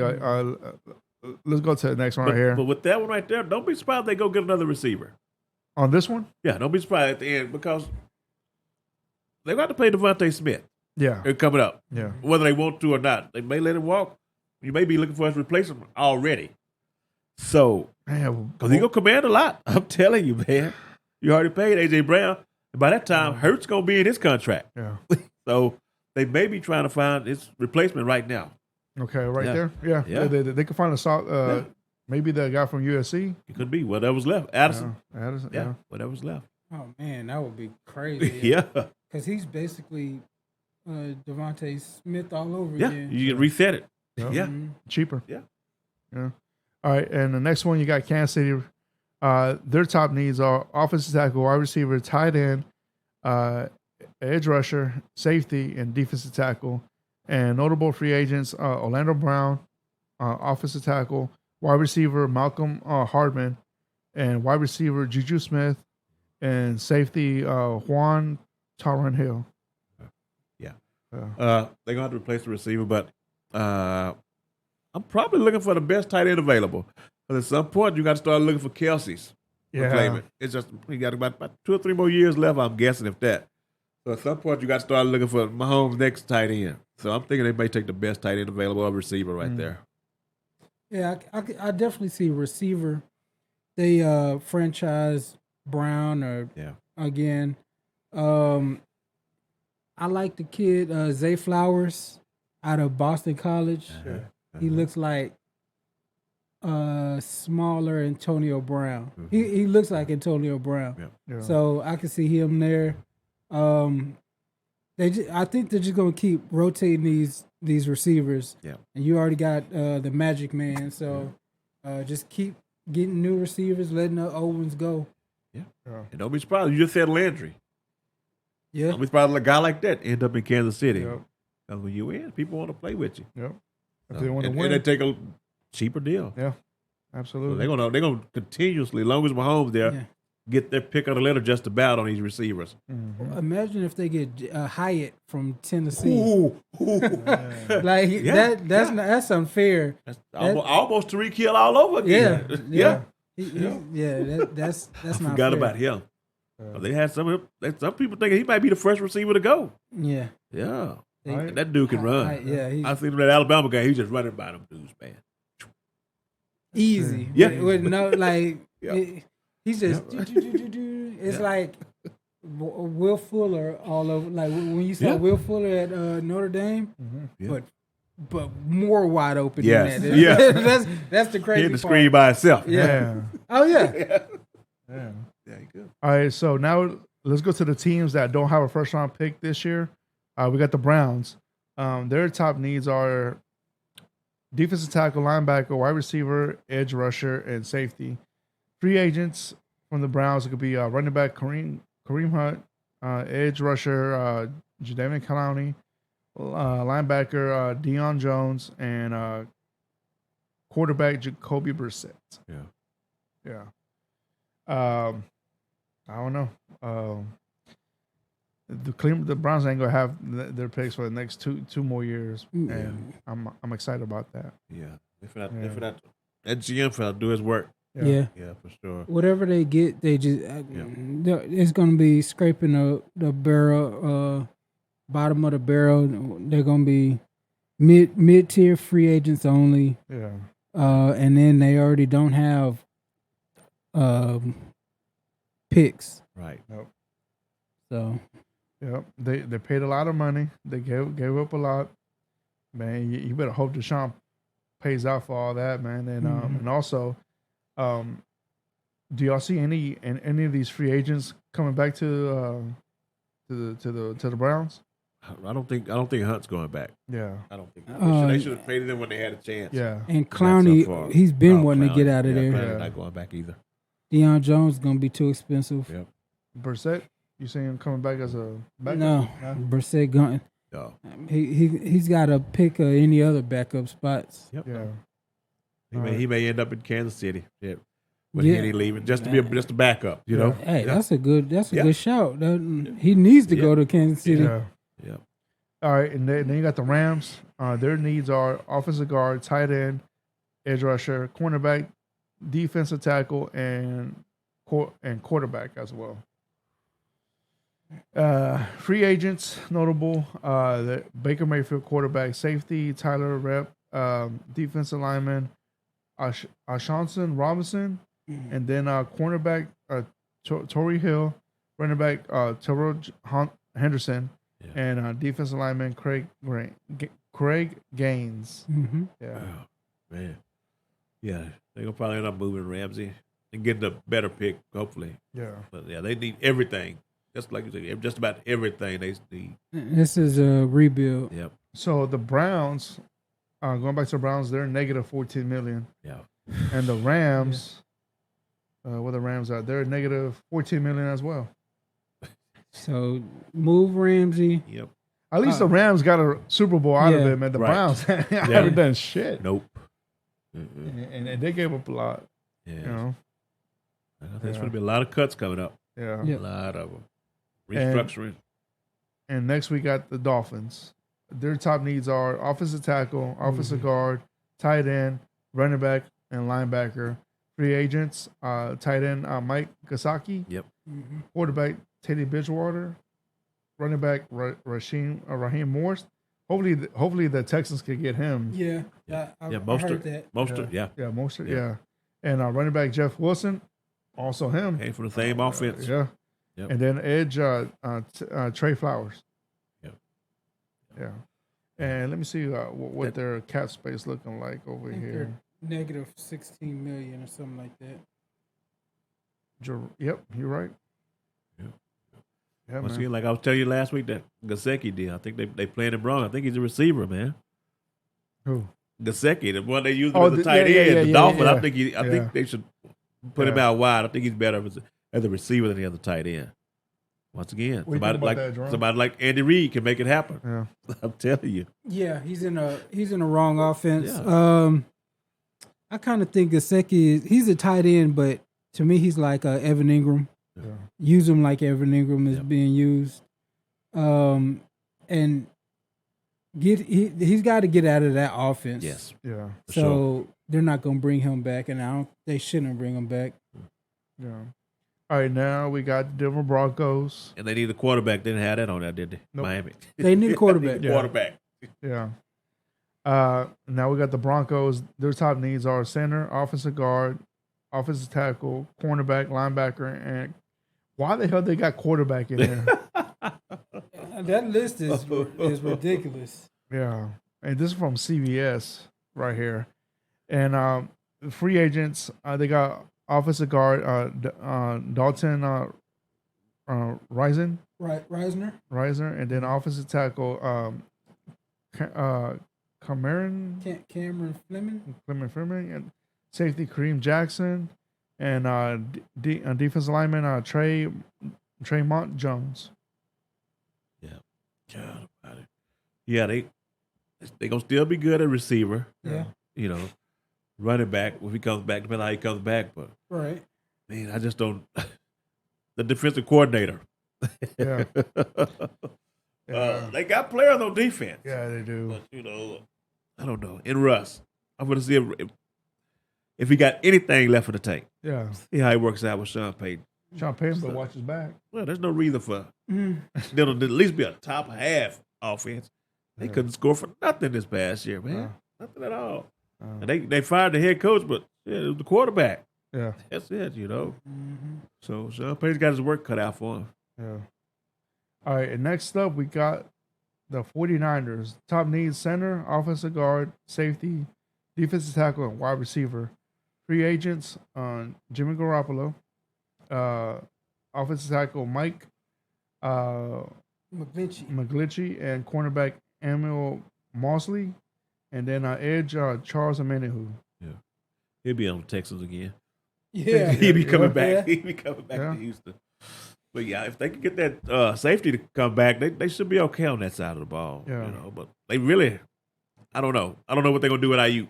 Let's go to the next one right here. But with that one right there, don't be surprised if they go get another receiver. On this one? Yeah, don't be surprised at the end because they got to pay Devontae Smith. Yeah. They're coming up. Yeah. Whether they want to or not. They may let him walk. You may be looking for his replacement already. So, because he's going to command a lot. I'm telling you, man. You already paid A.J. Brown. And by that time, Hurts going to be in his contract. Yeah. So, they may be trying to find his replacement right now. Okay, there? Yeah. They could find a maybe the guy from USC. It could be whatever's left. Addison. Yeah. Whatever's left. Oh, man, that would be crazy. Yeah. Because he's basically Devontae Smith all over again. You can reset it. Yeah. Yeah. Cheaper. Yeah. All right, and the next one you got Kansas City. Their top needs are offensive tackle, wide receiver, tight end, edge rusher, safety, and defensive tackle. And notable free agents, Orlando Brown, offensive tackle, wide receiver, Malcolm Hardman, and wide receiver, Juju Smith, and safety, Juan Tyron Hill. Yeah. They're going to have to replace the receiver, but I'm probably looking for the best tight end available. But at some point, you got to start looking for Kelsey's. Yeah. It's just, you got about 2 or 3 more years left, I'm guessing, if that. So at some point, you got to start looking for Mahomes' next tight end. So I'm thinking they may take the best tight end available of receiver right there. Yeah, I definitely see receiver. They franchise Brown or again. I like the kid Zay Flowers out of Boston College. He looks like smaller Antonio Brown. He looks like Antonio Brown. Yeah. So I can see him there. I think they're just gonna keep rotating these receivers. Yeah. And you already got the Magic Man, so just keep getting new receivers, letting the old ones go. Yeah. And don't be surprised. You just said Landry. Yeah. Don't be surprised a guy like that end up in Kansas City. Yep. Because when you in, people want to play with you. Yep. If they want to win, and they take a cheaper deal. Yeah. So Absolutely. they're gonna continuously, as long as Mahomes there, get their pick of the litter just about on these receivers. Mm-hmm. Imagine if they get Hyatt from Tennessee. Ooh. Like that's unfair. That's almost Tariq Hill all over again. Yeah. That's I not forgot fair. about him. They had some people thinking he might be the first receiver to go. Yeah. Yeah. They- That dude can run. I seen him at Alabama game. He just running by them dudes, man. Easy. Yeah. With no like Yeah. he's just it's like Will Fuller all over. Like when you saw Will Fuller at Notre Dame, but more wide open Yes. than that. Yeah. That's the crazy He had the part. screen by himself. Yeah. Oh yeah. Yeah. Yeah, he good. All right, so now let's go to the teams that don't have a first round pick this year. We got the Browns. Their top needs are defensive tackle, linebacker, wide receiver, edge rusher, and safety. Free agents from the Browns could be running back Kareem Hunt, edge rusher Jadeveon Clowney, linebacker Deion Jones, and quarterback Jacoby Brissett. Yeah. I don't know. The Browns ain't gonna have their picks for the next two more years, and I'm excited about that. Yeah. If not, that GM fella do his work. Yeah. Yeah, for sure. Whatever they get, they just it's gonna be scraping the barrel, bottom of the barrel. They're gonna be mid tier free agents only. Yeah. And then they already don't have picks. Right. So Yep. They paid a lot of money. They gave up a lot. Man, you better hope Deshaun pays out for all that, man. And and also, do y'all see any of these free agents coming back to the Browns? I don't think Hunt's going back. Yeah. I don't think they should have traded him when they had a chance. Yeah. and Clowney, he's been wanting to get out of there. Clowney's not going back either. Deion Jones is gonna be too expensive. Yep. Brissett, you see him coming back as a backup? No, Brissett going. No. He's got to pick any other backup spots. Yep. Yeah. He may end up in Kansas City. Yeah. But he ain't leaving just to be just a backup, you know. Hey, that's a good shout. He needs to go to Kansas City. Yeah. Yeah. All right, and then you got the Rams. Their needs are offensive guard, tight end, edge rusher, cornerback, defensive tackle, and quarterback as well. Free agents notable: the Baker Mayfield quarterback, safety Tyler Rep, defensive lineman Ashanson Robinson, and then cornerback Torrey Hill, running back Terrell Henderson, and defensive lineman Craig Gaines. Mm-hmm. Yeah, Oh, man. Yeah, they're gonna probably end up moving Ramsey and getting a better pick, hopefully. yeah. But yeah, they need everything. Just like you said, just about everything they need. This is a rebuild. Yep. So the Browns, going back to the Browns, they're negative $14 million. Yeah. And the Rams, where the Rams are, they're negative $14 million as well. So move Ramsey. Yep. At least the Rams got a Super Bowl out of it, man. The Right. Browns haven't done shit. Nope. And they gave up a lot. Yeah. You know? I think there's going to be a lot of cuts coming up. Yeah. Yeah. A lot of them. Restructuring. And next we got the Dolphins. Their top needs are offensive tackle, offensive guard, tight end, running back, and linebacker. Free agents, tight end Mike Gesicki. Yep. Quarterback Teddy Bridgewater. Running back Raheem Morris. Hopefully the Texans can get him. Yeah. I heard that. Mostert. Yeah. Yeah, Mostert. Yeah. And running back Jeff Wilson, also him. Came from the same offense. Yeah. Yep. And then edge Trey Flowers. Yep. Yeah. And let me see what their cap space looking like over here. Negative 16 million or something like that. Yep, you're right. Yep. Yeah, Once man. again, like I was telling you last week, that Gesicki deal. I think they playing him wrong. I think he's a receiver, man. Who? Gesicki, the one they used as a tight end, the Dolphins. I think they should put him out wide. I think he's better as a receiver than the other tight end. Once again, What do you think about that, Jerome? somebody like Andy Reid can make it happen. Yeah. I'm telling you. Yeah, he's in a wrong offense. Yeah. I kind of think Gesicki he's a tight end, but to me he's like Evan Ingram. use him like Evan Ingram is being used, and he's got to get out of that offense. Yes. Yeah. So they're not going to bring him back, and they shouldn't bring him back. Yeah. All right, now we got the Denver Broncos. And they need a quarterback. They didn't have that on there, did they? Nope. Miami. They need a quarterback. Quarterback. Yeah. Now we got the Broncos. Their top needs are center, offensive guard, offensive tackle, cornerback, linebacker, and why the hell they got quarterback in there? That list is ridiculous. Yeah. And this is from CBS right here. And free agents, they got offensive guard Dalton Reisner, and then offensive tackle Cameron Fleming, and safety Kareem Jackson, and defensive lineman Tremont Jones. Yeah. God about it. Yeah, they gonna still be good at receiver. Yeah. You know, running back if he comes back, depending on how he comes back. But right, man, I just don't. The defensive coordinator. Yeah. They got players on defense. Yeah, they do. But I don't know. In Russ, I'm gonna see if he got anything left for the tank. Yeah. See how he works out with Sean Payton. Sean Payton, but watch his back. Well, there's no reason for them to at least be a top half offense. They couldn't score for nothing this past year, man. Nothing at all. And they fired the head coach, but it was the quarterback. Yeah. That's it, So Sean Payton's got his work cut out for him. Yeah. All right, and next up we got the 49ers. Top needs center, offensive guard, safety, defensive tackle, and wide receiver. Free agents on Jimmy Garoppolo, offensive tackle Mike McGlinchey, and cornerback Emil Mosley, and then edge Charles Omenihu. Yeah, he'll be on the Texans again. Yeah, he'll be coming back. Yeah. He'll be coming back to Houston. But yeah, if they can get that safety to come back, they should be okay on that side of the ball. Yeah. But they really, I don't know. I don't know what they're gonna do with IU.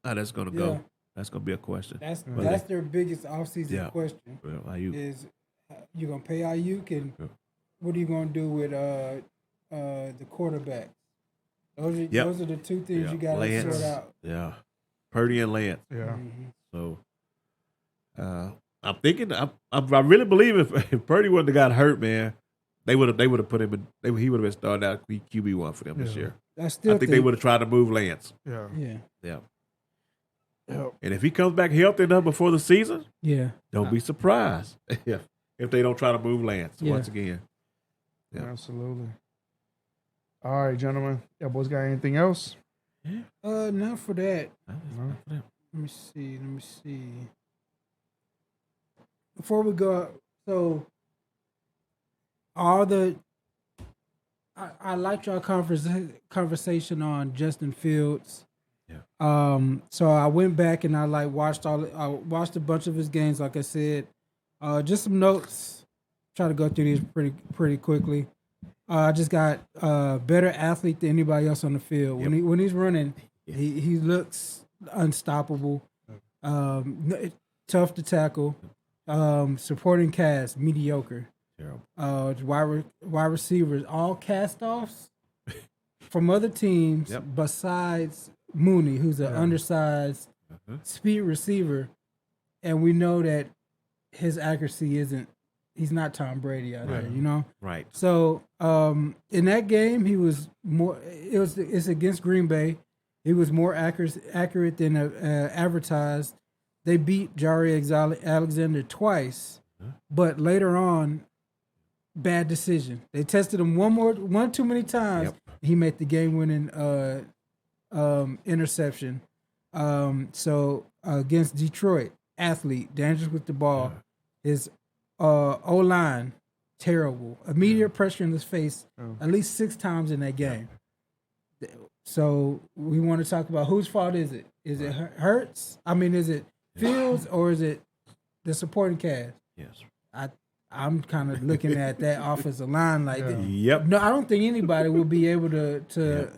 How that's gonna Yeah. go. That's gonna be a question. That's their biggest offseason question. Well, IU. Is you gonna pay Ayuk, and what are you gonna do with the quarterback? Those are the two things you got to sort out. Yeah, Purdy and Lance. Yeah. So, I'm thinking. I really believe if Purdy wouldn't have got hurt, man, they would have put him in. He would have been starting out QB1 for them this year. I think they would have tried to move Lance. Yeah. Yeah. And if he comes back healthy enough before the season, don't be surprised if they don't try to move Lance once again. Yeah. Absolutely. All right, gentlemen. Yeah, boys, got anything else? Not for that. No. Let me see. Before we go, so I liked your conversation on Justin Fields. Yeah. So I went back and I watched a bunch of his games. Like I said, just some notes. Try to go through these pretty quickly. I just got better athlete than anybody else on the field. When he's running, he looks unstoppable. Tough to tackle. Supporting cast mediocre. Terrible. Wide receivers all cast-offs from other teams besides Mooney, who's an undersized speed receiver, and we know that his accuracy isn't. He's not Tom Brady out there, Right. So in that game, he was more. It's against Green Bay. He was more accurate than advertised. They beat Jaire Alexander twice, but later on, bad decision. They tested him one too many times. Yep. He made the game-winning interception. So against Detroit, athlete, dangerous with the ball. His O-line, terrible. Immediate pressure in his face at least 6 times in that game. So we want to talk about whose fault is it? Is it Hurts? I mean, is it Fields or is it the supporting cast? Yes. I'm kind of looking at that offensive line like that. Yep. No, I don't think anybody will be able to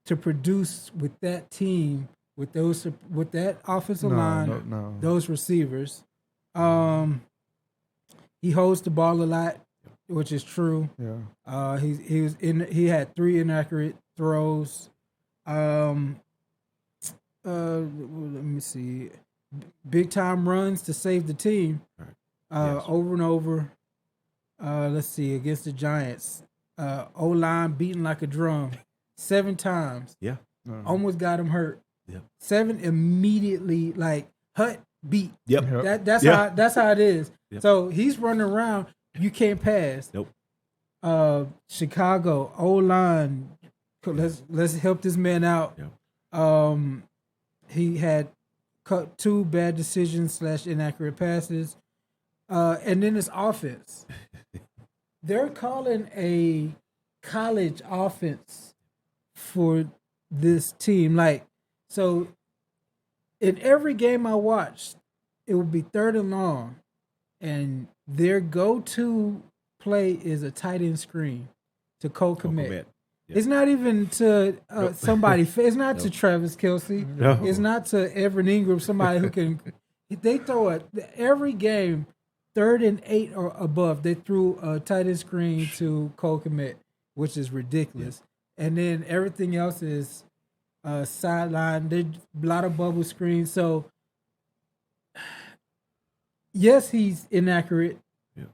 produce with that team, with that offensive line, those receivers. He holds the ball a lot, which is true. Yeah. He had 3 inaccurate throws. Let me see. Big time runs to save the team. Over and over. Let's see, against the Giants. O-line beaten like a drum 7 times. Yeah. Almost got him hurt. Yeah. 7 immediately, like Hut beat. Yep. That's how it is. Yep. So he's running around. You can't pass. Nope. Chicago O-line. Let's help this man out. Yep. He had 2 bad decisions / inaccurate passes. And then his offense. They're calling a college offense for this team. Like, so in every game I watched, it would be 3rd and long, and their go-to play is a tight end screen to co-commit. Yep. It's not even to somebody. It's not to Travis Kelce. No. It's not to Evan Ingram, somebody who can. They throw it every game, 3rd and 8 or above. They threw a tight end screen to co-commit, which is ridiculous. And then everything else is sideline. They a lot of bubble screens. So yes, he's inaccurate. Yeah.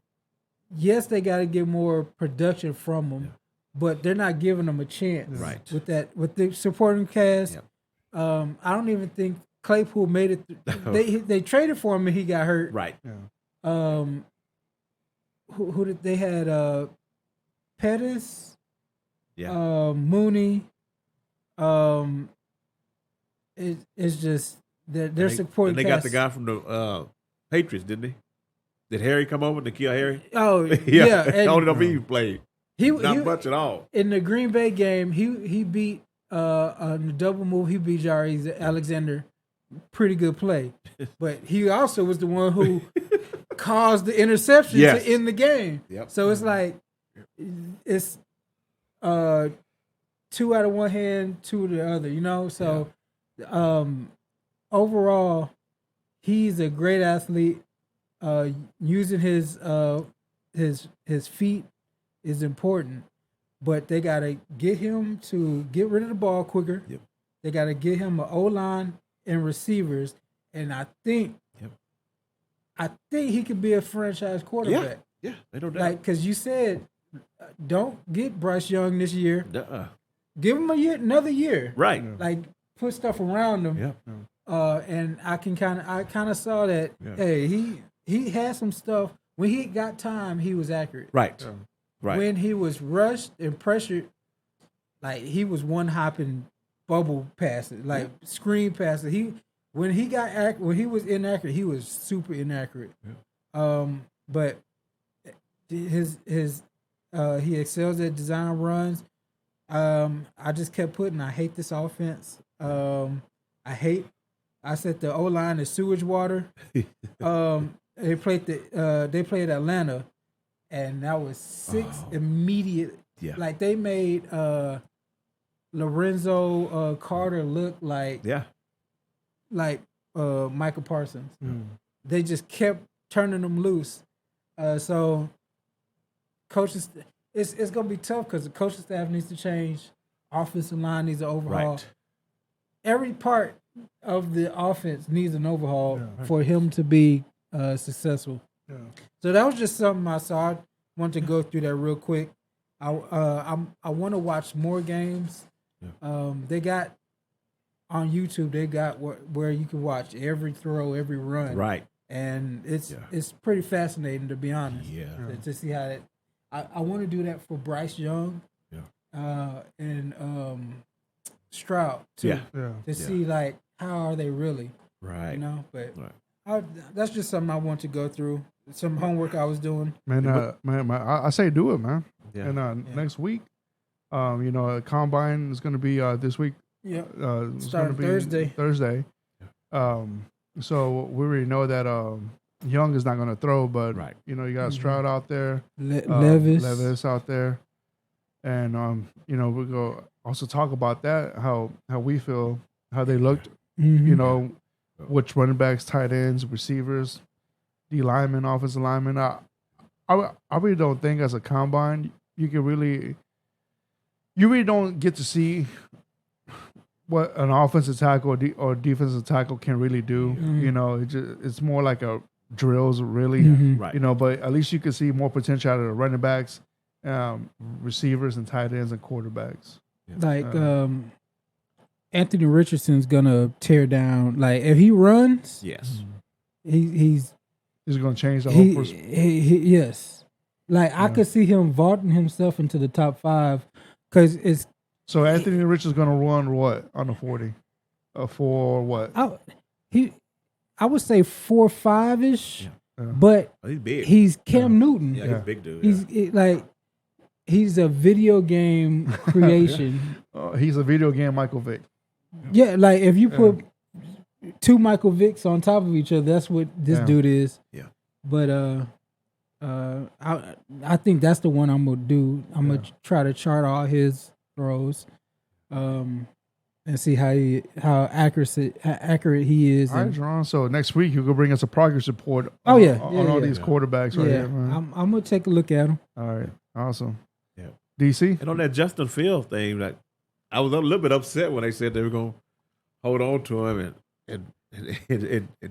Yes, they got to get more production from him. Yeah. But they're not giving him a chance, right? With the supporting cast. Yep. I don't even think Claypool made it. They traded for him and he got hurt, right? Yeah. Who did they had? Pettis, Mooney. It's just they're supporting. They got the guy from the Patriots, didn't they? Did Harry come over to kill Harry? Oh yeah. I don't know if he played. Not much at all. In the Green Bay game, he beat on the double move. He beat Jair Alexander. Pretty good play, but he also was the one who caused the interception to end the game. Yep. So it's like it's 2 out of one hand, 2 to the other. You know. So overall, he's a great athlete. Using his feet is important, but they got to get him to get rid of the ball quicker. Yep. They got to get him an O-line and receivers, and I think he could be a franchise quarterback. Yeah, they don't doubt. Like, because you said, don't get Bryce Young this year. Give him another year. Right. Like, put stuff around him. Yeah. And I kind of saw that. Yeah. Hey, he had some stuff. When he got time, he was accurate. Right. Yeah. Right. When he was rushed and pressured, like he was one hopping bubble passes, like screen passes. When he was inaccurate, he was super inaccurate. Yeah. But his he excels at design runs. I just kept putting, I hate this offense. I said the O-line is sewage water. They played Atlanta, and that was 6 immediate. Yeah. Like they made Lorenzo Carter look like Michael Parsons. Mm. They just kept turning them loose. So coaches, it's gonna be tough because the coaching staff needs to change. Offensive line needs an overhaul. Right. Every part of the offense needs an overhaul for him to be successful. Yeah. So that was just something I saw. I wanted to go through that real quick. I want to watch more games. Yeah. They got on YouTube. They got where you can watch every throw, every run. Right. And it's pretty fascinating, to be honest. Yeah. To see how that. I want to do that for Bryce Young. Yeah. And Stroud too. Yeah. To see like how are they really. Right. You know, but. Right. That's just something I want to go through. Some homework I was doing. Man, I say do it, man. Yeah. And next week, Combine is going to be this week. Yeah. It's starting Thursday. So we already know that Young is not going to throw, but you got Stroud out there, Levis out there, and we'll go also talk about that how we feel, how they looked, which running backs, tight ends, receivers, D linemen, offensive linemen. I really don't think as a combine you really don't get to see what an offensive tackle or defensive tackle can really do. You know, it's more like a drills really. Right. You know, but at least you can see more potential out of the running backs, receivers, and tight ends and quarterbacks. Like Anthony Richardson's gonna tear down. Like if he runs, Yes. he's going to change the whole yes. Like I could see him vaulting himself into the top 5 because it's. So Anthony Richards is going to run what on the 40? For what? I would say 4.5 ish, but he's big. He's Cam Newton. Yeah, he's a big dude. He's a video game creation. He's a video game Michael Vick. Yeah, like if you put 2 Michael Vicks on top of each other, that's what this dude is. Yeah. But I think that's the one I'm gonna do. I'm gonna try to chart all his throws, and see how accurate he is. All right, Jerron. So next week you can bring us a progress report. Oh, on all these quarterbacks right here. I'm gonna take a look at them. All right, awesome. Yeah. DC. And on that Justin Fields thing, like I was a little bit upset when they said they were going to hold on to him and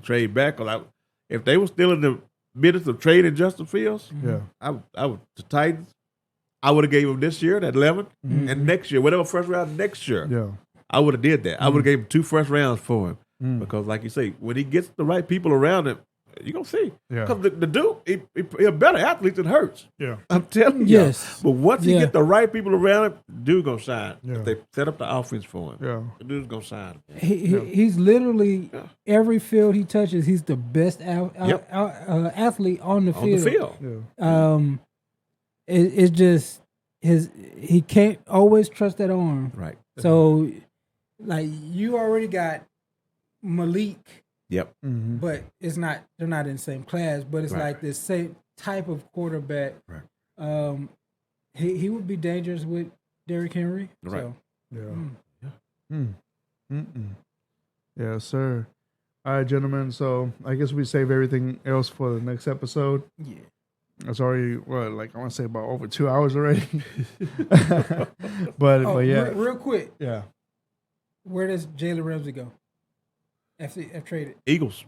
trade back. If they were still in the business of trading Justin Fields, I would the Titans. I would have gave him this year, that 11th, and next year, whatever first round next year. Yeah. I would have did that. I would have gave him 2 first rounds for him because, like you say, when he gets the right people around him, you're going to see. Yeah. Because the dude, he's a better athlete than Hurts. Yeah. I'm telling you. Yes. But once he get the right people around him, the dude going to shine. Yeah. If they set up the offense for him, Yeah. the dude's going to shine. He's literally every field he touches, he's the best athlete on the field. Yeah. It's just he can't always trust that arm. Right. So, like you already got Malik. Yep. But it's not. They're not in the same class. But it's like the same type of quarterback. Right. He would be dangerous with Derrick Henry. Right. So. Yes, sir. All right, gentlemen. So I guess we save everything else for the next episode. Yeah. It's already I want to say about over 2 hours already. but yeah. Real quick. Yeah. Where does Jalen Ramsey go? F traded. Eagles.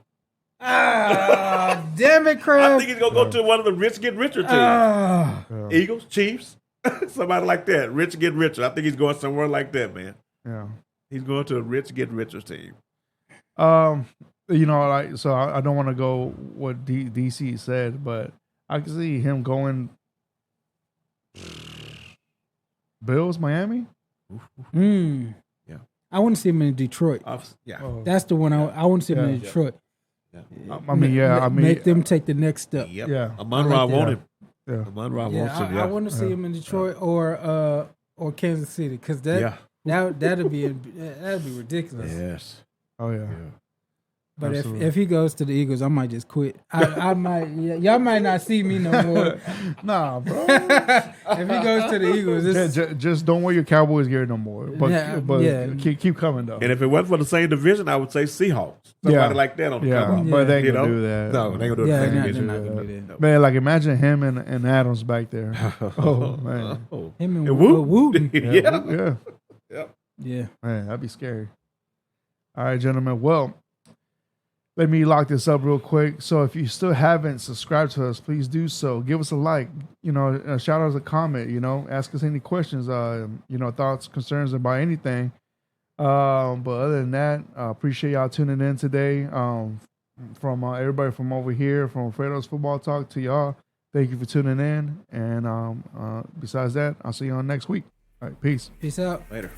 Damn it, Crab. I think he's going to go to one of the rich get richer teams. Eagles, Chiefs, somebody like that. Rich get richer. I think he's going somewhere like that, man. Yeah. He's going to a rich get richer team. You know, so I don't want to go what DC said, but I can see him going Bills, Miami. Yeah. I want to see him in Detroit. That's the one I want to see him in Detroit. Make them take the next step. Yep. Yeah. Amon-Ra wanted. Yeah. Amon-Ra wants him. I want to see him in Detroit or Kansas City because that'd be ridiculous. Yes. Oh yeah. But if he goes to the Eagles, I might just quit. I might. Y'all might not see me no more. Nah, bro. If he goes to the Eagles, just don't wear your Cowboys gear no more. But keep coming though. And if it wasn't for the same division, I would say Seahawks. Somebody like that on the cover. But they ain't gonna do that. No, they ain't gonna do the same division. They're not gonna do that. Man, like imagine him and Adams back there. Oh man. Him and Wooten. Yeah. Man, that'd be scary. All right, gentlemen. Well, let me lock this up real quick. So if you still haven't subscribed to us, please do so. Give us a like, shout out us a comment, ask us any questions, thoughts, concerns about anything. But other than that, appreciate y'all tuning in today. From everybody from over here, from Fredo's Football Talk to y'all, thank you for tuning in. And besides that, I'll see you on next week. All right, peace. Peace out. Later.